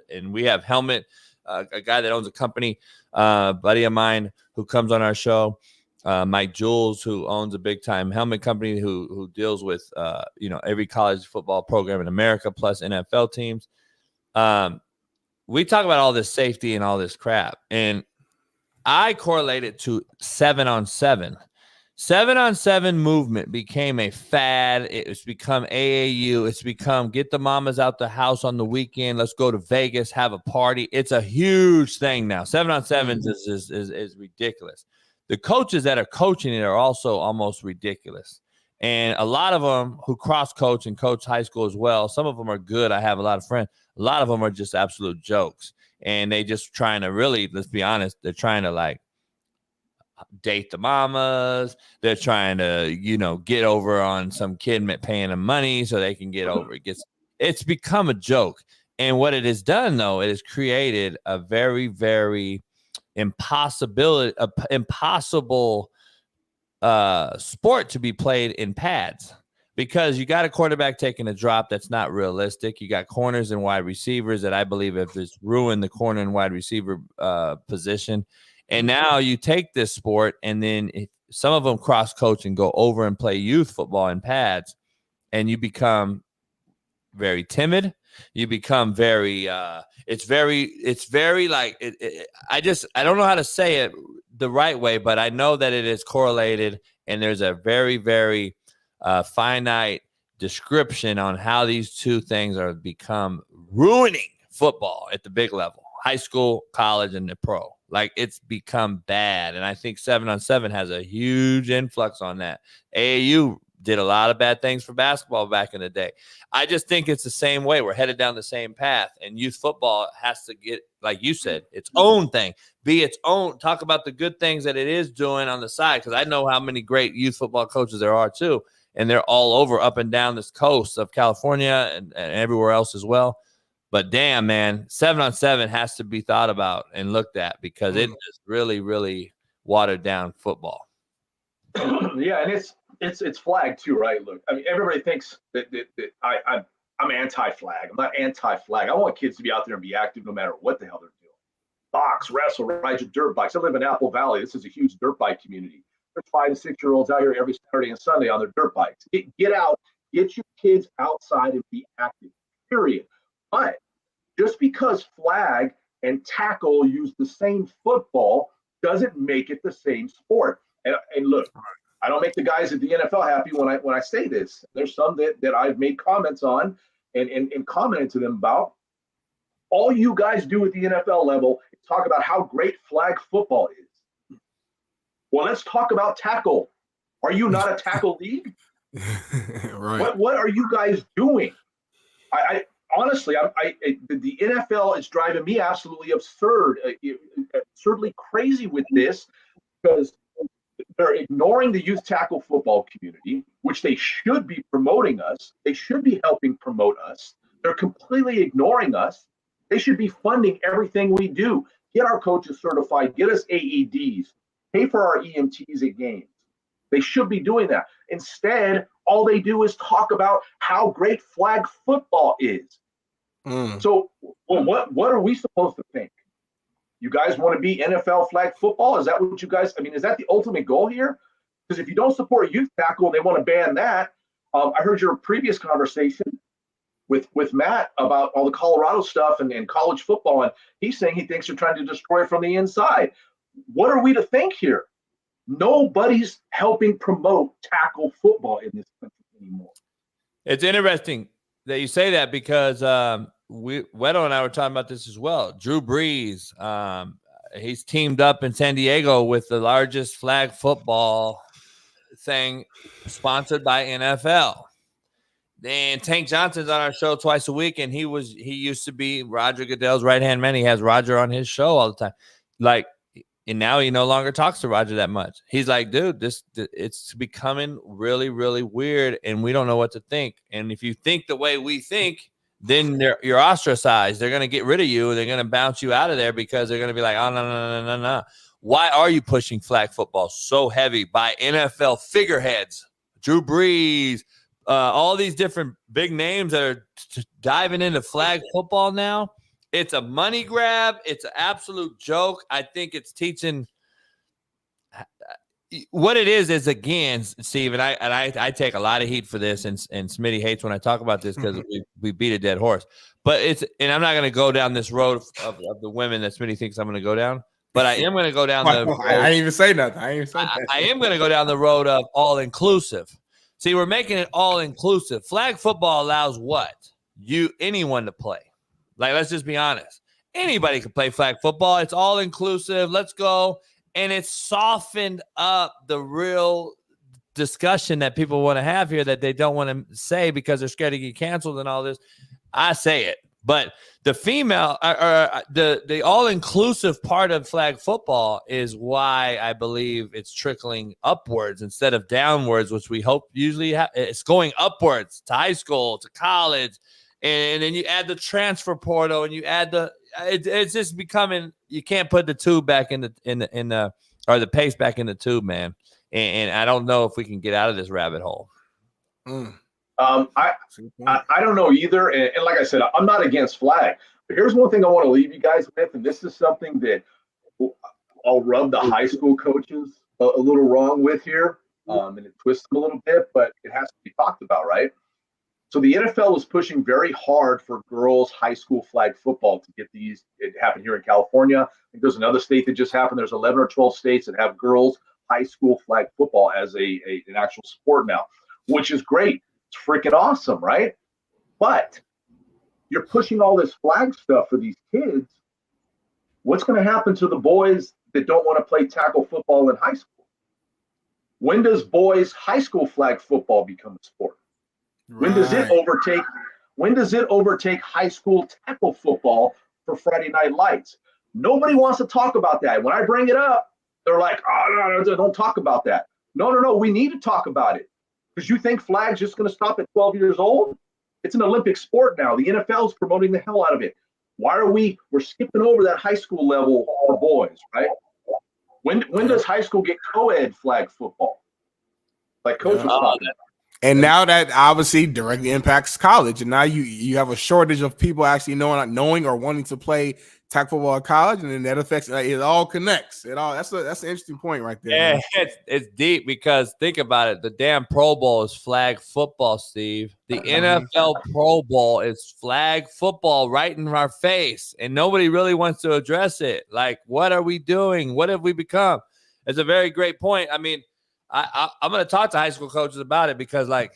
and we have helmet. A guy that owns a company, buddy of mine who comes on our show, Mike Jules, who owns a big time helmet company who deals with every college football program in America plus NFL teams. We talk about all this safety and all this crap, and I correlate it to 7-on-7. 7-on-7 movement became a fad. It's become AAU. It's become get the mamas out the house on the weekend. Let's go to Vegas, have a party. It's a huge thing now. 7-on-7 is ridiculous. The coaches that are coaching it are also almost ridiculous. And a lot of them who cross-coach and coach high school as well, some of them are good. I have a lot of friends. A lot of them are just absolute jokes. And they just trying to really, let's be honest, they're trying to like date the mamas. They're trying to, get over on some kid paying them money so they can get over it. It's become a joke. And what it has done, though, it has created a very, very impossible sport to be played in pads, because you got a quarterback taking a drop that's not realistic. You got corners and wide receivers that I believe have just ruined the corner and wide receiver position. And now you take this sport, and then some of them cross-coach and go over and play youth football in pads, and you become very timid. You become very it's very like I don't know how to say it the right way, but I know that it is correlated, and there's a very, very finite description on how these two things are become ruining football at the big level, high school, college, and the pro. Like, it's become bad. And I think 7-on-7 has a huge influx on that. AAU did a lot of bad things for basketball back in the day. I just think it's the same way. We're headed down the same path. And youth football has to get, like you said, its own thing. Be its own. Talk about the good things that it is doing on the side, because I know how many great youth football coaches there are too. And they're all over, up and down this coast of California and everywhere else as well. But damn, man, 7-on-7 has to be thought about and looked at, because it is really, really watered down football. Yeah, and it's flag too, right? Look, I mean, everybody thinks that I'm anti-flag. I'm not anti-flag. I want kids to be out there and be active no matter what the hell they're doing. Box, wrestle, ride your dirt bikes. I live in Apple Valley. This is a huge dirt bike community. There's 5 and 6-year-olds out here every Saturday and Sunday on their dirt bikes. Get out, get your kids outside and be active, period. But just because flag and tackle use the same football doesn't make it the same sport. And look, I don't make the guys at the NFL happy when I say this. There's some that I've made comments on and commented to them about. All you guys do at the NFL level is talk about how great flag football is. Well, let's talk about tackle. Are you not a tackle league? Right. What are you guys doing? I honestly, the NFL is driving me absolutely absurdly crazy with this, because they're ignoring the youth tackle football community, which they should be promoting us. They should be helping promote us. They're completely ignoring us. They should be funding everything we do. Get our coaches certified, get us AEDs, pay for our EMTs at games. They should be doing that. Instead, all they do is talk about how great flag football is. So, well, what are we supposed to think? You guys want to be NFL flag football? Is that what you guys, I mean, is that the ultimate goal here? Because if you don't support youth tackle and they want to ban that, I heard your previous conversation with Matt about all the Colorado stuff and college football, and he's saying he thinks they're trying to destroy it from the inside. What are we to think here? Nobody's helping promote tackle football in this country anymore. It's interesting that you say that because Weddle and I were talking about this as well. Drew Brees, he's teamed up in San Diego with the largest flag football thing sponsored by NFL. And Tank Johnson's on our show twice a week, and he used to be Roger Goodell's right-hand man. He has Roger on his show all the time. Like, and now he no longer talks to Roger that much. He's like, dude, it's becoming really, really weird, and we don't know what to think. And if you think the way we think, then you're ostracized. They're going to get rid of you. They're going to bounce you out of there because they're going to be like, oh, no. Why are you pushing flag football so heavy by NFL figureheads? Drew Brees, all these different big names that are diving into flag football now. It's a money grab. It's an absolute joke. I think it's teaching what it is again, Steve, and I take a lot of heat for this, and Smitty hates when I talk about this because we beat a dead horse. But and I'm not going to go down this road of the women that Smitty thinks I'm going to go down. But I am going to go down the road. I didn't even say nothing. I am going to go down the road of all inclusive. See, we're making it all inclusive. Flag football allows what? Anyone to play. Like, let's just be honest. Anybody can play flag football. It's all inclusive. Let's go. And it's softened up the real discussion that people want to have here that they don't want to say because they're scared to get canceled and all this. I say it. But the female the all-inclusive part of flag football is why I believe it's trickling upwards instead of downwards, which we hope usually it's going upwards to high school, to college. And then you add the transfer portal, and you add it's just becoming, you can't put the tube back in the or the paste back in the tube, man. And I don't know if we can get out of this rabbit hole. I don't know either. And like I said, I'm not against flag. But here's one thing I want to leave you guys with, and this is something that I'll rub the high school coaches a little wrong with here, and it twists them a little bit, but it has to be talked about, right? So the NFL is pushing very hard for girls high school flag football to get these. It happened here in California. I think there's another state that just happened. There's 11 or 12 states that have girls high school flag football as an actual sport now, which is great. It's freaking awesome, right? But you're pushing all this flag stuff for these kids. What's going to happen to the boys that don't want to play tackle football in high school? When does boys high school flag football become a sport? When does it overtake? When does it overtake high school tackle football for Friday Night Lights? Nobody wants to talk about that. When I bring it up, they're like, "Oh no, don't talk about that." No. We need to talk about it because you think flag's just going to stop at 12 years old? It's an Olympic sport now. The NFL is promoting the hell out of it. Why are we're skipping over that high school level for boys, right? When does high school get co-ed flag football? Like Coach was talking about. And now that obviously directly impacts college, and now you have a shortage of people actually knowing or wanting to play tackle football at college, and then that affects it all connects. That's an interesting point right there. Yeah, it's deep because think about it. The damn Pro Bowl is flag football, Steve. The NFL Pro Bowl is flag football right in our face, and nobody really wants to address it. Like, what are we doing? What have we become? It's a very great point. I mean, I'm going to talk to high school coaches about it because, like,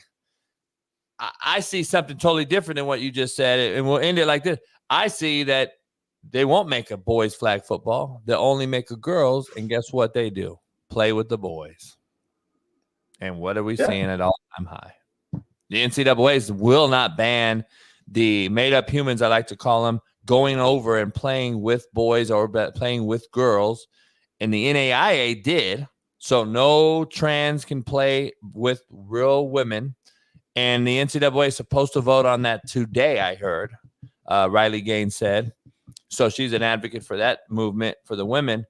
I see something totally different than what you just said, and we'll end it like this. I see that they won't make a boys flag football. They'll only make a girls, and guess what they do? Play with the boys. And what are we seeing at all-time high? The NCAAs will not ban the made-up humans, I like to call them, going over and playing with boys or playing with girls, and the NAIA did. So no trans can play with real women. And the NCAA is supposed to vote on that today, I heard. Riley Gaines said. So she's an advocate for that movement for the women.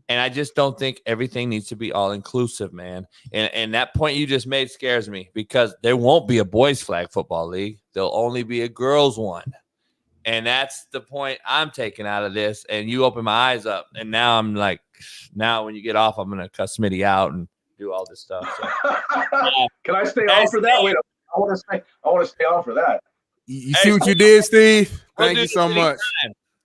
And I just don't think everything needs to be all-inclusive, man. And that point you just made scares me because there won't be a boys flag football league. There'll only be a girls one. And that's the point I'm taking out of this. And you open my eyes up. And now I'm like, now when you get off, I'm going to cuss Smitty out and do all this stuff. So, Can I stay on for that? Wait, I want to stay on for that. You see what you did, Steve? Thank you so much.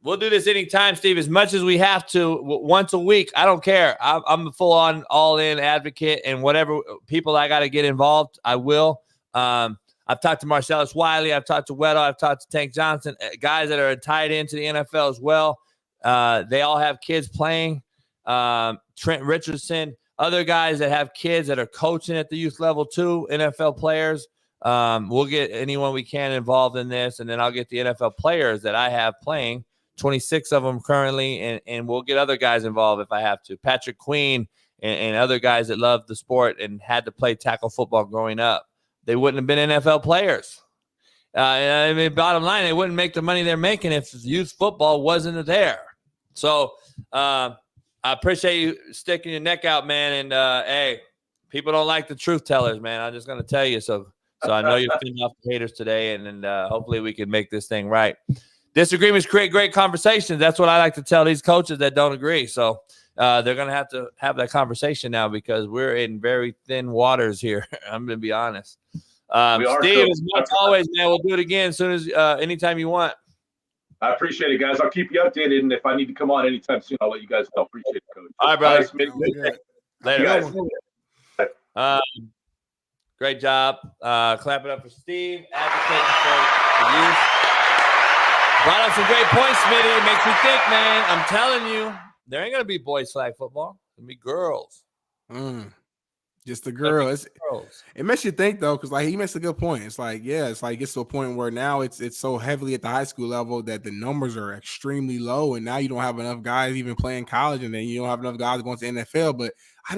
We'll do this anytime, Steve, as much as we have to, once a week. I don't care. I'm a full-on, all-in advocate, and whatever people I got to get involved, I will. I've talked to Marcellus Wiley. I've talked to Weddle. I've talked to Tank Johnson, guys that are tied into the NFL as well. They all have kids playing. Trent Richardson, other guys that have kids that are coaching at the youth level too, NFL players. We'll get anyone we can involved in this, and then I'll get the NFL players that I have playing, 26 of them currently, and we'll get other guys involved if I have to. Patrick Queen and other guys that love the sport and had to play tackle football growing up. They wouldn't have been NFL players. I mean, bottom line, they wouldn't make the money they're making if youth football wasn't there. So I appreciate you sticking your neck out, man. And, hey, people don't like the truth tellers, man. I'm just going to tell you. So I know you're feeding off the haters today, and hopefully we can make this thing right. Disagreements create great conversations. That's what I like to tell these coaches that don't agree. So they're going to have that conversation now because we're in very thin waters here. I'm going to be honest. Steve, as much always, man, we'll do it again as soon as anytime you want. I appreciate it, guys. I'll keep you updated, and if I need to come on anytime soon, I'll let you guys know. Appreciate it, Coach. All right, brother. Later. Guys. Great job. Clap it up for Steve, advocating for the youth. Brought up some great points, Smitty. It makes me think, man. I'm telling you, there ain't going to be boys flag football. It's going to be girls. Just the girls. It makes you think, though, because, like, he makes a good point. It's like, yeah, it's like it's to a point where now it's so heavily at the high school level that the numbers are extremely low, and now you don't have enough guys even playing college, and then you don't have enough guys going to the NFL. But I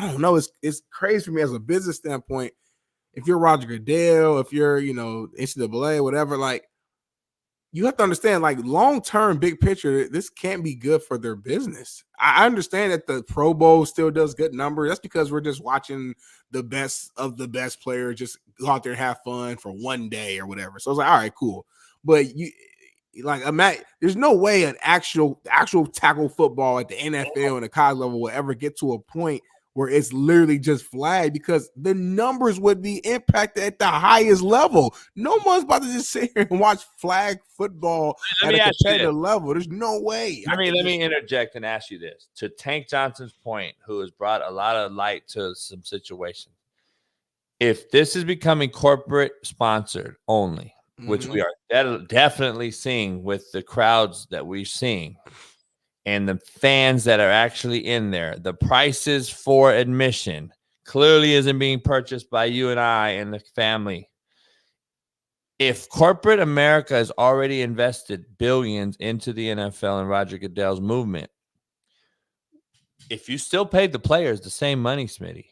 don't know. It's crazy for me as a business standpoint. If you're Roger Goodell, if you're, NCAA, whatever, like, you have to understand, like, long-term, big picture, this can't be good for their business. I understand that the Pro Bowl still does good numbers. That's because we're just watching the best of the best players just go out there and have fun for one day or whatever. So it's like, all right, cool. But there's no way an actual tackle football at the NFL and the college level will ever get to a point where it's literally just flag, because the numbers would be impacted at the highest level. No one's about to just sit here and watch flag football at a competitive level. There's no way. Let me interject and ask you this. To Tank Johnson's point, who has brought a lot of light to some situations. If this is becoming corporate sponsored only, which we are definitely seeing with the crowds that we're seeing, and the fans that are actually in there, the prices for admission clearly isn't being purchased by you and I and the family. If corporate America has already invested billions into the NFL and Roger Goodell's movement, if you still paid the players the same money, Smitty,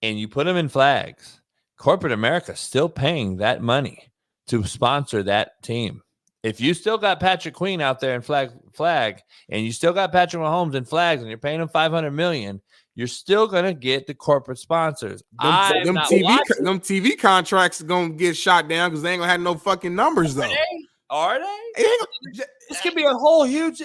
and you put them in flags, corporate America is still paying that money to sponsor that team. If you still got Patrick Queen out there in flag, and you still got Patrick Mahomes in flags, and you're paying him $500 million, you're still gonna get the corporate sponsors. Them TV contracts are gonna get shot down because they ain't gonna have no fucking numbers, though. Are they? This could be a whole huge.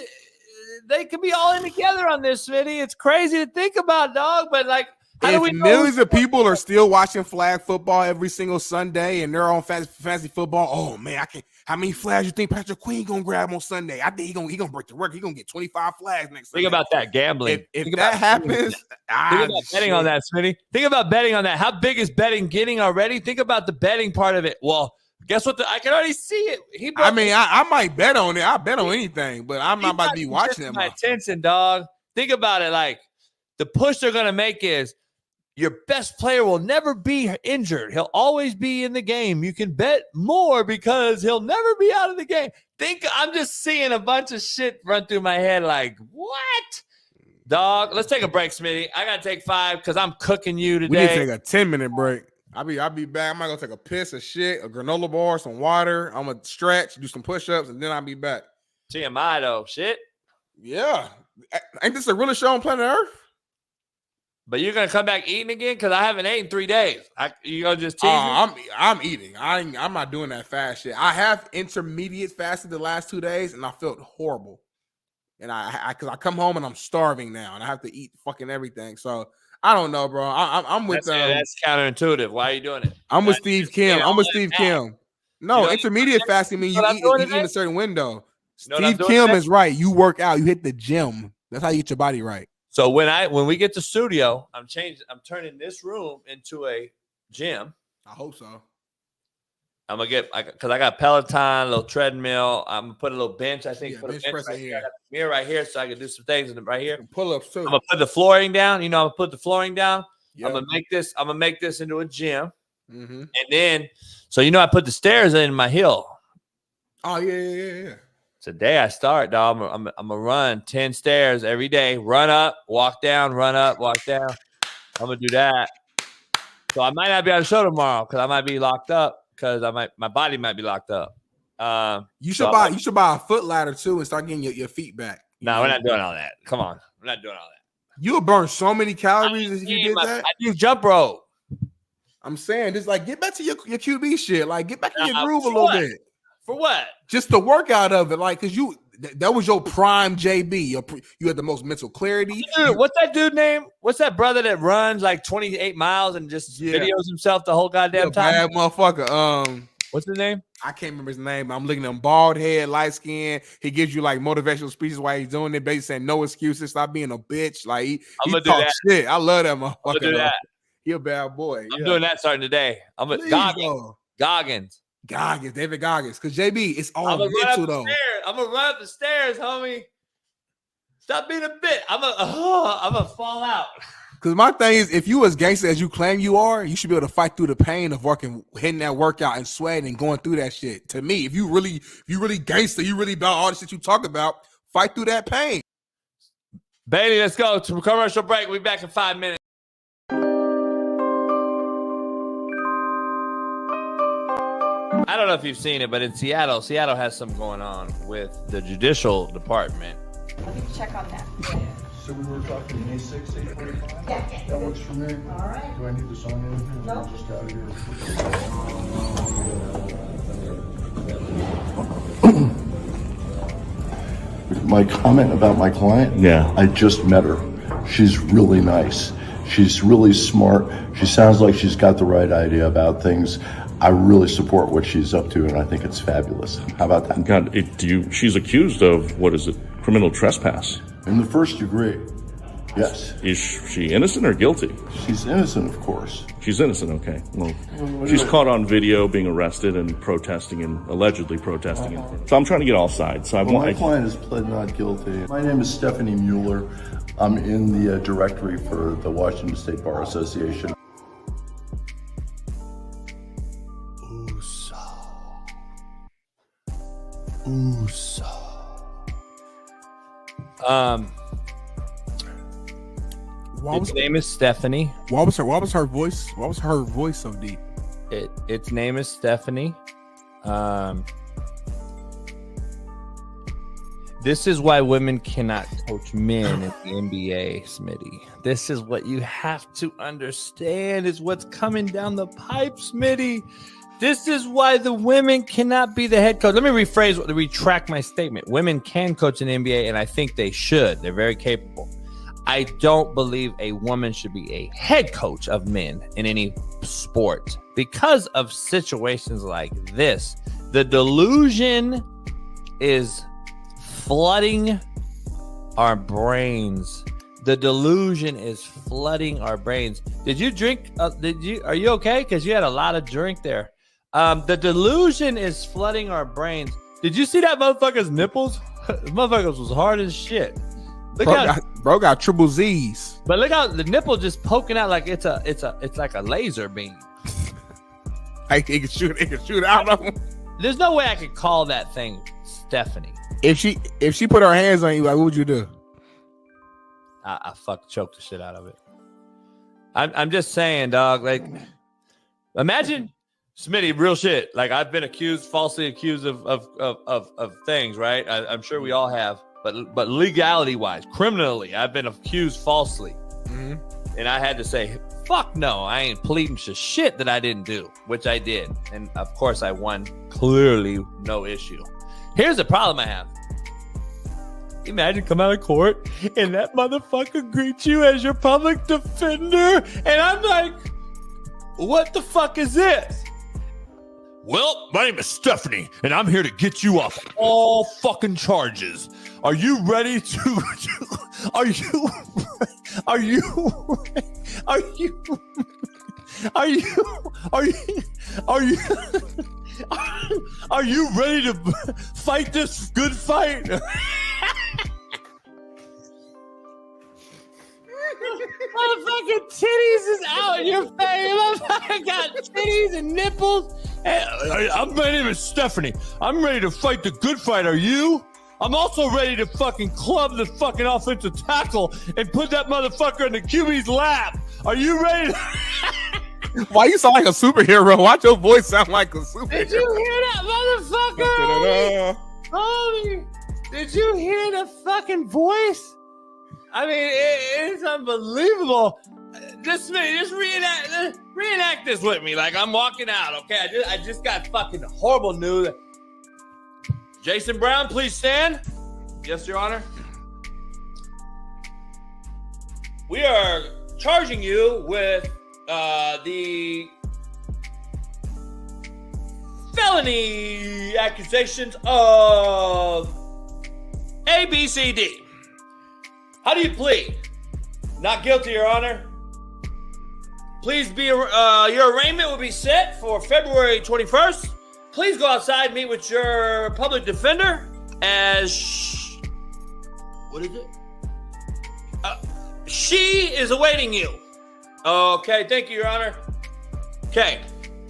They could be all in together on this, Smitty. It's crazy to think about, dog. But like, if millions of people are still watching flag football every single Sunday and they're on fantasy football, oh man, how many flags you think Patrick Queen gonna grab on Sunday? I think he gonna break the record. He gonna get 25 flags next Sunday. Think about that gambling. If that happens, think about betting on that, Smitty. Think about betting on that. How big is betting getting already? Think about the betting part of it. Well, guess what? I can already see it. I might bet on it. I bet on anything, but I'm not about to be watching it. My attention, dog. Think about it. Like, the push they're gonna make is, your best player will never be injured. He'll always be in the game. You can bet more because he'll never be out of the game. I'm just seeing a bunch of shit run through my head like, what? Dog, let's take a break, Smitty. I got to take 5 because I'm cooking you today. We need to take a 10-minute break. I'll be back. I'm going to take a piss, a shit, a granola bar, some water. I'm going to stretch, do some push-ups, and then I'll be back. TMI, though. Shit. Yeah. Ain't this a realest show on planet Earth? But you're gonna come back eating again? Because I haven't ate in 3 days. You gonna just tease me? I'm eating. I'm not doing that fast shit. I have intermediate fasted the last 2 days, and I felt horrible. And because I come home and I'm starving now, and I have to eat fucking everything. So I don't know, bro. I'm with that's counterintuitive. Why are you doing it? I'm with Steve Kim. I'm with Steve Kim. No, intermediate fasting means you eat in a certain window. Steve Kim is right. You work out. You hit the gym. That's how you get your body right. So when we get to studio, I'm turning this room into a gym. I hope so. I'm gonna get because I got Peloton, a little treadmill. I'm gonna put a little bench. I think put a bench bench press right in here. here. I got the mirror right here, so I can do some things right here. Pull ups too. I'm gonna put the flooring down. I'm gonna put the flooring down. Yep. I'm gonna make this into a gym. Mm-hmm. And then, so I put the stairs in my hill. Oh yeah. Today I start, dog. I'm gonna run 10 stairs every day. Run up, walk down, run up, walk down. I'm gonna do that. So I might not be on the show tomorrow because I might be locked up because my body might be locked up. You should buy a foot ladder too and start getting your feet back. No, we're not doing all that. Come on, we're not doing all that. You'll burn so many calories if you did that. I do jump rope. I'm saying, just like get back to your QB shit. Like get back in your groove a little bit. For what? Just the workout of it, like because that was your prime JB. You had the most mental clarity. Dude, what's that dude name? What's that brother that runs like 28 miles and just videos himself the whole goddamn time? Bad motherfucker. What's his name? I can't remember his name, but I'm looking at him, bald head, light skin. He gives you like motivational speeches while he's doing it, basically saying no excuses, stop being a bitch. Like he do talk that. shit. I love that motherfucker. I'm gonna do that. He a bad boy. I'm doing that starting today. I'm at Goggins. David Goggins. Because JB, it's all mental though. I'm gonna run up the stairs, homie. Stop being a bitch. I'm gonna fall out. Because my thing is, if you as gangster as you claim you are, you should be able to fight through the pain of hitting that workout and sweating and going through that shit. To me, if you really gangster, you really about all the shit you talk about, fight through that pain. Bailey, let's go to a commercial break. We'll be back in 5 minutes. I don't know if you've seen it, but in Seattle has something going on with the judicial department. Let me check on that. So we were talking May 6th, 8:45? Yeah. That works for me. All right. Do I need to sign anything? No. I'm just out of here. My comment about my client? Yeah. I just met her. She's really nice. She's really smart. She sounds like she's got the right idea about things. I really support what she's up to, and I think it's fabulous. How about that? God, she's accused of, what is it, criminal trespass? In the first degree, yes. Is she innocent or guilty? She's innocent, of course. She's innocent, okay. Well, she's caught on video being arrested and protesting and allegedly protesting. So I'm trying to get all sides. So my client has pled not guilty. My name is Stephanie Mueller. I'm in the directory for the Washington State Bar Association. Its name is Stephanie. What was her voice? Why was her voice so deep? Its name is Stephanie. This is why women cannot coach men in the NBA, Smitty. This is what you have to understand is what's coming down the pipe, Smitty. This is why the women cannot be the head coach. Let me retract my statement. Women can coach in the NBA, and I think they should. They're very capable. I don't believe a woman should be a head coach of men in any sport because of situations like this. The delusion is flooding our brains. The delusion is flooding our brains. Did you drink? Are you okay? Because you had a lot of drink there. The delusion is flooding our brains. Did you see that motherfucker's nipples? Motherfuckers was hard as shit. Bro got triple Z's. But look how the nipple just poking out like it's like a laser beam. It can shoot out of him. There's no way I could call that thing Stephanie. If she put her hands on you, like what would you do? I choke the shit out of it. I'm just saying, dog. Like, imagine Smitty, real shit. Like I've been falsely accused of things, right? I'm sure we all have. But legality wise, criminally, I've been accused falsely. Mm-hmm. And I had to say, fuck no, I ain't pleading to shit that I didn't do, which I did. And of course I won, clearly no issue. Here's the problem I have. Imagine come out of court and that motherfucker greets you as your public defender. And I'm like, what the fuck is this? Well, my name is Stephanie, and I'm here to get you off all fucking charges. Are you ready to? Are you ready to fight this good fight? Motherfucking titties is out in your face. Motherfucker got titties and nipples. Hey, my name is Stephanie. I'm ready to fight the good fight. Are you? I'm also ready to fucking club the fucking offensive tackle and put that motherfucker in the QB's lap. Are you ready? Why you sound like a superhero? Why'd your voice sound like a superhero? Did you hear that motherfucker? Homie, did you hear the fucking voice? I mean, it's unbelievable. Just reenact this with me. Like I'm walking out, okay? I just got fucking horrible news. Jason Brown, please stand. Yes, Your Honor. We are charging you with the felony accusations of ABCD. How do you plead? Not guilty, Your Honor. Please be your arraignment will be set for February 21st. Please go outside and meet with your public defender as what is it? She is awaiting you. Okay, thank you, Your Honor. Okay,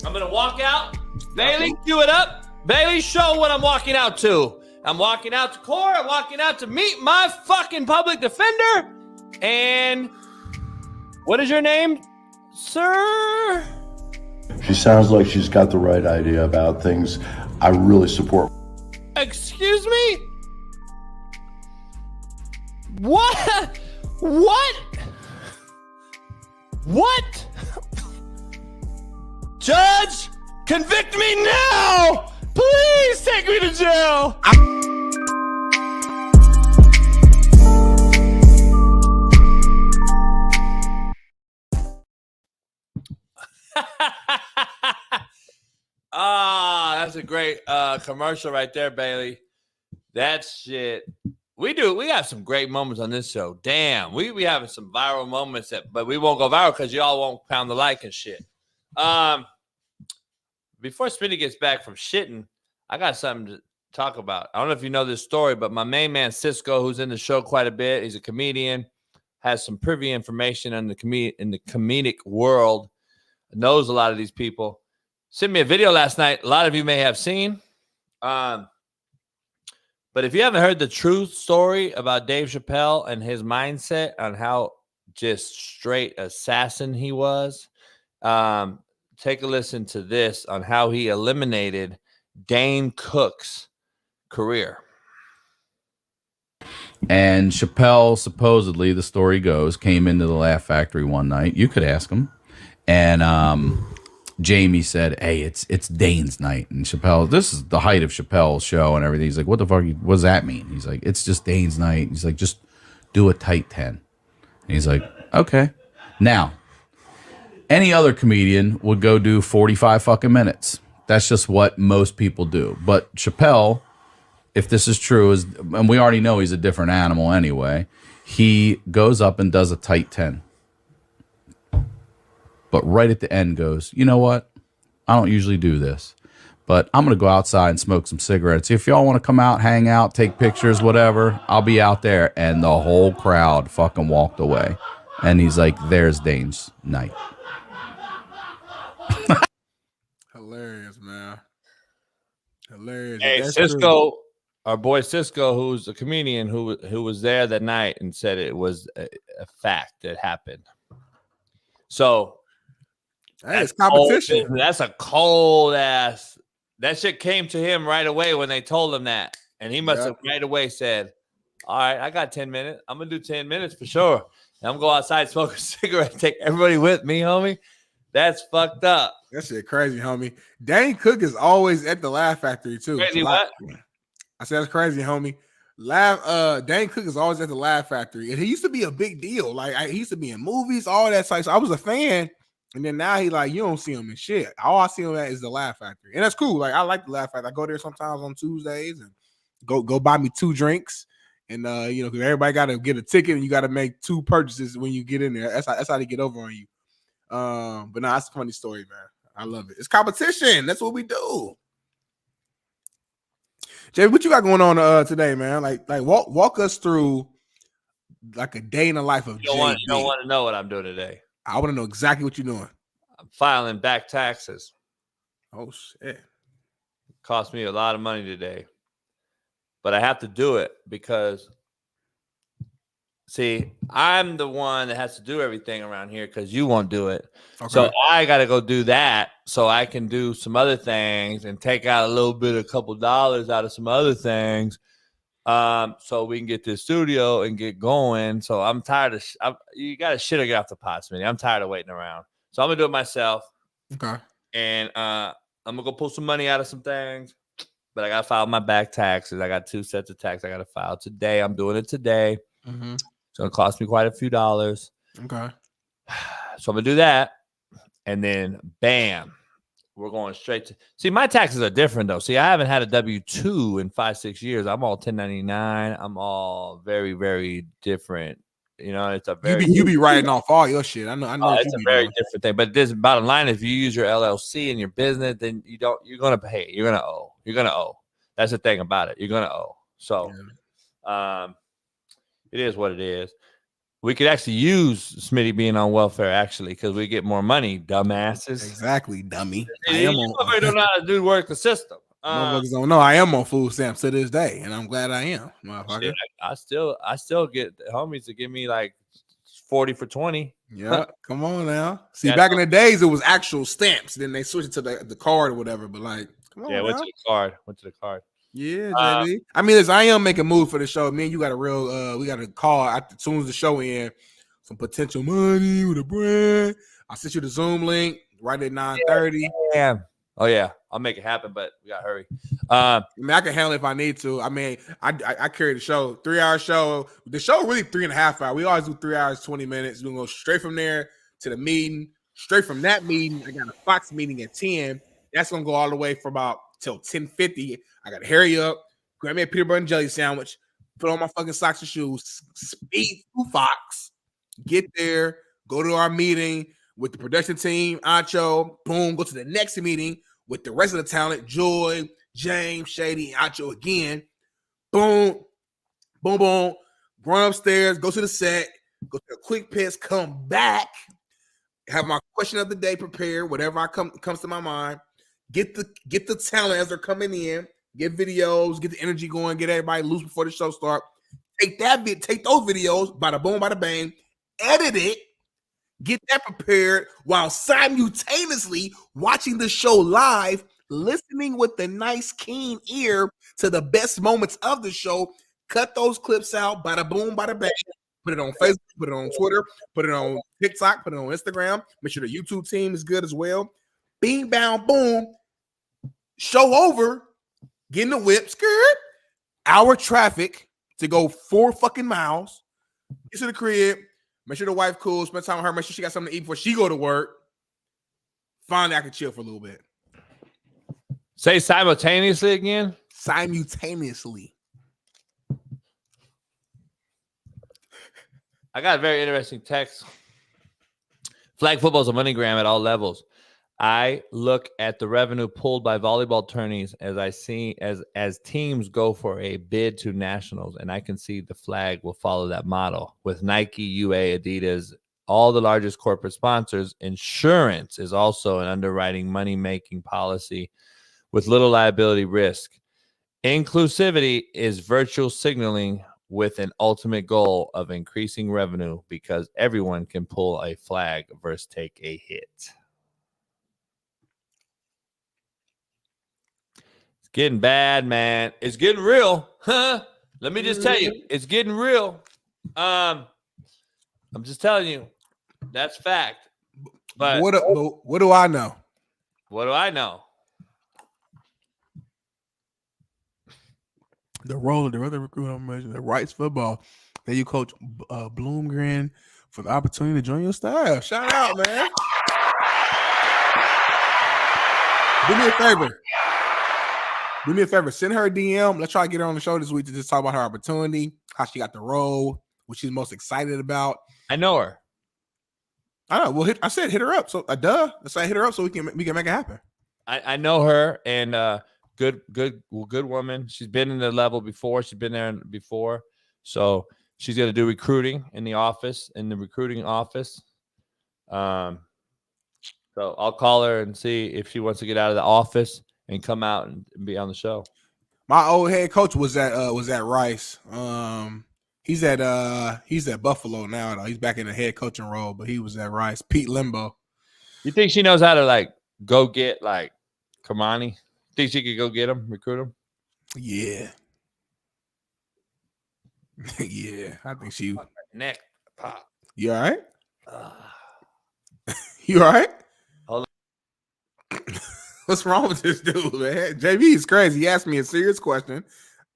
I'm gonna walk out. Bailey, cue it up. Bailey, show what I'm walking out to. I'm walking out to court. I'm walking out to meet my fucking public defender. And what is your name, sir? She sounds like she's got the right idea about things. I really support. Excuse me? What? What? What? Judge, convict me now! Please take me to jail! That's a great commercial right there, Bailey. That shit. We have some great moments on this show. Damn, we having some viral moments but we won't go viral because y'all won't pound the like and shit. Before Smitty gets back from shitting, I got something to talk about. I don't know if you know this story, but my main man Cisco, who's in the show quite a bit, he's a comedian, has some privy information in the comedic world, knows a lot of these people. Sent me a video last night. A lot of you may have seen. But if you haven't heard the true story about Dave Chappelle and his mindset on how just straight assassin he was, take a listen to this on how he eliminated Dane Cook's career. And Chappelle, supposedly, the story goes, came into the Laugh Factory one night. You could ask him. And Jamie said, hey, it's Dane's night. And Chappelle, this is the height of Chappelle's show and everything. He's like, what the fuck? What does that mean? He's like, it's just Dane's night. He's like, just do a tight 10. And he's like, okay. Now, any other comedian would go do 45 fucking minutes. That's just what most people do. But Chappelle, if this is true, and we already know he's a different animal anyway, he goes up and does a tight 10. But right at the end goes, you know what? I don't usually do this, but I'm going to go outside and smoke some cigarettes. If y'all want to come out, hang out, take pictures, whatever, I'll be out there. And the whole crowd fucking walked away. And he's like, there's Dane's night. Hilarious, man. Hilarious. Hey, Cisco, our boy Cisco, who's a comedian who was there that night and said it was a fact that happened. So that's competition. That's a cold ass. That shit came to him right away when they told him that. And he must have right away said, all right, I got 10 minutes. I'm going to do 10 minutes for sure. I'm going outside, smoke a cigarette, take everybody with me, homie. That's fucked up. That shit crazy, homie. Dane Cook is always at the Laugh Factory too. Crazy what? I said that's crazy, homie. Dane Cook is always at the Laugh Factory, and he used to be a big deal. Like he used to be in movies, all that type. So I was a fan, and then now he like you don't see him in shit. All I see him at is the Laugh Factory, and that's cool. Like I like the Laugh Factory. I go there sometimes on Tuesdays and go buy me 2 drinks, and because everybody got to get a ticket, and you got to make 2 purchases when you get in there. That's how they get over on you. But no, that's a funny story, man. I love it. It's competition. That's what we do. Jay, what you got going on today, man? Like walk us through like a day in the life of You don't want to know what I'm doing today. I want to know exactly what you're doing. I'm filing back taxes. Oh shit. Cost me a lot of money today. But I have to do it because see, I'm the one that has to do everything around here because you won't do it. Okay. So I got to go do that so I can do some other things and take out a couple dollars out of some other things so we can get to the studio and get going. So I'm tired of you got to shit or get off the pot, Smitty. I'm tired of waiting around. So I'm going to do it myself. Okay. And I'm going to go pull some money out of some things. But I got to file my back taxes. I got 2 sets of tax I got to file today. I'm doing it today. Mm-hmm. It's going to cost me quite a few dollars. Okay. So I'm going to do that. And then, bam, we're going straight to... See, my taxes are different, though. See, I haven't had a W-2 in 5-6 years. I'm all 1099. I'm all very, very different. You know, it's a very... You be writing off all your shit. I know. It's a very different thing. But this bottom line, if you use your LLC in your business, then you're going to pay. You're going to owe. You're going to owe. That's the thing about it. You're going to owe. So, it is what it is. We could actually use Smitty being on welfare, actually, because we get more money, dumbasses. Exactly, dummy. You don't know how to do work the system. Motherfuckers don't know I am on food stamps to this day, and I'm glad I am, motherfucker. Shit, I still get the homies to give me like 40 for 20. Yeah, come on now. See, back in the days, it was actual stamps. Then they switched it to the card or whatever. But like, come on. Yeah, went to the card. Yeah, JB. I mean, as I am making moves for the show, me and you got a real we got a call as soon as the show in, some potential money with a brand. I sent you the Zoom link right at 9:30. Yeah. Oh yeah, I'll make it happen, but we gotta hurry. I mean, I can handle it if I need to. I mean, I carry the show, 3-hour show. The show really 3.5 hours. We always do 3 hours, 20 minutes. We're gonna go straight from there to the meeting. Straight from that meeting, I got a Fox meeting at 10. That's gonna go all the way for about till 10:50. I gotta hurry up, grab me a peanut butter and jelly sandwich, put on my fucking socks and shoes, speed to Fox, get there, go to our meeting with the production team, Acho, boom, go to the next meeting with the rest of the talent, Joy, James, Shady, Acho again, boom, boom, boom, run upstairs, go to the set, go to a quick piss, come back, have my question of the day prepared, whatever comes to my mind, get the talent as they're coming in, get videos, get the energy going, get everybody loose before the show start. Take those videos, bada boom, bada bang, edit it, get that prepared while simultaneously watching the show live, listening with the nice keen ear to the best moments of the show. Cut those clips out, bada boom, bada bang. Put it on Facebook, put it on Twitter, put it on TikTok, put it on Instagram. Make sure the YouTube team is good as well. Bing, bang, boom. Show over. Get in the whip, skirt. Hour traffic to go 4 fucking miles. Get to the crib. Make sure the wife cool. Spend time with her. Make sure she got something to eat before she go to work. Finally, I can chill for a little bit. Say simultaneously again. Simultaneously. I got a very interesting text. Flag football is a money grab at all levels. I look at the revenue pulled by volleyball tourneys as I see as teams go for a bid to nationals, and I can see the flag will follow that model with Nike, UA, Adidas, all the largest corporate sponsors. Insurance is also an underwriting money-making policy with little liability risk. Inclusivity is virtual signaling with an ultimate goal of increasing revenue because everyone can pull a flag versus take a hit. Getting bad, man. It's getting real. Huh? Let me just tell you, it's getting real. I'm just telling you, that's fact. But what do I know? What do I know? The role of the other recruit on the Rights football. Then you coach Bloomgren for the opportunity to join your staff. Shout out, man. Do me a favor. Send her a DM. Let's try to get her on the show this week to just talk about her opportunity, how she got the role, what she's most excited about. I know her. I know. Well, I said hit her up. So let's say hit her up so we can make it happen. I know her, and good woman. She's been in the level before. She's been there before. So she's going to do recruiting in the recruiting office. So I'll call her and see if she wants to get out of the office and come out and be on the show. My old head coach was at Rice. He's at Buffalo now though. He's back in the head coaching role, but he was at Rice. Pete Limbo. You think she knows how to like go get like Kamani? Think she could go get him, recruit him? Yeah. Yeah, I think she. Neck pop. You all right? You all right? Hold on. What's wrong with this dude, man? JB is crazy. He asked me a serious question,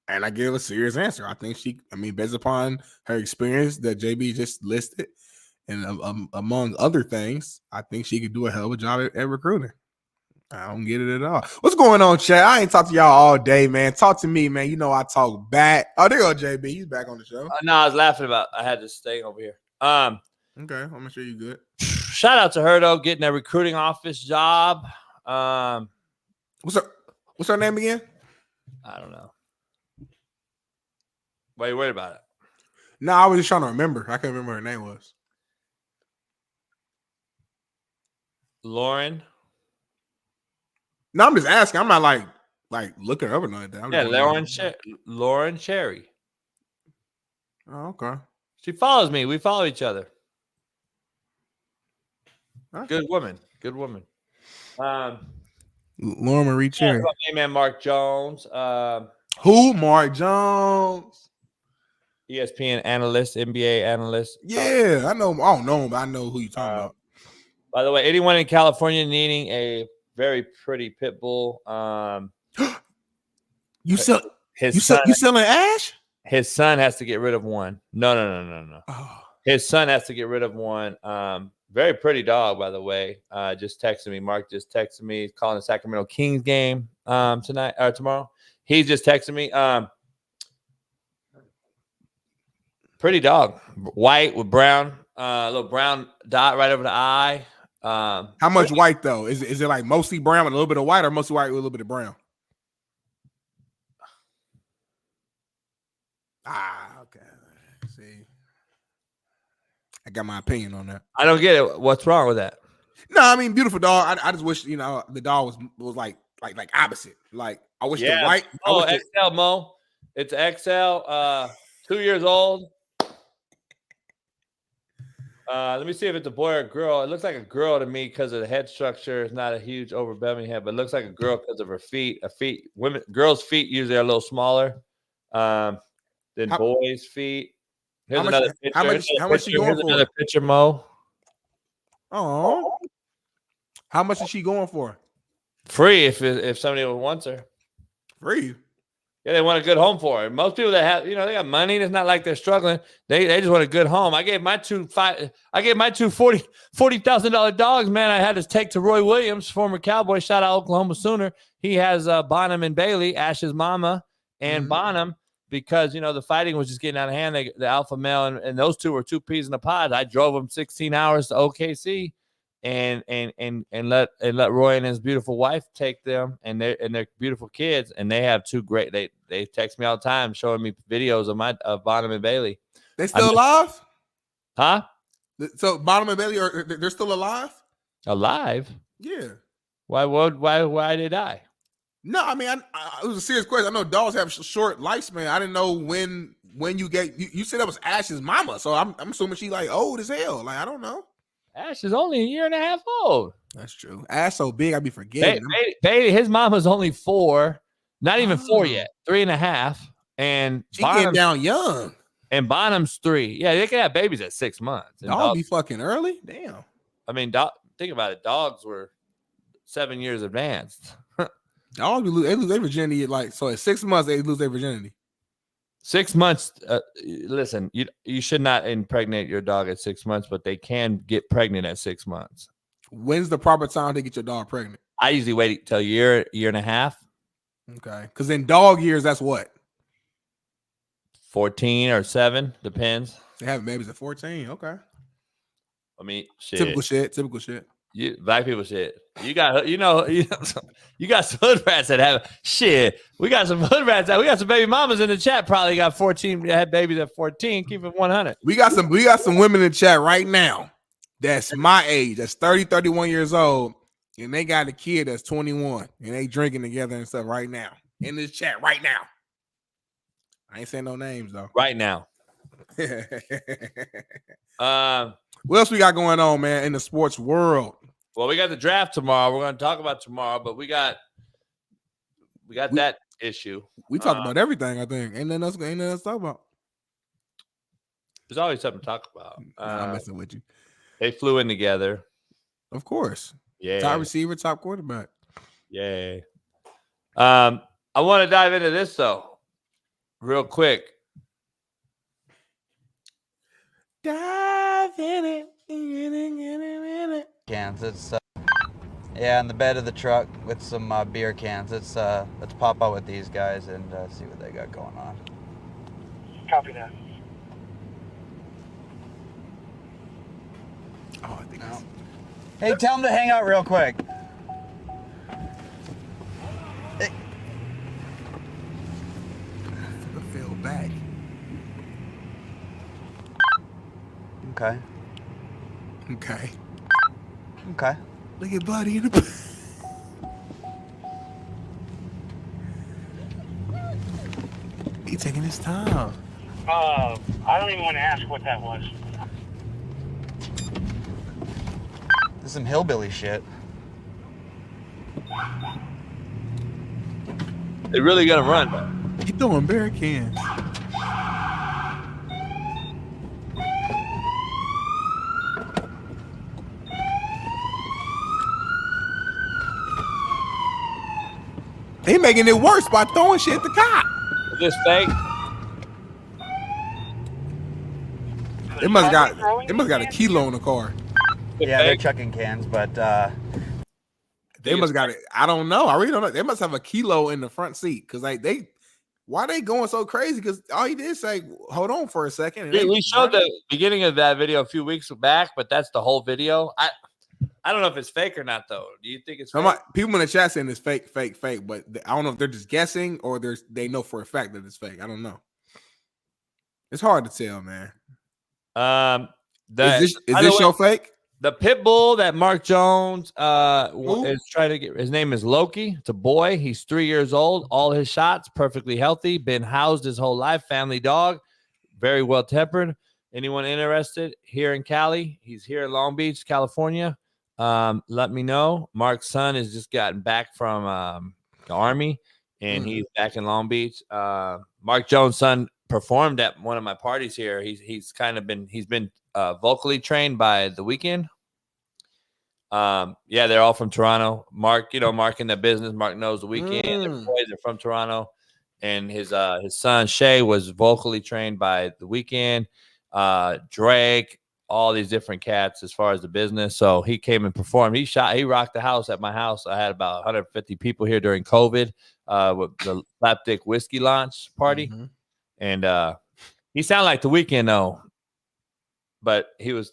and I gave a serious answer. I think based upon her experience that JB just listed, and among other things, I think she could do a hell of a job at recruiting. I don't get it at all. What's going on, chat? I ain't talked to y'all all day, man. Talk to me, man. You know I talk back. Oh, there you go, JB. He's back on the show. No, I was laughing about. I had this thing over here. Okay, I'm gonna show you good. Shout out to her though, getting a recruiting office job. What's her name again? I don't know. Why are you worried about it? No, I was just trying to remember. I couldn't remember what her name was. Lauren. No, I'm just asking. I'm not like looking her up or nothing. Lauren Cherry. Oh, okay. She follows me. We follow each other. Okay. Good woman. Lauren Marie Cherry. Hey man, Mark Jones. Who? Mark Jones. ESPN analyst, NBA analyst. Yeah, I know. I don't know him, but I know who you're talking about. By the way, anyone in California needing a very pretty pit bull. You selling Ash? His son has to get rid of one. No. Oh. His son has to get rid of one. Very pretty dog, by the way. Just texted me. Mark just texted me. He's calling the Sacramento Kings game tonight or tomorrow. He just texted me. Pretty dog, white with brown, little brown dot right over the eye. How much white though? Is it like mostly brown with a little bit of white, or mostly white with a little bit of brown? Okay. See, I got my opinion on that. I don't get it. What's wrong with that? No, I mean, beautiful dog. I just wish the dog was like opposite. Like I wish the white. XL Mo. It's XL. 2 years old. Let me see if it's a boy or a girl. It looks like a girl to me because of the head structure. It's not a huge overbelly head, but it looks like a girl because of her feet. Girls' feet usually are a little smaller than boys' feet. Here's another picture. How much she going Here's for? another picture, Mo. Oh, how much is she going for? Free if somebody wants her. Free. Yeah, they want a good home for her. Most people that have, they got money. It's not like they're struggling. They just want a good home. I gave my two $40,000 dogs, man. I had to take to Roy Williams, former Cowboy, shout out Oklahoma Sooner. He has Bonham and Bailey, Ash's mama, and Bonham, because the fighting was just getting out of hand. The alpha male and those two were two peas in a pod. I drove them 16 hours to OKC. And let Roy and his beautiful wife take them and their beautiful kids, and they have two great. They text me all the time showing me videos of Bonham and Bailey. They still alive? Huh? So Bonham and Bailey they're still alive? Alive? Yeah. Why did they die? No, I mean it was a serious question. I know dogs have short lifespan. I didn't know when you said that was Ash's mama, so I'm assuming she like old as hell. Like I don't know. Ash is only a year and a half old. That's true. Ash so big, I'd be forgetting. Bailey, his mama's only 4, not even 4 yet, 3.5. And she getting down young. And Bonham's 3. Yeah, they can have babies at 6 months. And Dog be fucking early? Damn. I mean, think about it. Dogs were 7 years advanced. Dogs lose their virginity so at 6 months they lose their virginity. 6 months. Listen, you should not impregnate your dog at 6 months, but they can get pregnant at 6 months. When's the proper time to get your dog pregnant? I usually wait till a year and a half. Okay, because in dog years, that's what 14 or 7, depends. They have babies at 14. Okay, I mean, shit. Typical shit. Black people shit. You got some hood rats that have shit. We got some hood rats we got some baby mamas in the chat. Probably got 14. Had babies at 14. Keep it 100. We got some women in the chat right now. That's my age. That's 30, 31 years old, and they got a kid that's 21, and they drinking together and stuff right now in this chat right now. I ain't saying no names though. Right now. What else we got going on, man, in the sports world? Well, we got the draft tomorrow. We're going to talk about tomorrow, but we got that issue. We talk about everything. I think ain't nothing else to talk about. There's always something to talk about. I'm messing with you. They flew in together. Of course. Yeah. Top receiver, top quarterback. Yay. I want to dive into this though, real quick. Dive in it. Cans. It's in the bed of the truck with some beer cans. Let's pop out with these guys and see what they got going on. Copy that. Oh, I think Hey, tell them to hang out real quick. Hey. I feel back. Okay. Look at Buddy in the. He taking his time. I don't even want to ask what that was. This is some hillbilly shit. They really got to run. He throwing beer cans. They making it worse by throwing shit at the cop. Is this fake? It must got a kilo in the car. Yeah, they're chucking cans, but they must got it. I don't know. I really don't know. They must have a kilo in the front seat because why they going so crazy? Because all he did is say, "Hold on for a second." We showed the beginning of that video a few weeks back, but that's the whole video. I don't know if it's fake or not, though. Do you think it's fake? People in the chat saying it's fake, but I don't know if they're just guessing or they know for a fact that it's fake. I don't know. It's hard to tell, man. Is this show fake? The pit bull that Mark Jones is trying to get, his name is Loki. It's a boy. He's 3 years old. All his shots, perfectly healthy. Been housed his whole life. Family dog. Very well tempered. Anyone interested here in Cali? He's here in Long Beach, California. Let me know. Mark's son has just gotten back from the Army, and he's back in Long Beach. Mark Jones' son performed at one of my parties here. He's been vocally trained by The Weeknd. They're all from Toronto. Mark in the business. Mark knows The Weeknd. Their boys are from Toronto, and his son Shay was vocally trained by The Weeknd. Drake, all these different cats as far as the business. So he came and performed. He rocked the house at my house. I had about 150 people here during COVID with the Slapdick Whiskey launch party. And he sounded like The Weeknd though. But he was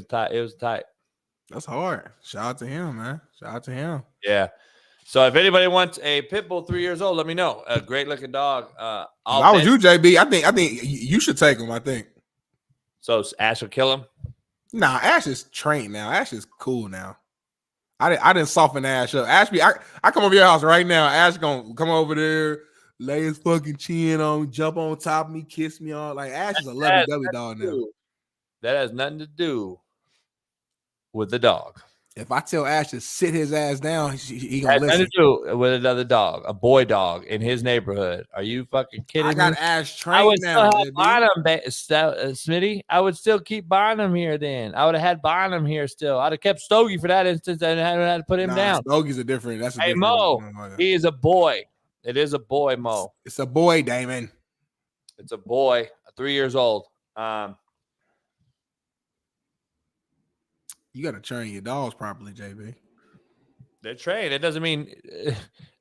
tight. It was tight. That's hard. Shout out to him, man. Shout out to him. Yeah. So if anybody wants a pit bull 3 years old, let me know. A great looking dog. If I was you, JB, I think you should take him. I think. So Ash will kill him. Nah, Ash is trained now. Ash is cool now. I didn't soften Ash up. Ash I come over your house right now. Ash gonna come over there, lay his fucking chin on me, jump on top of me, kiss me all. Like Ash is a lovey-dovey dog now. That has nothing to do with the dog. If I tell Ash to sit his ass down, he gonna Had nothing listen. to do with another dog, a boy dog in his neighborhood. Are you fucking kidding I got me? Ash I trained would now, still have JB. Bynum, Smitty. I would still keep Bynum here then. I would have had Bynum here still. I'd have kept Stogie for that instance and had to put him down. Stogie's a different. That's a Hey, different. Mo, he is a boy. It is a boy, Mo. It's a boy, Damon. It's a boy, 3 years old. You got to train your dogs properly, JB. They're trained. It doesn't mean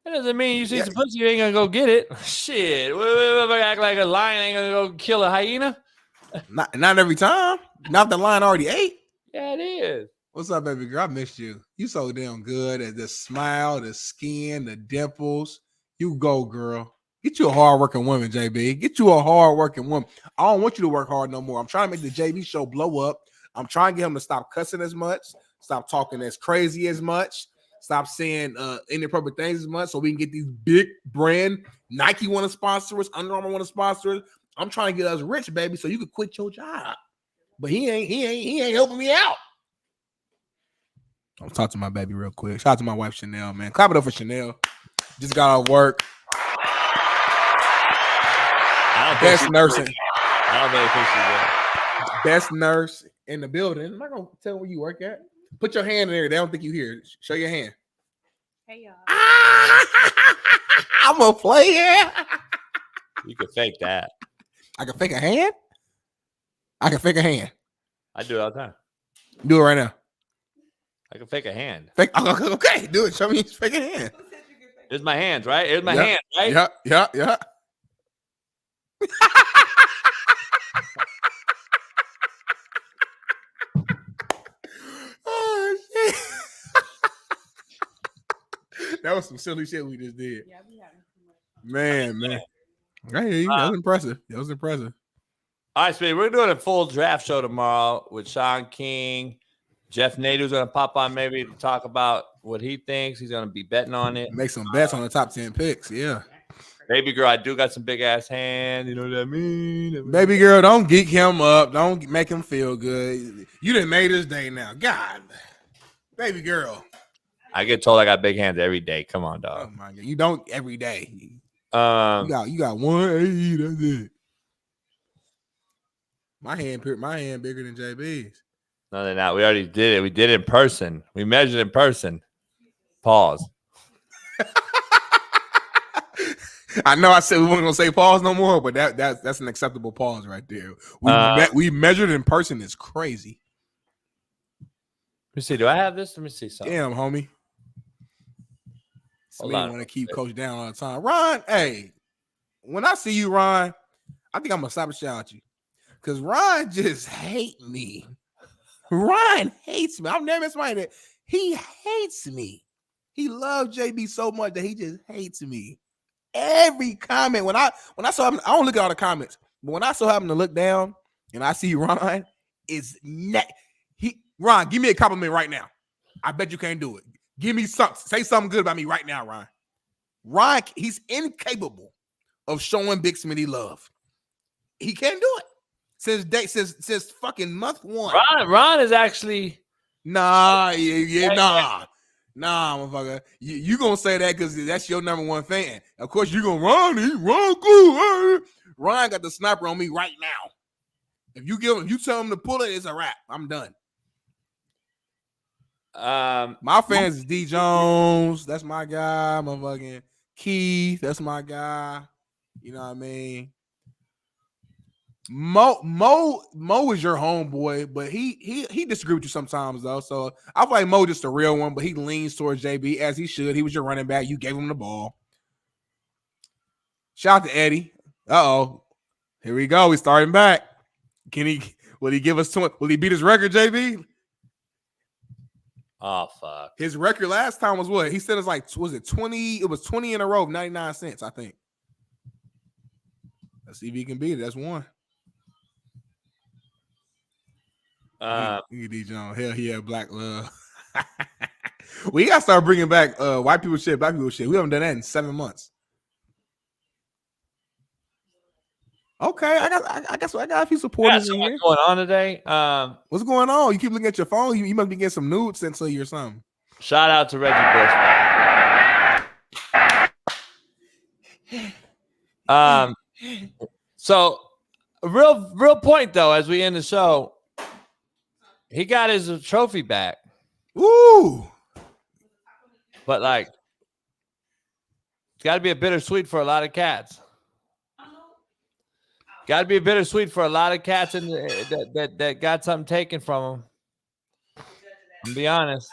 you see some pussy, you ain't gonna go get it. Shit, act like a lion ain't gonna go kill a hyena. Not every time. Not the lion already ate. Yeah, it is. What's up, baby girl? I missed you. You so damn good at the smile, the skin, the dimples. You go, girl. Get you a hard-working woman, JB. Get you a hard-working woman. I don't want you to work hard no more. I'm trying to make the JB show blow up. I'm trying to get him to stop cussing as much, stop talking as crazy as much, stop saying inappropriate things as much, so we can get these big brand. Nike want to sponsor us, Under Armour want to sponsor us. I'm trying to get us rich, baby, so you could quit your job. But he ain't helping me out. I'll talk to my baby real quick. Shout out to my wife Chanel, man. Clap it up for Chanel. Just got off work. Best nursing. I don't really think she's good. Best nurse in the building. I'm not gonna tell where you work at. Put your hand in there. They don't think you here. Show your hand. Hey y'all. I'm a player. You could fake that. I can fake a hand. I can fake a hand. I do it all the time. Do it right now. I can fake a hand. Fake. Okay, do it. Show me fake a hand. Here's my hands, right? Here's my Yep. hand, right? Yeah. Oh shit. That was some silly shit we just did. Man. I hear you. That was impressive. All right, Speedy, we're doing a full draft show tomorrow with Shaun King. Jeff Nadu's going to pop on maybe to talk about what he thinks. He's going to be betting on it. Make some bets on the top 10 picks. Yeah. Baby girl, I do got some big ass hands. You know what I mean? Baby girl, don't geek him up. Don't make him feel good. You done made his day now. God. Baby girl. I get told I got big hands every day. Come on, dog. Oh my God. You don't every day. You got 180. That's it. My hand bigger than JB's. No, they're not. We already did it. We did it in person. We measured in person. Pause. I know I said we weren't gonna say pause no more, but that's an acceptable pause right there. We measured in person is crazy. Let me see. Do I have this? Let me see something. Damn, homie. Hold I on. want to keep Coach down all the time. Ron, hey, when I see you, Ron, I think I'm gonna stop and shout at you. Because Ron just hate me. Ron hates me. I've never met somebody that he hates me. He loves JB so much that he just hates me. Every comment when I saw him, I don't look at all the comments, but when I saw him to look down and I see Ron, Ron, give me a compliment right now. I bet you can't do it. Give me something. Say something good about me right now, Ron. Ron, he's incapable of showing Big Smitty love. He can't do it. Since fucking month one. Ron is actually nah, motherfucker. You gonna say that because that's your number one fan. Of course, you gonna Ron cool. Ron got the sniper on me right now. If you tell him to pull it, it's a wrap. I'm done. My fans is D Jones. That's my guy. Motherfucking Keith. That's my guy. You know what I mean? Mo is your homeboy, but he disagree with you sometimes though. So I feel like Mo just a real one, but he leans towards JB as he should. He was your running back. You gave him the ball. Shout out to Eddie. Here we go. We starting back. Will he give us 20? Will he beat his record, JB? Oh fuck. His record last time was what? He said it's like, was it 20? It was 20 in a row, 99 cents, I think. Let's see if he can beat it. That's one. D Jones. Hell yeah, black love. We gotta start bringing back white people shit, black people shit. We haven't done that in 7 months. Okay, I guess I got a few supporters in here. What's going on today? What's going on? You keep looking at your phone. You must be getting some nudes sent to you or something. Shout out to Reggie Bush. So real point though, as we end the show, he got his trophy back. Ooh. But like, it's got to be a bittersweet for a lot of cats. Got to be a bittersweet for a lot of cats that got something taken from them. I'll be honest.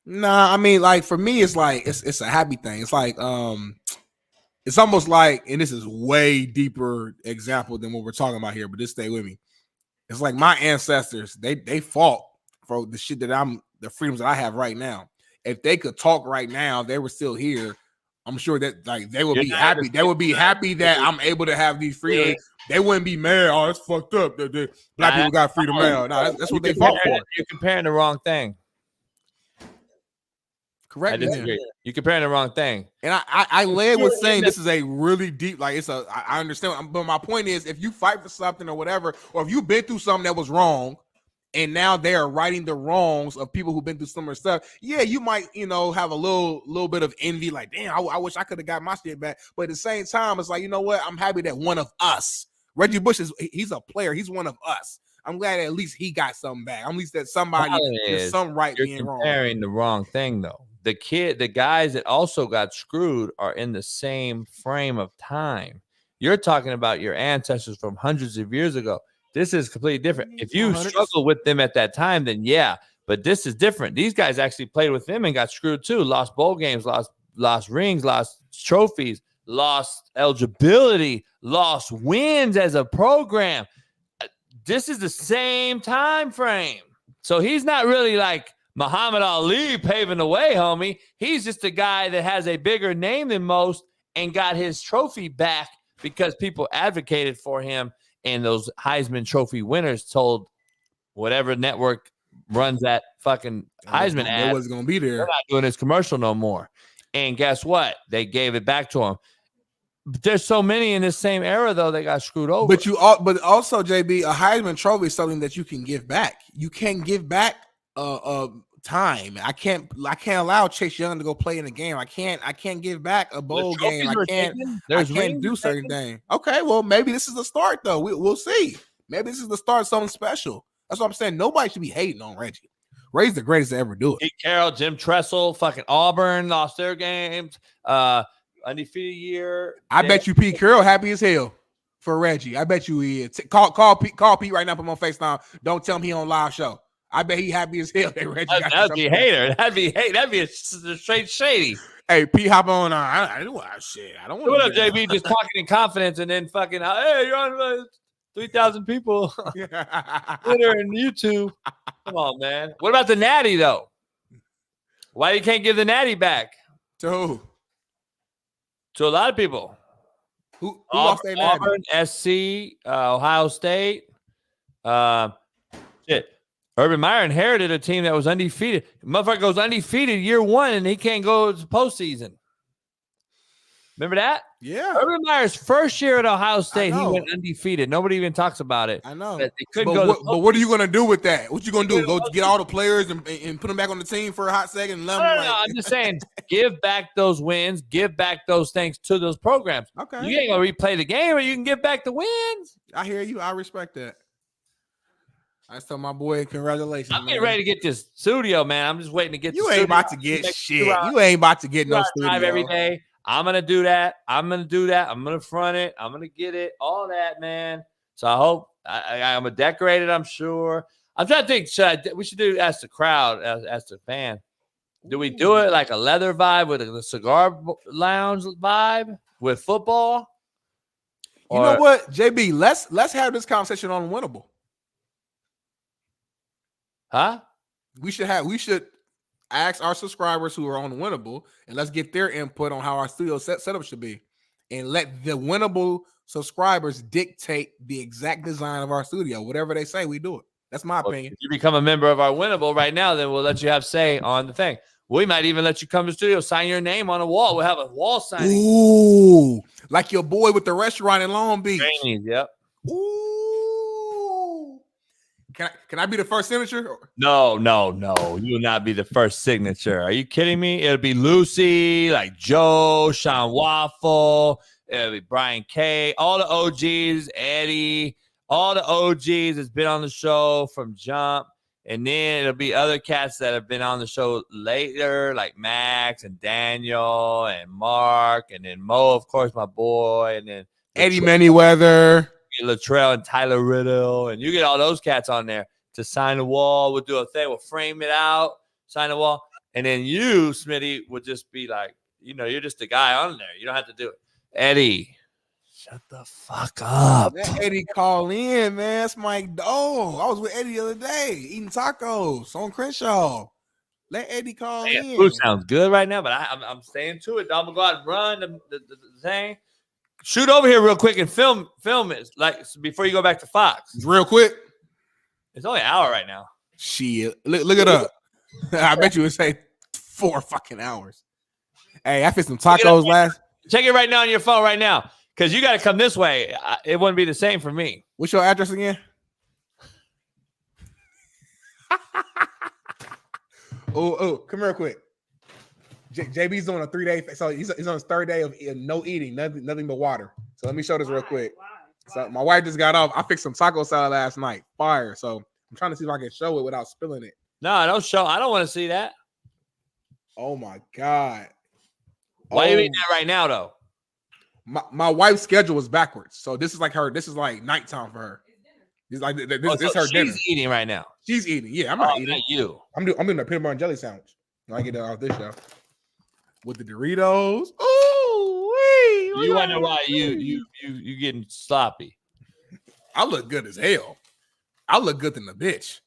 Nah, I mean, like for me, it's like it's a happy thing. It's like it's almost like, and this is way deeper example than what we're talking about here, but just stay with me. It's like my ancestors, they fought for the shit that the freedoms that I have right now. If they could talk right now, they were still here. I'm sure that like they would be happy. They would be happy that I'm able to have these freedoms. Yeah. They wouldn't be mad. Oh, it's fucked up. The black people got freedom now. No, that's what they fought for. You're comparing the wrong thing. Correct. I disagree. You're comparing the wrong thing. And I led with saying this is a really deep, like I understand. But my point is, if you fight for something or whatever, or if you've been through something that was wrong, and now they are righting the wrongs of people who've been through similar stuff. Yeah, you might, have a little bit of envy, like, damn, I wish I could have got my shit back. But at the same time, it's like, you know what? I'm happy that one of us, Reggie Bush he's a player. He's one of us. I'm glad that at least he got something back. At least that somebody there's some right being wrong. You're comparing the wrong thing though. The guys that also got screwed are in the same frame of time. You're talking about your ancestors from hundreds of years ago. This is completely different. If you struggle with them at that time, then yeah, but this is different. These guys actually played with them and got screwed too. Lost bowl games, lost rings, lost trophies, lost eligibility, lost wins as a program. This is the same time frame. So he's not really like Muhammad Ali paving the way, homie. He's just a guy that has a bigger name than most and got his trophy back because people advocated for him. And those Heisman Trophy winners told whatever network runs that fucking Heisman ad, it wasn't going to be there. They're not doing this commercial no more. And guess what? They gave it back to him. But there's so many in this same era, though, they got screwed over. But also, JB, a Heisman Trophy is something that you can give back. You can't give back time. I can't allow Chase Young to go play in a game. I can't give back a bowl game. I can't do certain things. Okay, well, maybe this is the start though. We'll see. Maybe this is the start of something special. That's what I'm saying. Nobody should be hating on Reggie. Reggie's the greatest to ever do it. Pete Carroll, Jim Tressel, fucking Auburn lost their games. Undefeated year. I bet you Pete Carroll happy as hell for Reggie. I bet you he is. Call Pete right now. Put him on FaceTime. Don't tell him he on live show. I bet he happy as hell that Reggie got that'd be hater. That'd be a straight shady. Hey, Pete, hop on. I don't want shit. I don't want. What up, JB? Just talking in confidence and then fucking. Hey, you're on 3,000 people. Twitter and YouTube. Come on, man. What about the Natty though? Why you can't give the Natty back? To who? To a lot of people. Who lost their Natty? Auburn, SC, Ohio State. Shit. Urban Meyer inherited a team that was undefeated. Motherfucker goes undefeated year one, and he can't go to postseason. Remember that? Yeah. Urban Meyer's first year at Ohio State, he went undefeated. Nobody even talks about it. I know. They couldn't go. But what are you going to do with that? What you going to do? Go get all the players and put them back on the team for a hot second? And No, I'm just saying, give back those wins, give back those things to those programs. Okay. You ain't going to replay the game, or you can give back the wins. I hear you. I respect that. I tell my boy, congratulations. I'm getting ready to get this studio, man. I'm just waiting to get. You ain't about to get shit. You ain't about to get no studio every day. I'm gonna do that. I'm gonna front it. I'm gonna get it. All that, man. So I hope I'm gonna decorate it. I'm sure. I'm trying to think. We should do ask the crowd, ask the fan. Do we do it like a leather vibe with a cigar lounge vibe with football? You know what, JB? Let's have this conversation on Winnable. Huh? We should ask our subscribers who are on Winnable and let's get their input on how our studio setup should be, and let the Winnable subscribers dictate the exact design of our studio. Whatever they say, we do it. That's my opinion. If you become a member of our Winnable right now, then we'll let you have say on the thing. We might even let you come to the studio, sign your name on a wall. We'll have a wall signing. Ooh, Like your boy with the restaurant in Long Beach. Trainees, yep. Ooh. Can I be the first signature? No. You will not be the first signature. Are you kidding me? It'll be Lucy, like Joe, Shaun Waffle. It'll be Brian K. All the OGs, Eddie, all the OGs that's been on the show from jump. And then it'll be other cats that have been on the show later, like Max and Daniel and Mark. And then Mo, of course, my boy. And then Eddie Manyweather. Latrell and Tyler Riddle, and you get all those cats on there to sign the wall. We'll do a thing. We'll frame it out, sign the wall, and then you, Smitty, would just be like, you're just the guy on there. You don't have to do it. Eddie, shut the fuck up. Let Eddie call in, man. That's my dog. I was with Eddie the other day eating tacos on Crenshaw. Let Eddie call in. Food sounds good right now, but I'm staying to it. I'm gonna go out and run the thing. Shoot over here real quick and film it like before you go back to Fox. Real quick. It's only an hour right now. Shit. Look it up. I bet you would say 4 fucking hours. Hey, I fit some tacos last. Check it right now on your phone right now. Because you got to come this way. It wouldn't be the same for me. What's your address again? oh, come here real quick. JB's doing a 3-day, so he's on his 3rd day of no eating, nothing but water. So let me show this real quick. So my wife just got off. I fixed some taco salad last night, fire. So I'm trying to see if I can show it without spilling it. No, don't show. I don't want to see that. Oh my god! Why are you eating that right now, though? My wife's schedule was backwards, so this is like her. This is like nighttime for her. It's like this her dinner. She's eating right now. She's eating. Yeah, I'm not eating. Not you. I'm doing a peanut butter and jelly sandwich. When I get off this show. With the Doritos. Ooh, wee. You wonder why you getting sloppy. I look good as hell. I look good than the bitch.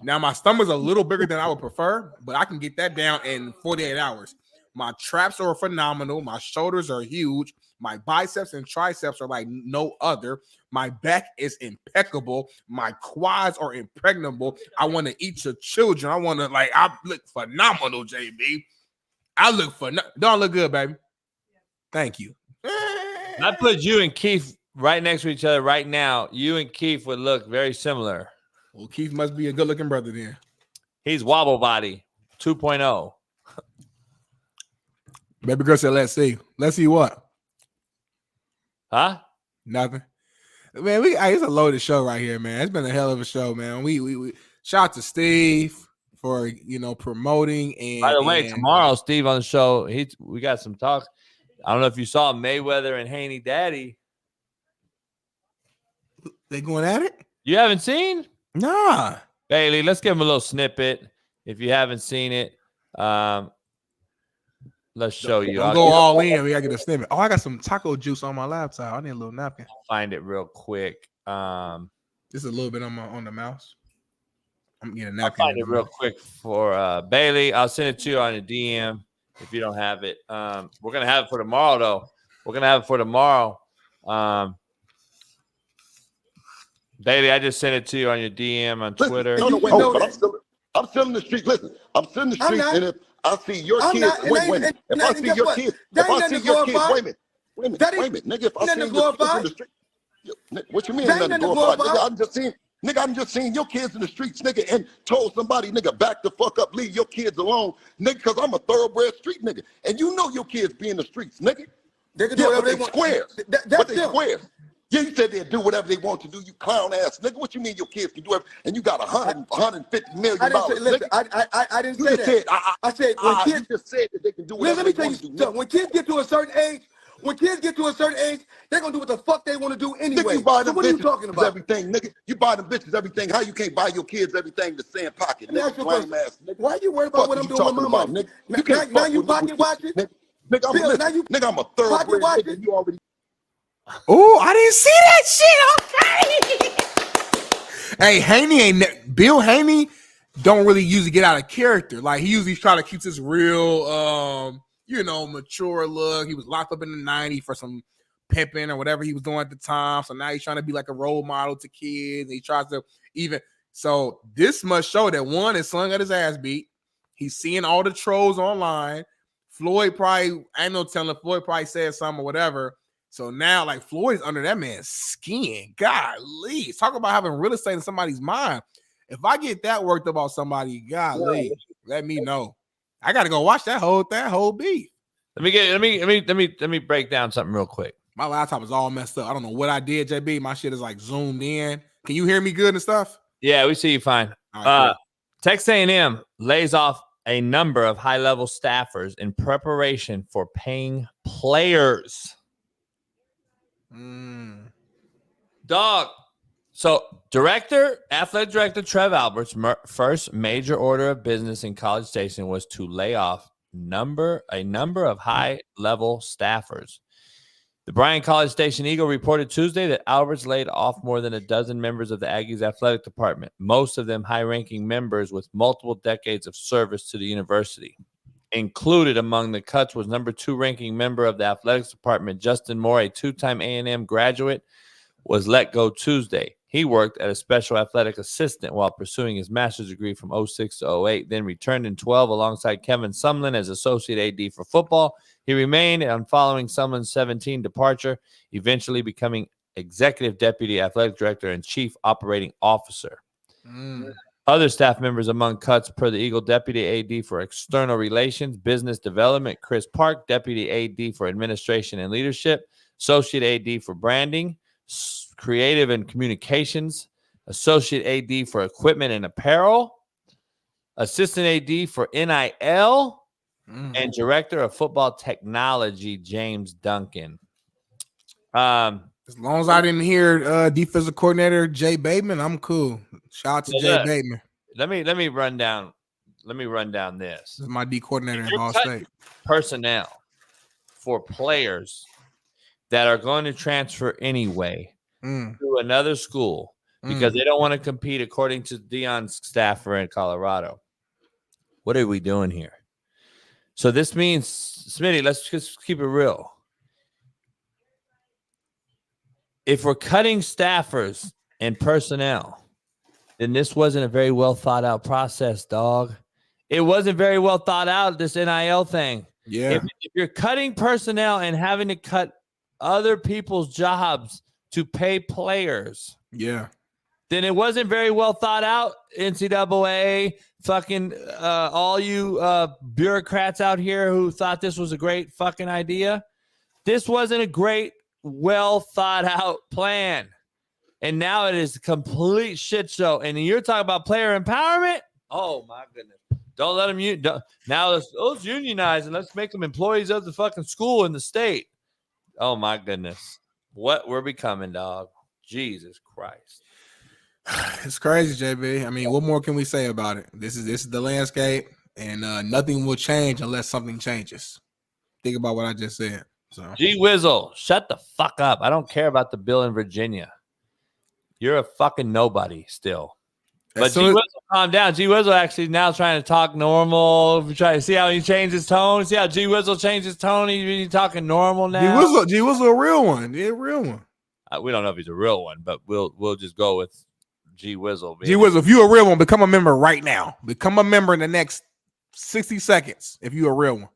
Now my stomach's a little bigger than I would prefer, but I can get that down in 48 hours. My traps are phenomenal. My shoulders are huge. My biceps and triceps are like no other. My back is impeccable. My quads are impregnable. I want to eat your children. I look phenomenal, JB. Don't I look good, baby? Thank you. I put you and Keith right next to each other right now. You and Keith would look very similar. Well, Keith must be a good-looking brother then. He's wobble body 2.0. Baby girl said, let's see. Let's see what? Huh? Nothing. Man, it's a loaded show right here, man. It's been a hell of a show, man. We shout out to Steve for promoting. And by the way, tomorrow Steve on the show, we got some talk. I don't know if you saw Mayweather and Haney Daddy. They going at it? You haven't seen? Nah. Bailey, let's give him a little snippet. If you haven't seen it, let's show you. Don't go all in. We gotta get a snippet. Oh, I got some taco juice on my laptop. I need a little napkin. I'll find it real quick. Just a little bit on the mouse. I'm getting a napkin. I'll find it real quick for Bailey. I'll send it to you on a DM if you don't have it. We're gonna have it for tomorrow, though. Bailey, I just sent it to you on your DM on Twitter. I'm still in the street. Listen, I'm still in the street, and if I see your kids, wait. If I see your kids, wait a minute, nigga. If I see your kids in the street, what you mean? Nothing to glorify, nigga. I'm just seeing your kids in the streets, nigga, and told somebody, nigga, back the fuck up, leave your kids alone, nigga, because I'm a thoroughbred street nigga, and you know your kids be in the streets, nigga. They can do whatever they want. Squares, but they squares. Yeah, you said they'd do whatever they want to do, you clown ass nigga. What you mean your kids can do everything? And you got $150 million. I didn't say that. I said when kids just said that they can do whatever they want to do. When kids get to a certain age, they're gonna do what the fuck they want to do anyway. Nigga, you buy them what are you talking about? Everything, nigga. You buy them bitches everything. How you can't buy your kids everything the same pocket, nigga? Lame ass, nigga. Why are you worried about what I'm doing with my money? Now you pocket watching? Nigga, I'm a thoroughbred nigga. You already. Oh, I didn't see that shit. Okay. Hey, Bill Haney don't really usually get out of character. Like he usually try to keep this real, mature look. He was locked up in the 90s for some pimping or whatever he was doing at the time. So now he's trying to be like a role model to kids. He tries to so this must show that one, his son got his ass beat. He's seeing all the trolls online. Floyd probably said something or whatever. So now, like, Floyd's under that man's skin. Golly. Talk about having real estate in somebody's mind. If I get that worked about somebody, golly, let me know. I got to go watch that whole beef. Let me break down something real quick. My laptop is all messed up. I don't know what I did, JB. My shit is like zoomed in. Can you hear me good and stuff? Yeah, we see you fine. Right, Texas A&M lays off a number of high-level staffers in preparation for paying players. Dog. So, athletic director Trev Albert's first major order of business in College Station was to lay off a number of high-level staffers. The Bryan College Station Eagle reported Tuesday that Alberts laid off more than a dozen members of the Aggies athletic department, most of them high-ranking members with multiple decades of service to the university. Included among the cuts was number 2 ranking member of the athletics department, Justin Moore, a 2-time A&M graduate, was let go Tuesday. He worked as a special athletic assistant while pursuing his master's degree from 06 to 08, then returned in 12 alongside Kevin Sumlin as associate AD for football. He remained on following Sumlin's 2017 departure, eventually becoming executive deputy athletic director and chief operating officer. Other staff members among cuts per the Eagle deputy AD for external relations, business development, Chris Park, deputy AD for administration and leadership, associate AD for branding, creative and communications, associate AD for equipment and apparel, assistant AD for NIL, and director of football technology, James Duncan. As long as I didn't hear defensive coordinator Jay Bateman, I'm cool. Shout out to Jay Bateman. Let me run down. Let me run down this. This is my D coordinator in Ball State. Personnel for players that are going to transfer anyway to another school because they don't want to compete according to Deion's staffer in Colorado. What are we doing here? So this means, Smitty, let's just keep it real. If we're cutting staffers and personnel, then this wasn't a very well thought out process, dog. It wasn't very well thought out, this NIL thing. Yeah. If you're cutting personnel and having to cut other people's jobs to pay players, then it wasn't very well thought out. NCAA, fucking all you bureaucrats out here who thought this was a great fucking idea. This wasn't a great, well thought out plan. And now it is a complete shit show. And you're talking about player empowerment? Oh, my goodness. Don't let them now let's unionize and let's make them employees of the fucking school in the state. Oh, my goodness. What we're becoming, dog. Jesus Christ. It's crazy, JB. I mean, what more can we say about it? This is the landscape, and nothing will change unless something changes. Think about what I just said. So, G Wizzle, shut the fuck up. I don't care about the bill in Virginia. You're a fucking nobody still. But G Wizzle, calm down. G Wizzle actually now trying to talk normal. We try to see how he changed his tone. See how G Wizzle changed his tone. He's talking normal now. G Wizzle a real one. Yeah, real one. We don't know if he's a real one, but we'll just go with G Wizzle. G Wizzle, if you're a real one, become a member right now. Become a member in the next 60 seconds if you're a real one.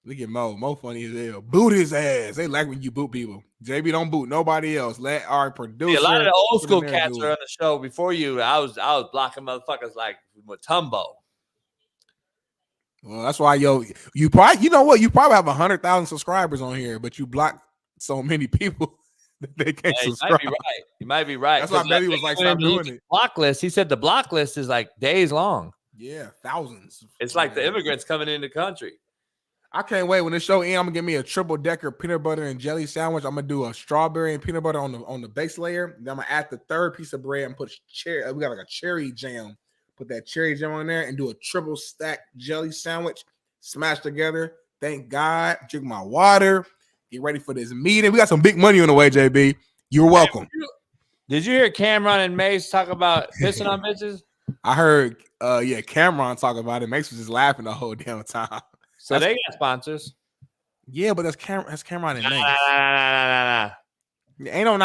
Look at Mo. Mo funny as hell. Boot his ass. They like when you boot people. JB don't boot nobody else. Let our producer. Yeah, a lot of the old school cats are on the show before you. I was blocking motherfuckers like Mutombo. Well, that's why you probably, you know what? You probably have 100,000 subscribers on here, but you block so many people that they can't subscribe. You might be right. That's why Baby was like, stop doing it. Block list. He said the block list is like days long. Yeah, thousands. It's like the immigrants coming into the country. I can't wait when the show ends. I'm gonna give me a triple decker peanut butter and jelly sandwich. I'm gonna do a strawberry and peanut butter on the base layer. Then I'm gonna add the third piece of bread and put cherry. We got like a cherry jam. Put that cherry jam on there and do a triple stack jelly sandwich. Smash together. Thank God. Drink my water. Get ready for this meeting. We got some big money on the way, JB. You're welcome. Did you hear Cameron and Mace talk about pissing on bitches? I heard, Cameron talk about it. Mace was just laughing the whole damn time. So they got sponsors. Yeah, but that's Cameron and Mace. Nah. Ain't no.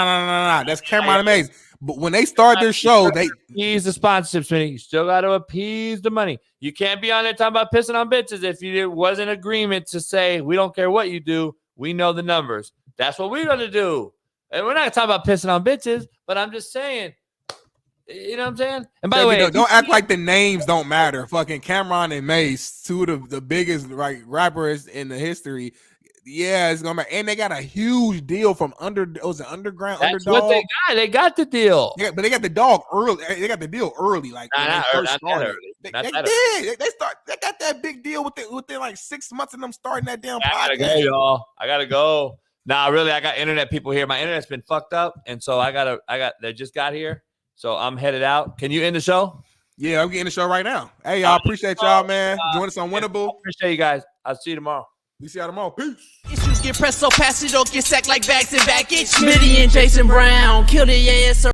That's Cameron and Mace. But when they start their show, they appease the sponsorships, man. You still got to appease the money. You can't be on there talking about pissing on bitches if you wasn't agreement to say we don't care what you do. We know the numbers. That's what we're going to do. And we're not talking about pissing on bitches, but I'm just saying, you know what I'm saying? And by the way, don't act like the names don't matter. Fucking Cameron and Mace, two of the biggest rappers in the history. Yeah, it's gonna matter. And they got a huge deal from underground that's Underdog. what they got. They got the deal. Yeah, but they got the dog early. They got the deal early, like when they first started. They did. They got that big deal within like 6 months of them starting that damn podcast. I gotta go, y'all. I gotta go. Nah, really, I got internet people here. My internet's been fucked up, and so they just got here. So I'm headed out. Can you end the show? Yeah, I'm getting the show right now. Hey, y'all, appreciate y'all, man. Join us on Winnable. Appreciate you guys. I'll see you tomorrow. We see y'all tomorrow. Peace. Issues get pressed so fast you don't get sacked like bags and baggage. Smitty and Jason Brown kill the ass.